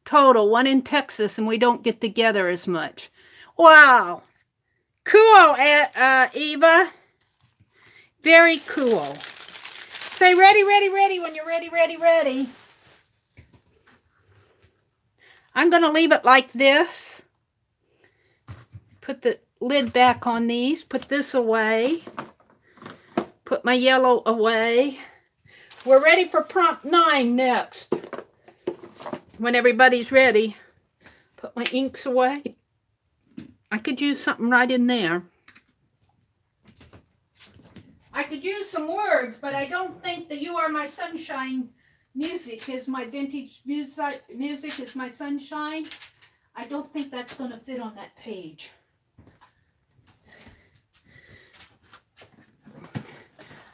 total, 1 in Texas, and we don't get together as much. Wow. Cool, Eva. Very cool. Say ready, ready, ready when you're ready, ready, ready. I'm going to leave it like this. Put the lid back on these. Put this away. Put my yellow away. We're ready for prompt 9 next. When everybody's ready. Put my inks away. I could use something right in there. I could use some words, but I don't think that You Are My Sunshine music is my vintage music is my sunshine. I don't think that's going to fit on that page.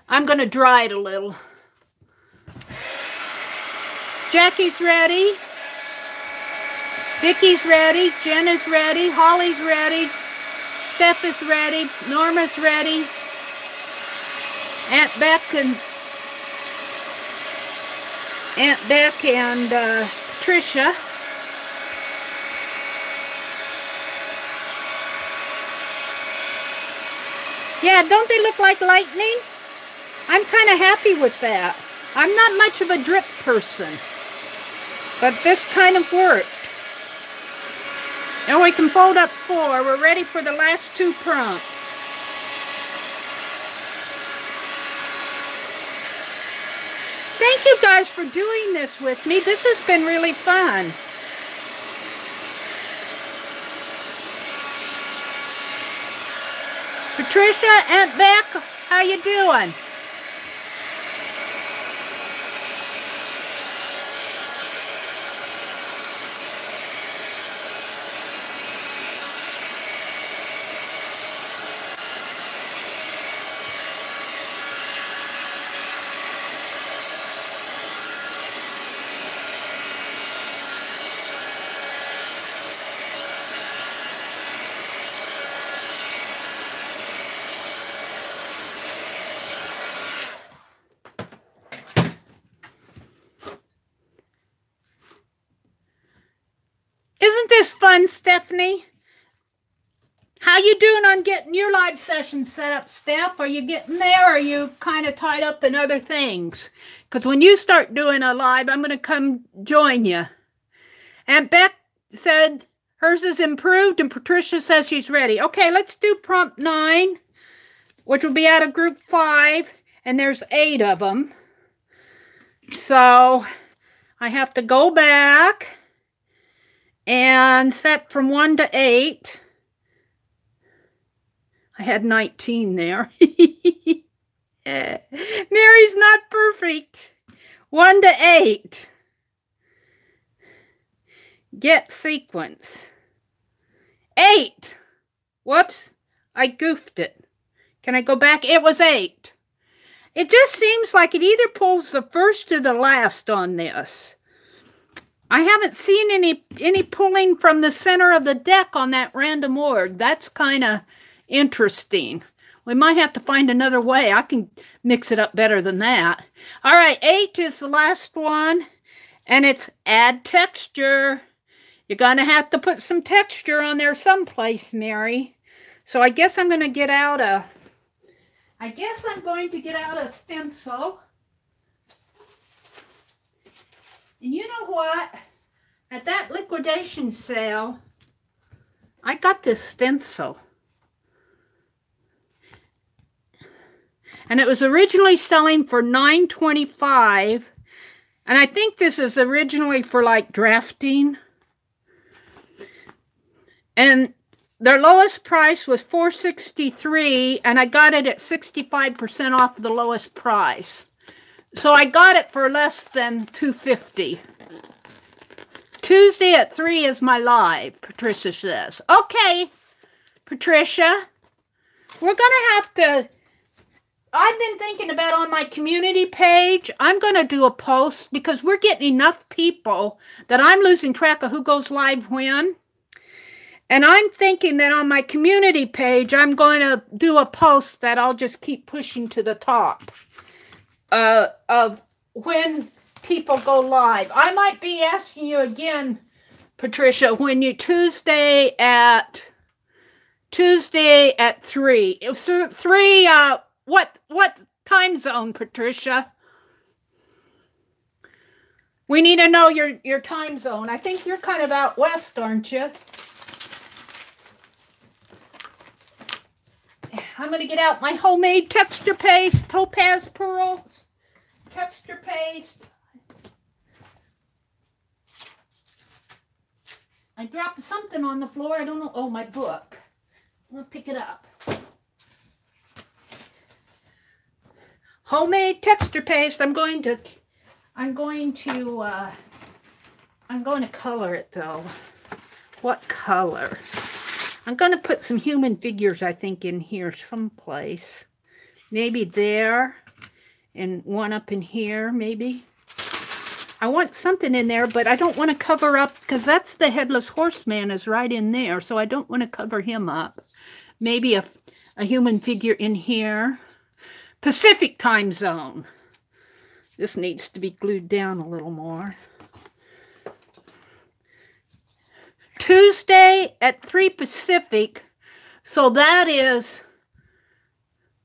I'm going to dry it a little. Jackie's ready. Vicky's ready. Jen is ready. Holly's ready. Steph is ready. Norma's ready. Aunt Beck and Patricia. Yeah, don't they look like lightning? I'm kind of happy with that. I'm not much of a drip person, but this kind of worked. Now we can fold up 4. We're ready for the last 2 prompts. Thank you guys for doing this with me. This has been really fun. Patricia, Aunt Beck, how you doing? Isn't this fun, Stephanie? How you doing on getting your live session set up, Steph? Are you getting there, or are you kind of tied up in other things? Because when you start doing a live, I'm going to come join you. And Beck said hers is improved, and Patricia says she's ready. Okay, let's do prompt 9, which will be out of group 5. and there's 8 of them. So I have to go back and set from 1 to 8. I had 19 there. Mary's not perfect. 1 to 8. Get sequence. 8. Whoops. I goofed it. Can I go back? It was 8. It just seems like it either pulls the first or the last on this. I haven't seen any pulling from the center of the deck on that random org. That's kind of interesting. We might have to find another way. I can mix it up better than that. All right, 8 is the last one, and it's add texture. You're going to have to put some texture on there someplace, Mary. So I guess I'm going to get out a stencil. And you know what? At that liquidation sale, I got this stencil. And it was originally selling for $9.25. And I think this is originally for like drafting. And their lowest price was $4.63, and I got it at 65% off the lowest price. So I got it for less than $2.50. Tuesday at 3 is my live, Patricia says. Okay, Patricia, we're going to have to... I've been thinking about on my community page, I'm going to do a post because we're getting enough people that I'm losing track of who goes live when. And I'm thinking that on my community page, I'm going to do a post that I'll just keep pushing to the top of when people go live. I might be asking you again, Patricia, when you Tuesday at 3. It was 3, what time zone, Patricia? We need to know your time zone. I think you're kind of out west, aren't you? I'm going to get out my homemade texture paste, topaz pearls, texture paste. I dropped something on the floor. I don't know. Oh, my book. I'm going to pick it up. Homemade texture paste. I'm going to color it though. What color? I'm going to put some human figures, I think, in here someplace. Maybe there, and one up in here, maybe. I want something in there, but I don't want to cover up, because that's the Headless Horseman is right in there, so I don't want to cover him up. Maybe a human figure in here. Pacific time zone. This needs to be glued down a little more. Tuesday at 3 Pacific, so that is,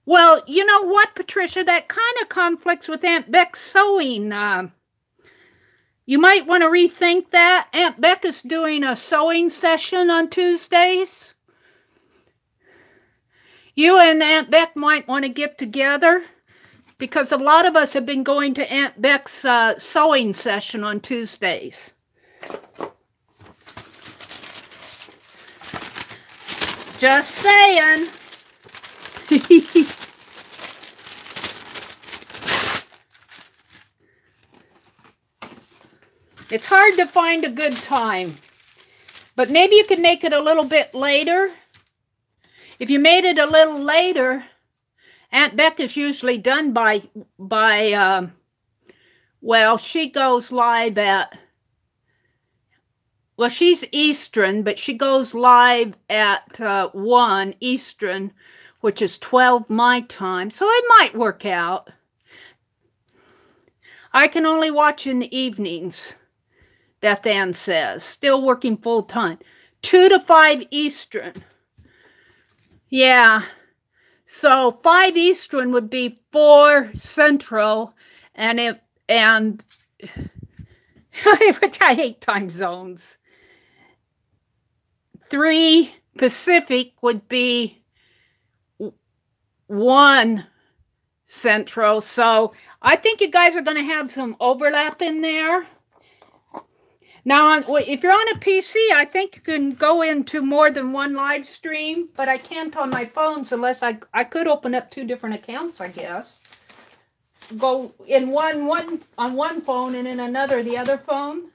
well, you know what, Patricia, that kind of conflicts with Aunt Beck's sewing. You might want to rethink that. Aunt Beck is doing a sewing session on Tuesdays. You and Aunt Beck might want to get together, because a lot of us have been going to Aunt Beck's sewing session on Tuesdays. Just saying. It's hard to find a good time. But maybe you could make it a little bit later. If you made it a little later, Aunt Beck is usually done by well, she goes live at, well, she's Eastern, but she goes live at 1 Eastern, which is 12 my time. So it might work out. I can only watch in the evenings, Beth Ann says. Still working full time. 2 to 5 Eastern. Yeah. So 5 Eastern would be 4 Central. And which I hate time zones. 3 Pacific would be 1 central. So I think you guys are going to have some overlap in there. Now, if you're on a PC, I think you can go into more than one live stream, but I can't on my phones unless I could open up 2 different accounts, I guess. Go in one on one phone and in another the other phone.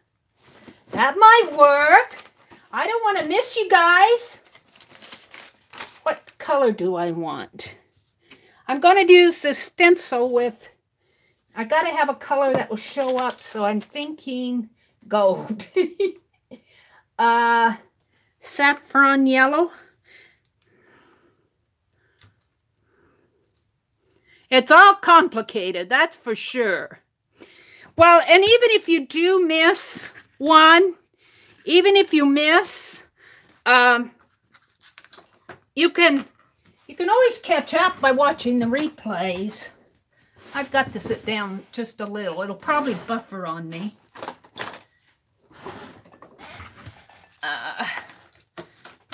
That might work. I don't want to miss you guys. What color do I want? I'm going to use this stencil with, I got to have a color that will show up, so I'm thinking gold. Saffron yellow. It's all complicated, that's for sure. Well, and even if you do miss one, even if you miss, you can always catch up by watching the replays. I've got to sit down just a little. It'll probably buffer on me.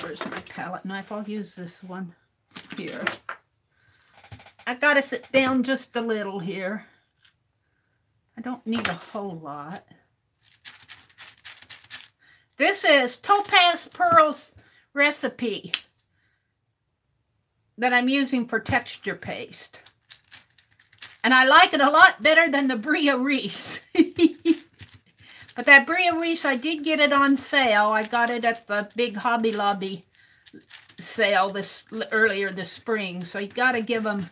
Where's my palette knife? I'll use this one here. I gotta sit down just a little here. I don't need a whole lot. This is Topaz Pearls recipe that I'm using for texture paste. And I like it a lot better than the Bria Reese. But that Bria Reese, I did get it on sale. I got it at the big Hobby Lobby sale earlier this spring. So you got to give them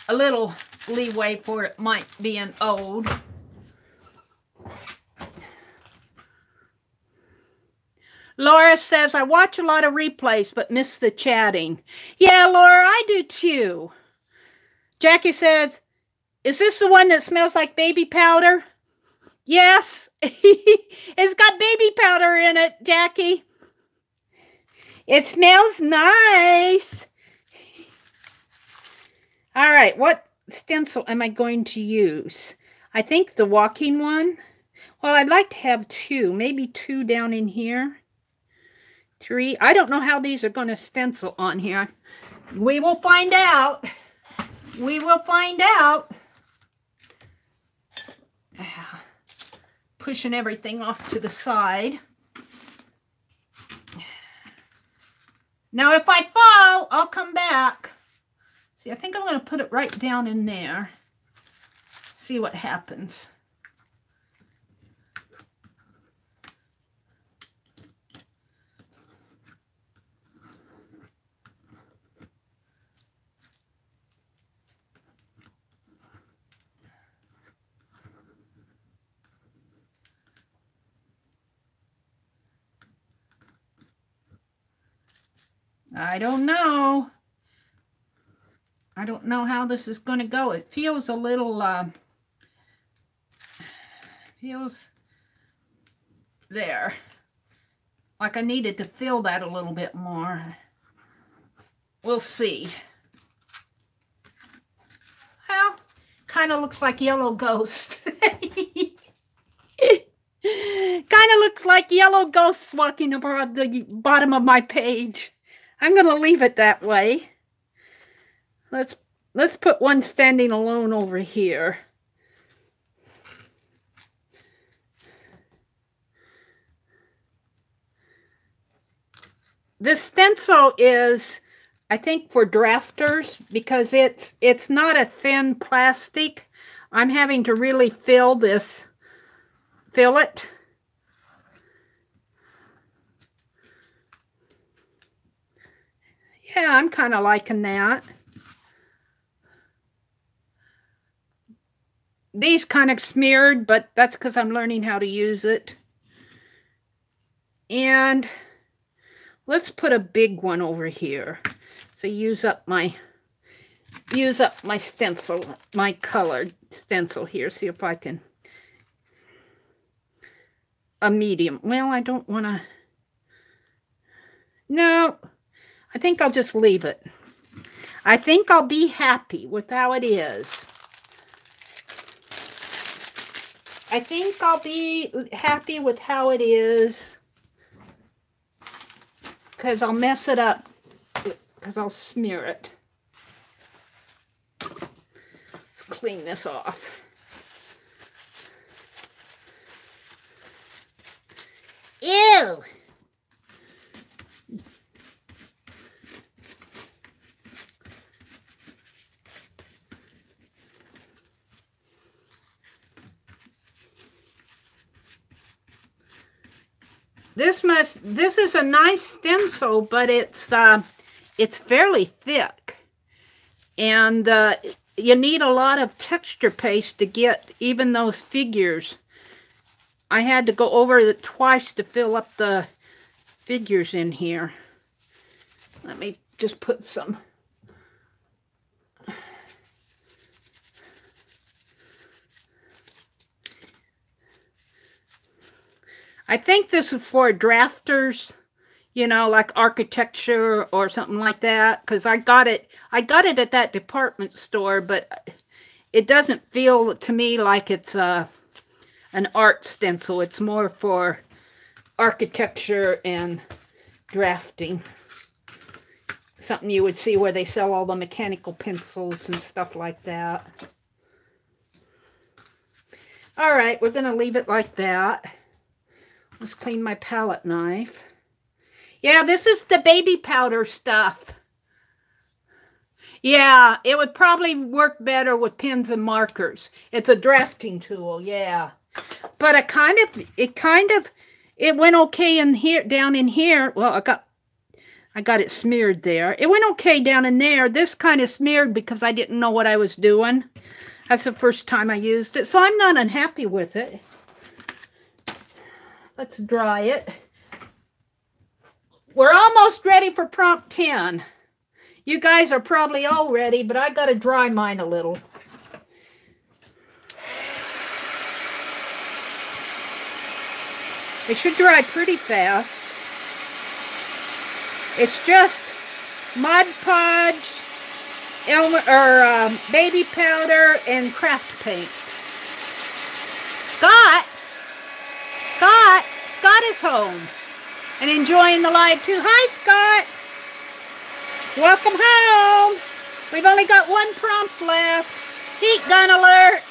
a little leeway for it might be an ode. Laura says, I watch a lot of replays but miss the chatting. Yeah, Laura, I do too. Jackie says, is this the one that smells like baby powder? Yes. It's got baby powder in it, Jackie. It smells nice. All right, what stencil am I going to use? I think the walking one. Well, I'd like to have 2, maybe 2 down in here. 3. I don't know how these are going to stencil on here. We will find out. We will find out. Pushing everything off to the side. Now, if I fall, I'll come back. See, I think I'm going to put it right down in there. See what happens. I don't know. I don't know how this is going to go. It feels a little, feels there. Like I needed to fill that a little bit more. We'll see. Well, kind of looks like Yellow Ghost. Kind of looks like yellow ghosts walking around the bottom of my page. I'm going to leave it that way. Let's put one standing alone over here. This stencil is, I think, for drafters because it's not a thin plastic. I'm having to really fill it. Yeah, I'm kind of liking that. These kind of smeared, but that's because I'm learning how to use it. And let's put a big one over here. So use up my stencil, my colored stencil here. See if I can. A medium. Well, I don't want to. No, I think I'll just leave it. I think I'll be happy with how it is. I think I'll be happy with how it is. Because I'll mess it up. Because I'll smear it. clean this off. Ew! This is a nice stencil, but it's fairly thick, and you need a lot of texture paste to get even those figures. I had to go over it twice to fill up the figures in here. Let me just put some. I think this is for drafters, you know, like architecture or something like that, because I got it at that department store, but it doesn't feel to me like it's an art stencil. It's more for architecture and drafting. Something you would see where they sell all the mechanical pencils and stuff like that. All right, we're going to leave it like that. Let's clean my palette knife. Yeah, this is the baby powder stuff. Yeah, it would probably work better with pens and markers. It's a drafting tool, yeah. But it went okay in here, down in here. Well, I got it smeared there. It went okay down in there. This kind of smeared because I didn't know what I was doing. That's the first time I used it, so I'm not unhappy with it. Let's dry it. We're almost ready for prompt 10. You guys are probably all ready, but I got to dry mine a little. It should dry pretty fast. It's just Mod Podge, baby powder, and craft paint. Scott is home and enjoying the live too. Hi, Scott. Welcome home. We've only got one prompt left. Heat gun alert.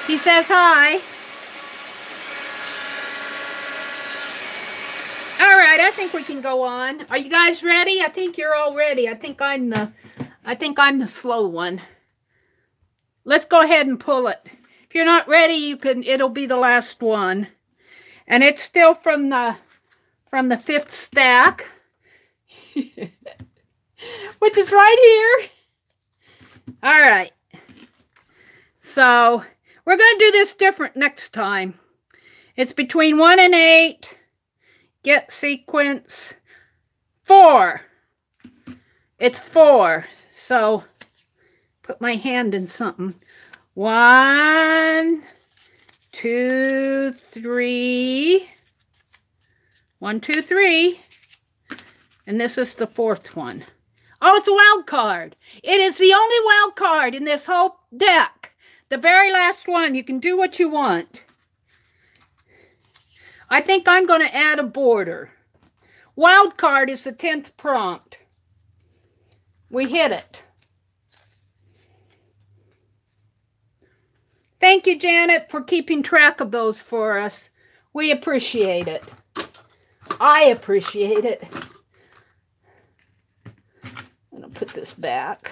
He says hi. All right, I think we can go on. Are you guys ready? I think you're all ready. I think I'm the slow one. Let's go ahead and pull it. If you're not ready, it'll be the last one. And it's still from the 5th stack. Which is right here. All right. So, we're going to do this different next time. It's between 1 and 8. Get sequence 4. It's 4. So, put my hand in something. 1, 2, 3. 1, 2, 3. And this is the 4th one. Oh, it's a wild card. It is the only wild card in this whole deck. The very last one. You can do what you want. I think I'm going to add a border. Wild card is the 10th prompt. We hit it. Thank you, Janet, for keeping track of those for us. We appreciate it. I appreciate it. I'm going to put this back.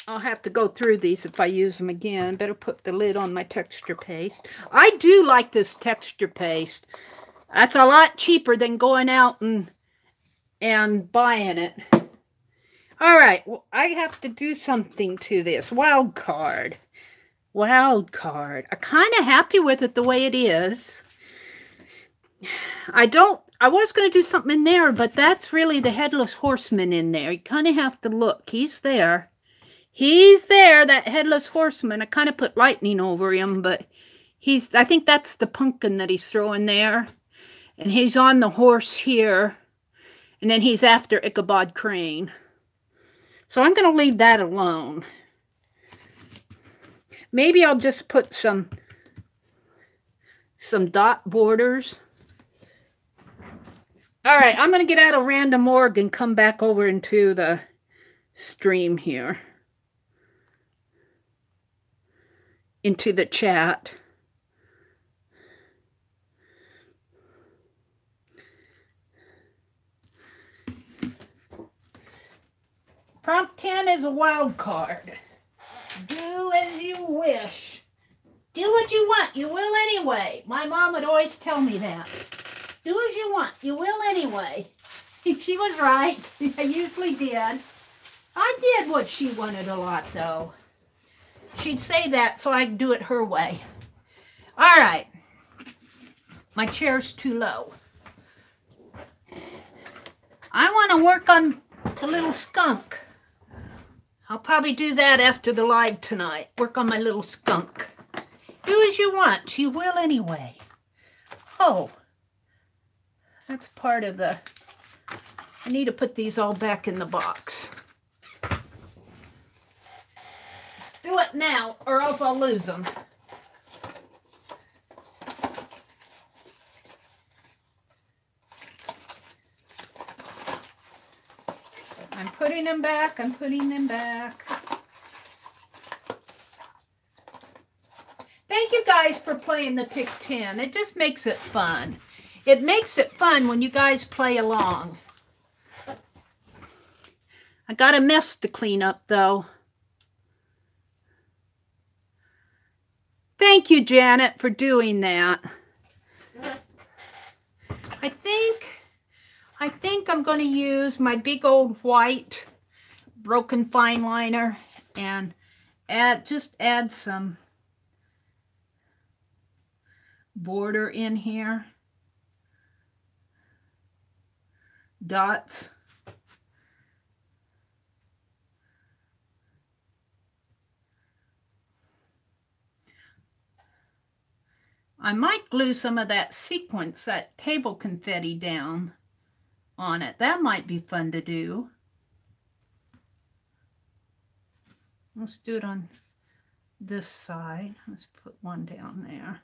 I'll have to go through these if I use them again. Better put the lid on my texture paste. I do like this texture paste. That's a lot cheaper than going out and buying it. All right, well, I have to do something to this. Wild card. Wild card. I'm kind of happy with it the way it is. I was going to do something in there, but that's really the Headless Horseman in there. You kind of have to look. He's there. He's there, that Headless Horseman. I kind of put lightning over him, but I think that's the pumpkin that he's throwing there. And he's on the horse here. And then he's after Ichabod Crane. So I'm going to leave that alone. Maybe I'll just put some dot borders. All right, I'm going to get out of random org and come back over into the stream here. Into the chat. Prompt 10 is a wild card. Do as you wish. Do what you want. You will anyway. My mom would always tell me that. Do as you want. You will anyway. She was right. I usually did. I did what she wanted a lot, though. She'd say that so I'd do it her way. All right. My chair's too low. I want to work on the little skunk. I'll probably do that after the live tonight. Work on my little skunk. Do as you want. You will anyway. Oh, that's part of the... I need to put these all back in the box. Let's do it now, or else I'll lose them. I'm putting them back. I'm putting them back. Thank you guys for playing the Pick 10. It just makes it fun. It makes it fun when you guys play along. I got a mess to clean up, though. Thank you, Janet, for doing that. I think I'm going to use my big old white broken fine liner and just add some border in here. Dots. I might glue some of that sequence, that table confetti down on it. That might be fun to do. Let's do it on this side. Let's put one down there.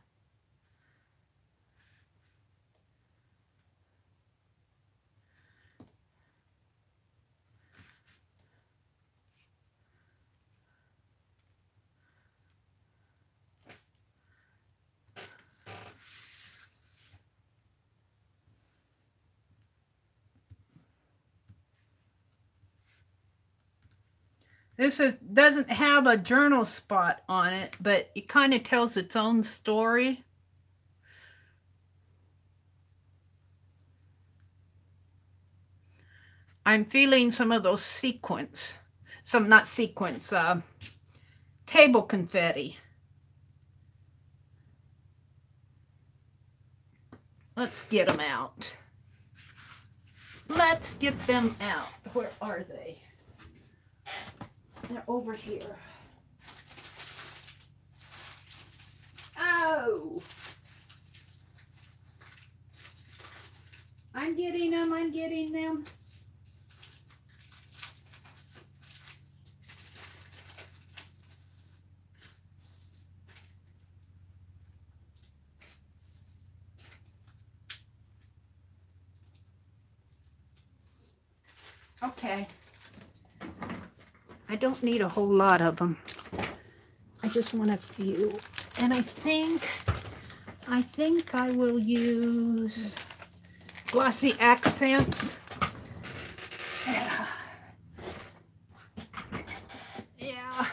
This doesn't have a journal spot on it, but it kind of tells its own story. I'm feeling some of those table confetti. Let's get them out. Let's get them out. Where are they? They're over here. Oh! I'm getting them, I'm getting them. Okay. I don't need a whole lot of them. I just want a few. And I think I will use glossy accents. Yeah. Yeah.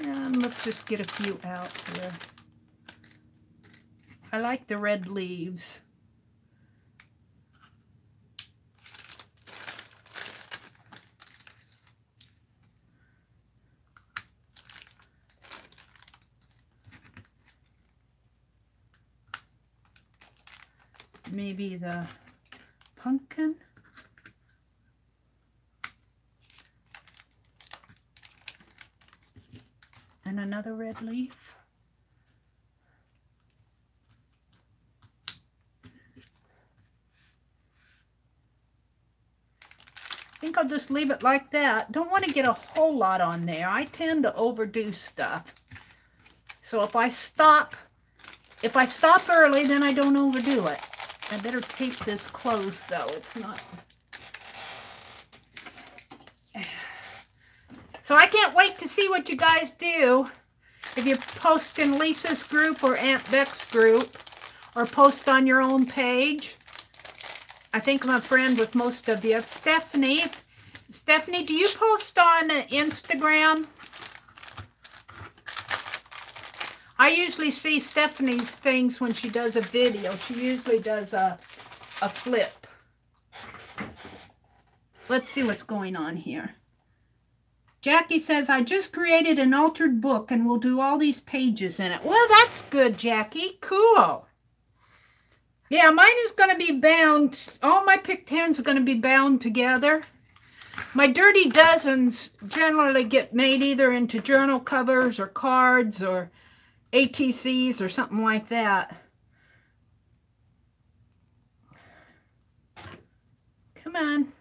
And let's just get a few out here. I like the red leaves. Maybe the pumpkin. And another red leaf. I think I'll just leave it like that. Don't want to get a whole lot on there. I tend to overdo stuff. So if I stop If I stop early, then I don't overdo it. I better tape this closed, though. It's not... So I can't wait to see what you guys do. If you post in Lisa's group or Aunt Beck's group, or post on your own page. I think I'm a friend with most of you. Stephanie, do you post on Instagram? I usually see Stephanie's things when she does a video. She usually does a flip. Let's see what's going on here. Jackie says, I just created an altered book and we'll do all these pages in it. Well, that's good, Jackie. Cool. Yeah, mine is going to be bound. All my picked hens are going to be bound together. My dirty dozens generally get made either into journal covers or cards or ATCs or something like that. Come on.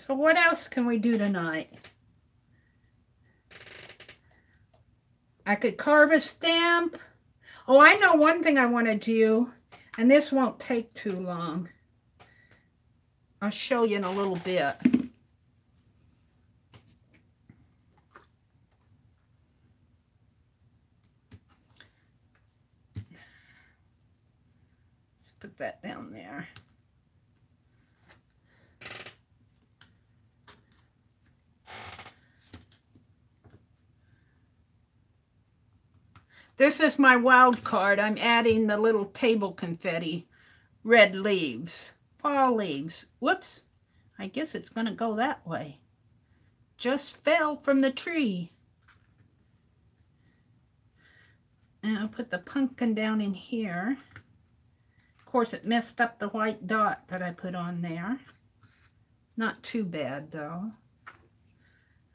So what else can we do tonight? I could carve a stamp. Oh, I know one thing I want to do, and this won't take too long. I'll show you in a little bit. Let's put that down there. This is my wild card. I'm adding the little table confetti, red leaves, fall leaves. Whoops, I guess it's going to go that way. Just fell from the tree. And I'll put the pumpkin down in here. Of course, it messed up the white dot that I put on there. Not too bad, though.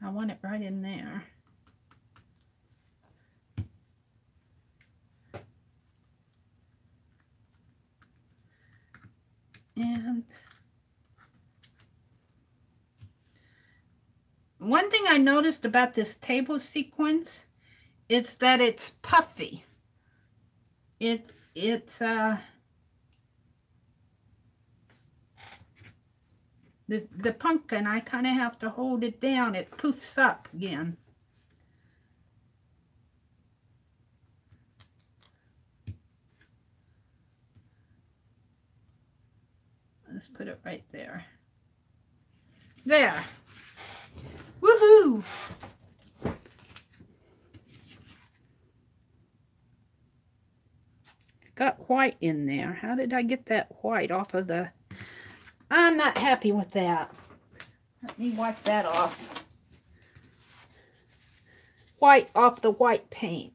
I want it right in there. And one thing I noticed about this table sequence is that it's puffy. The pumpkin, I kind of have to hold it down. It poofs up again. Let's put it right there. There. Woohoo! Got white in there. How did I get that white off of the... I'm not happy with that. Let me wipe that off. White off the white paint.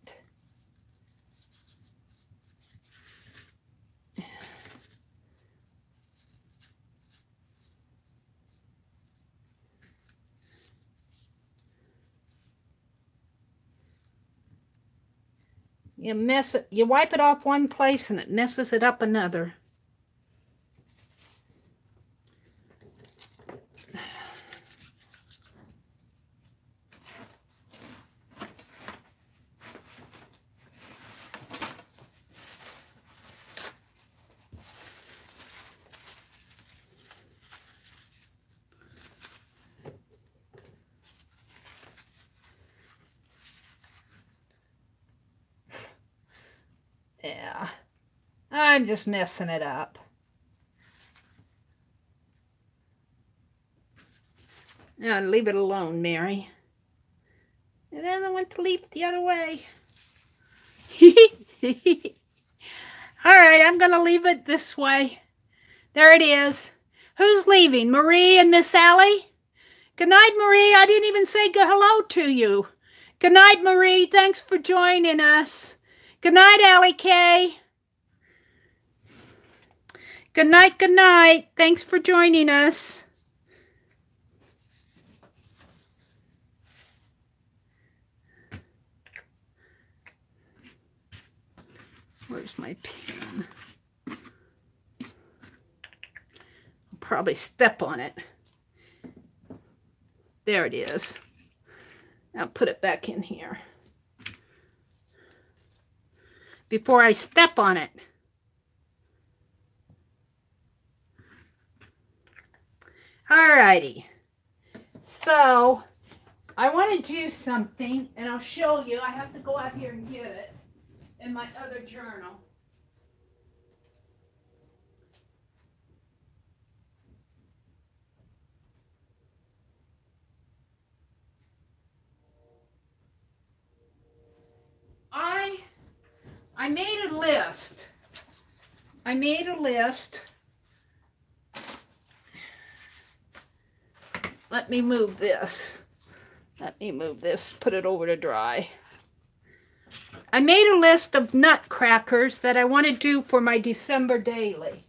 You wipe it off one place and it messes it up another. Yeah, I'm just messing it up. Now leave it alone, Mary. And then I want to leave it the other way. All right, I'm going to leave it this way. There it is. Who's leaving? Marie and Miss Allie? Good night, Marie. I didn't even say hello to you. Good night, Marie. Thanks for joining us. Good night, Allie Kay. Good night, good night. Thanks for joining us. Where's my pen? I'll probably step on it. There it is. I'll put it back in here before I step on it. Alrighty. So I want to do something, and I'll show you. I have to go out here and get it in my other journal. I made a list. Let me move this. Put it over to dry. I made a list of nutcrackers that I want to do for my December daily.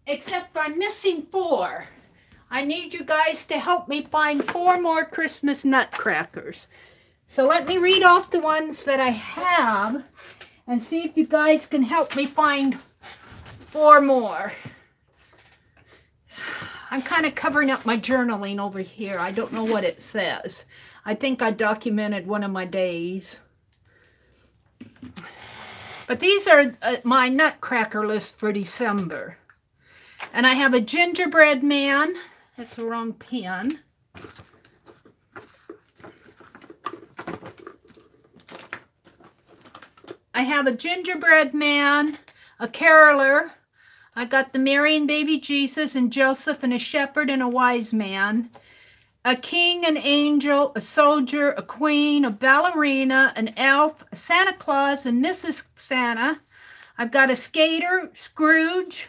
Except I'm missing 4. I need you guys to help me find 4 more Christmas nutcrackers. So let me read off the ones that I have and see if you guys can help me find 4 more. I'm kind of covering up my journaling over here. I don't know what it says. I think I documented one of my days. But these are my nutcracker list for December. And I have a gingerbread man. That's the wrong pen. I have a gingerbread man, a caroler. I got the Mary and baby Jesus and Joseph and a shepherd and a wise man. A king, an angel, a soldier, a queen, a ballerina, an elf, a Santa Claus and Mrs. Santa. I've got a skater, Scrooge,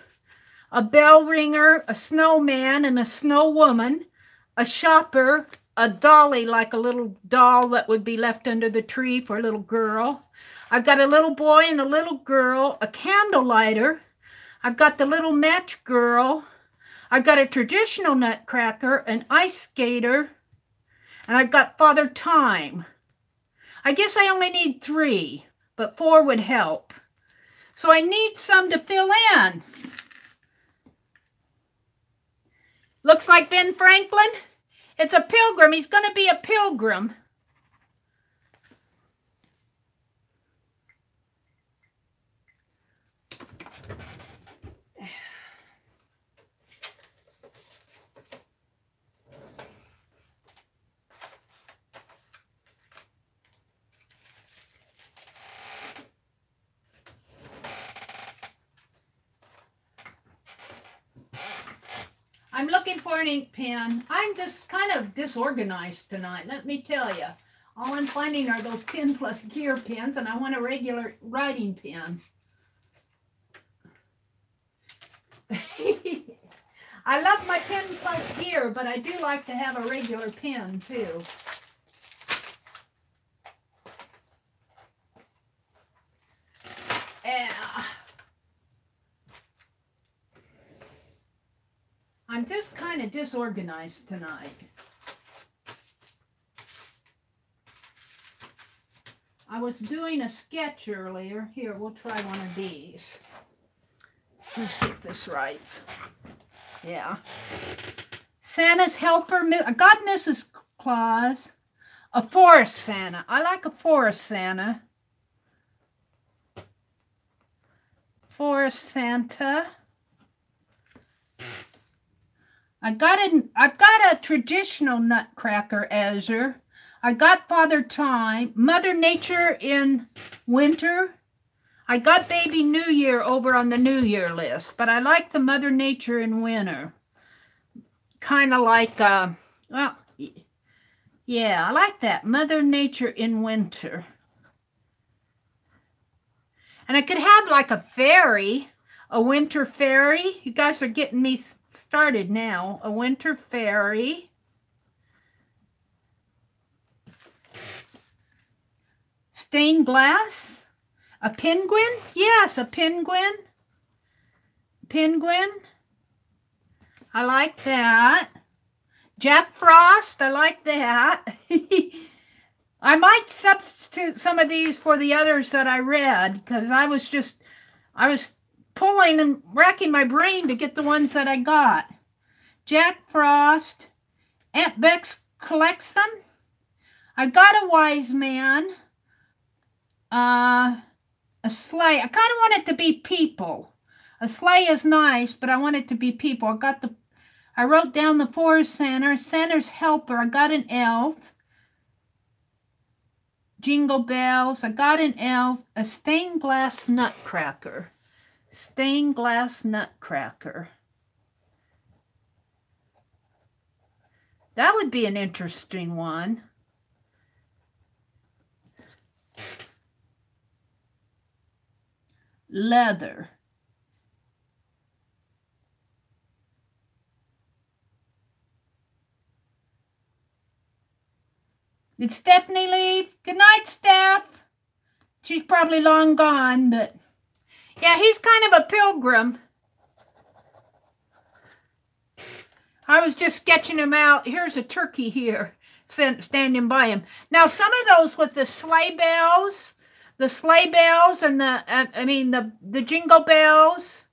a bell ringer, a snowman and a snow woman, a shopper, a dolly like a little doll that would be left under the tree for a little girl. I've got a little boy and a little girl, a candle lighter. I've got the little match girl. I've got a traditional nutcracker, an ice skater, and I've got Father Time. I guess I only need 3, but 4 would help. So I need some to fill in. Looks like Ben Franklin. It's a pilgrim. He's going to be a pilgrim. I'm looking for an ink pen. I'm just kind of disorganized tonight, let me tell you. All I'm finding are those Pen Plus Gear pens, and I want a regular writing pen. I love my Pen Plus Gear, but I do like to have a regular pen, too. I'm just kind of disorganized tonight. I was doing a sketch earlier. Here, we'll try one of these. Let's see if this writes. Yeah. Santa's helper. I got Mrs. Claus. A forest Santa. I like a forest Santa. Forest Santa. I've got a traditional nutcracker azure. I got Father Time, Mother Nature in winter. I got Baby New Year over on the New Year list, but I like the Mother Nature in winter. Kind of like, well, yeah, I like that, Mother Nature in winter. And I could have like a fairy, a winter fairy. You guys are getting me started now. A winter fairy. Stained glass. A penguin? Yes, a penguin. Penguin. I like that. Jack Frost. I like that. I might substitute some of these for the others that I read because I was pulling and racking my brain to get the ones that I got. Jack Frost. Aunt Bex collects them. I got a wise man. A sleigh. I kind of want it to be people. A sleigh is nice, but I want it to be people. I wrote down the forest Santa, Santa's helper. I got an elf. Jingle bells. I got an elf. A stained glass nutcracker. Stained glass nutcracker. That would be an interesting one. Leather. Did Stephanie leave? Good night, Steph. She's probably long gone, but yeah, he's kind of a pilgrim. I was just sketching him out. Here's a turkey here standing by him. Now, some of those with the sleigh bells and the jingle bells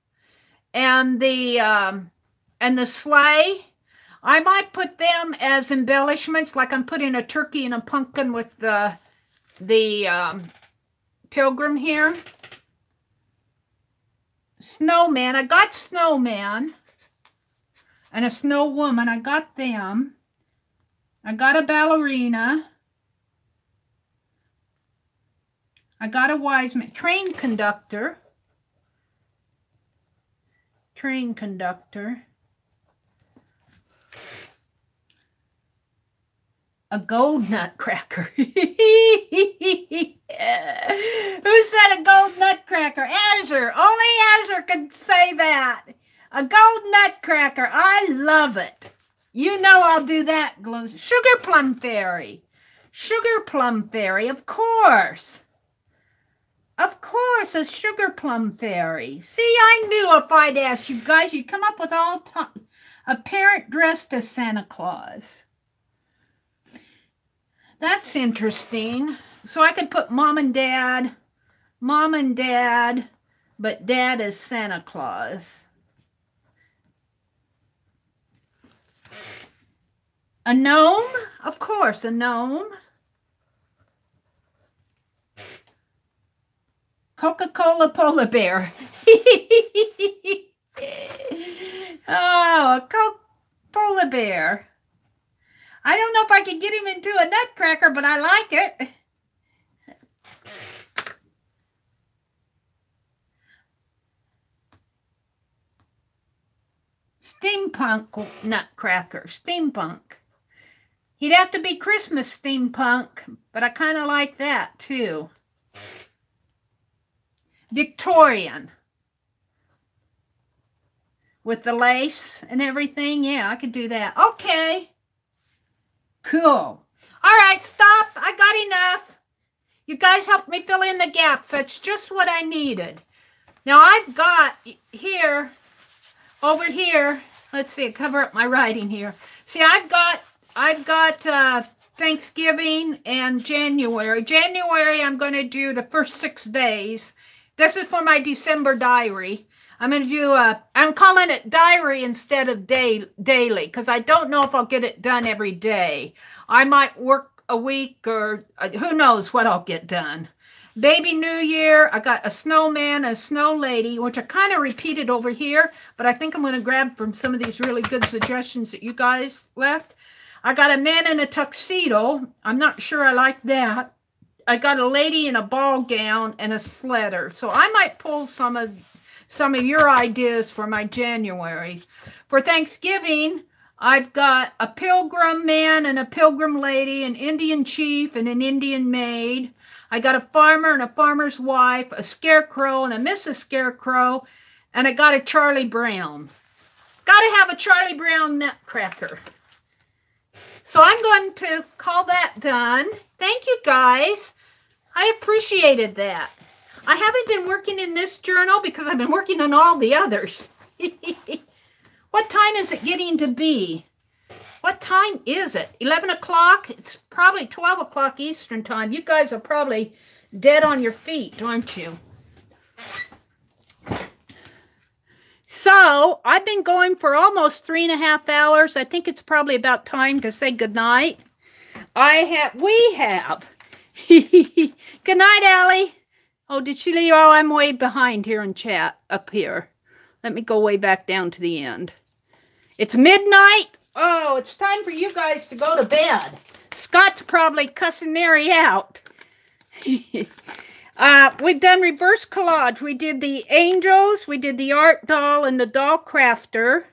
and the sleigh, I might put them as embellishments, like I'm putting a turkey and a pumpkin with the pilgrim here. Snowman, I got snowman. And a snow woman, I got them. I got a ballerina. I got a wise man. Train conductor. Train conductor. A gold nutcracker. Who said a gold nutcracker? Azure. Only Azure could say that. A gold nutcracker. I love it. You know I'll do that. Sugar plum fairy. Sugar plum fairy, of course. Of course, a sugar plum fairy. See, I knew if I'd asked you guys, you'd come up with a parent dressed as Santa Claus. That's interesting. So I could put mom and dad, but dad is Santa Claus. A gnome? Of course, a gnome. Coca-Cola polar bear. Oh, a polar bear. I don't know if I could get him into a nutcracker, but I like it. Steampunk nutcracker. Steampunk. He'd have to be Christmas steampunk, but I kind of like that too. Victorian. With the lace and everything. Yeah, I could do that. Okay. Cool. All right, stop. I got enough. You guys helped me fill in the gaps. That's just what I needed. Now I've got here, over here, let's see, cover up my writing here. See, I've got Thanksgiving and January. January, I'm going to do the first 6 days. This is for my December diary. I'm going to do I'm calling it diary instead of daily, because I don't know if I'll get it done every day. I might work a week, or who knows what I'll get done. Baby New Year, I got a snowman, a snow lady, which I kind of repeated over here, but I think I'm going to grab from some of these really good suggestions that you guys left. I got a man in a tuxedo. I'm not sure I like that. I got a lady in a ball gown and a sledder. So I might pull some of your ideas for my January. For Thanksgiving, I've got a pilgrim man and a pilgrim lady, an Indian chief and an Indian maid. I got a farmer and a farmer's wife, a scarecrow and a Mrs. Scarecrow, and I got a Charlie Brown. Got to have a Charlie Brown nutcracker. So I'm going to call that done. Thank you, guys. I appreciated that. I haven't been working in this journal because I've been working on all the others. What time is it getting to be? What time is it? 11 o'clock? It's probably 12 o'clock Eastern time. You guys are probably dead on your feet, aren't you? So, I've been going for almost 3.5 hours. I think it's probably about time to say goodnight. We have. Good night, Allie. Oh, did she leave? Oh, I'm way behind here in chat, up here. Let me go way back down to the end. It's midnight. Oh, it's time for you guys to go to bed. Scott's probably cussing Mary out. We've done reverse collage. We did the angels, we did the art doll, and the doll crafter.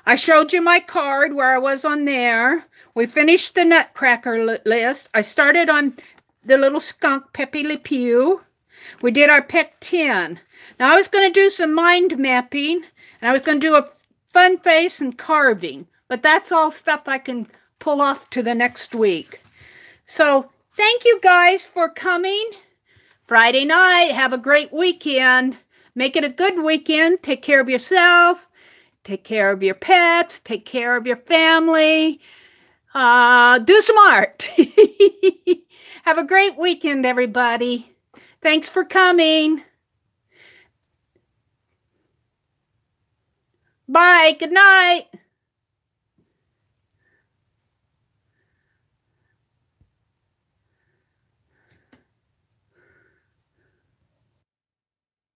I showed you my card where I was on there. We finished the nutcracker list. I started on the little skunk, Pepe Le Pew. We did our Peck 10. Now I was going to do some mind mapping, and I was going to do a fun face and carving. But that's all stuff I can pull off to the next week. So thank you guys for coming. Friday night, have a great weekend. Make it a good weekend. Take care of yourself. Take care of your pets. Take care of your family. Do some art. Have a great weekend, everybody. Thanks for coming. Bye. Good night.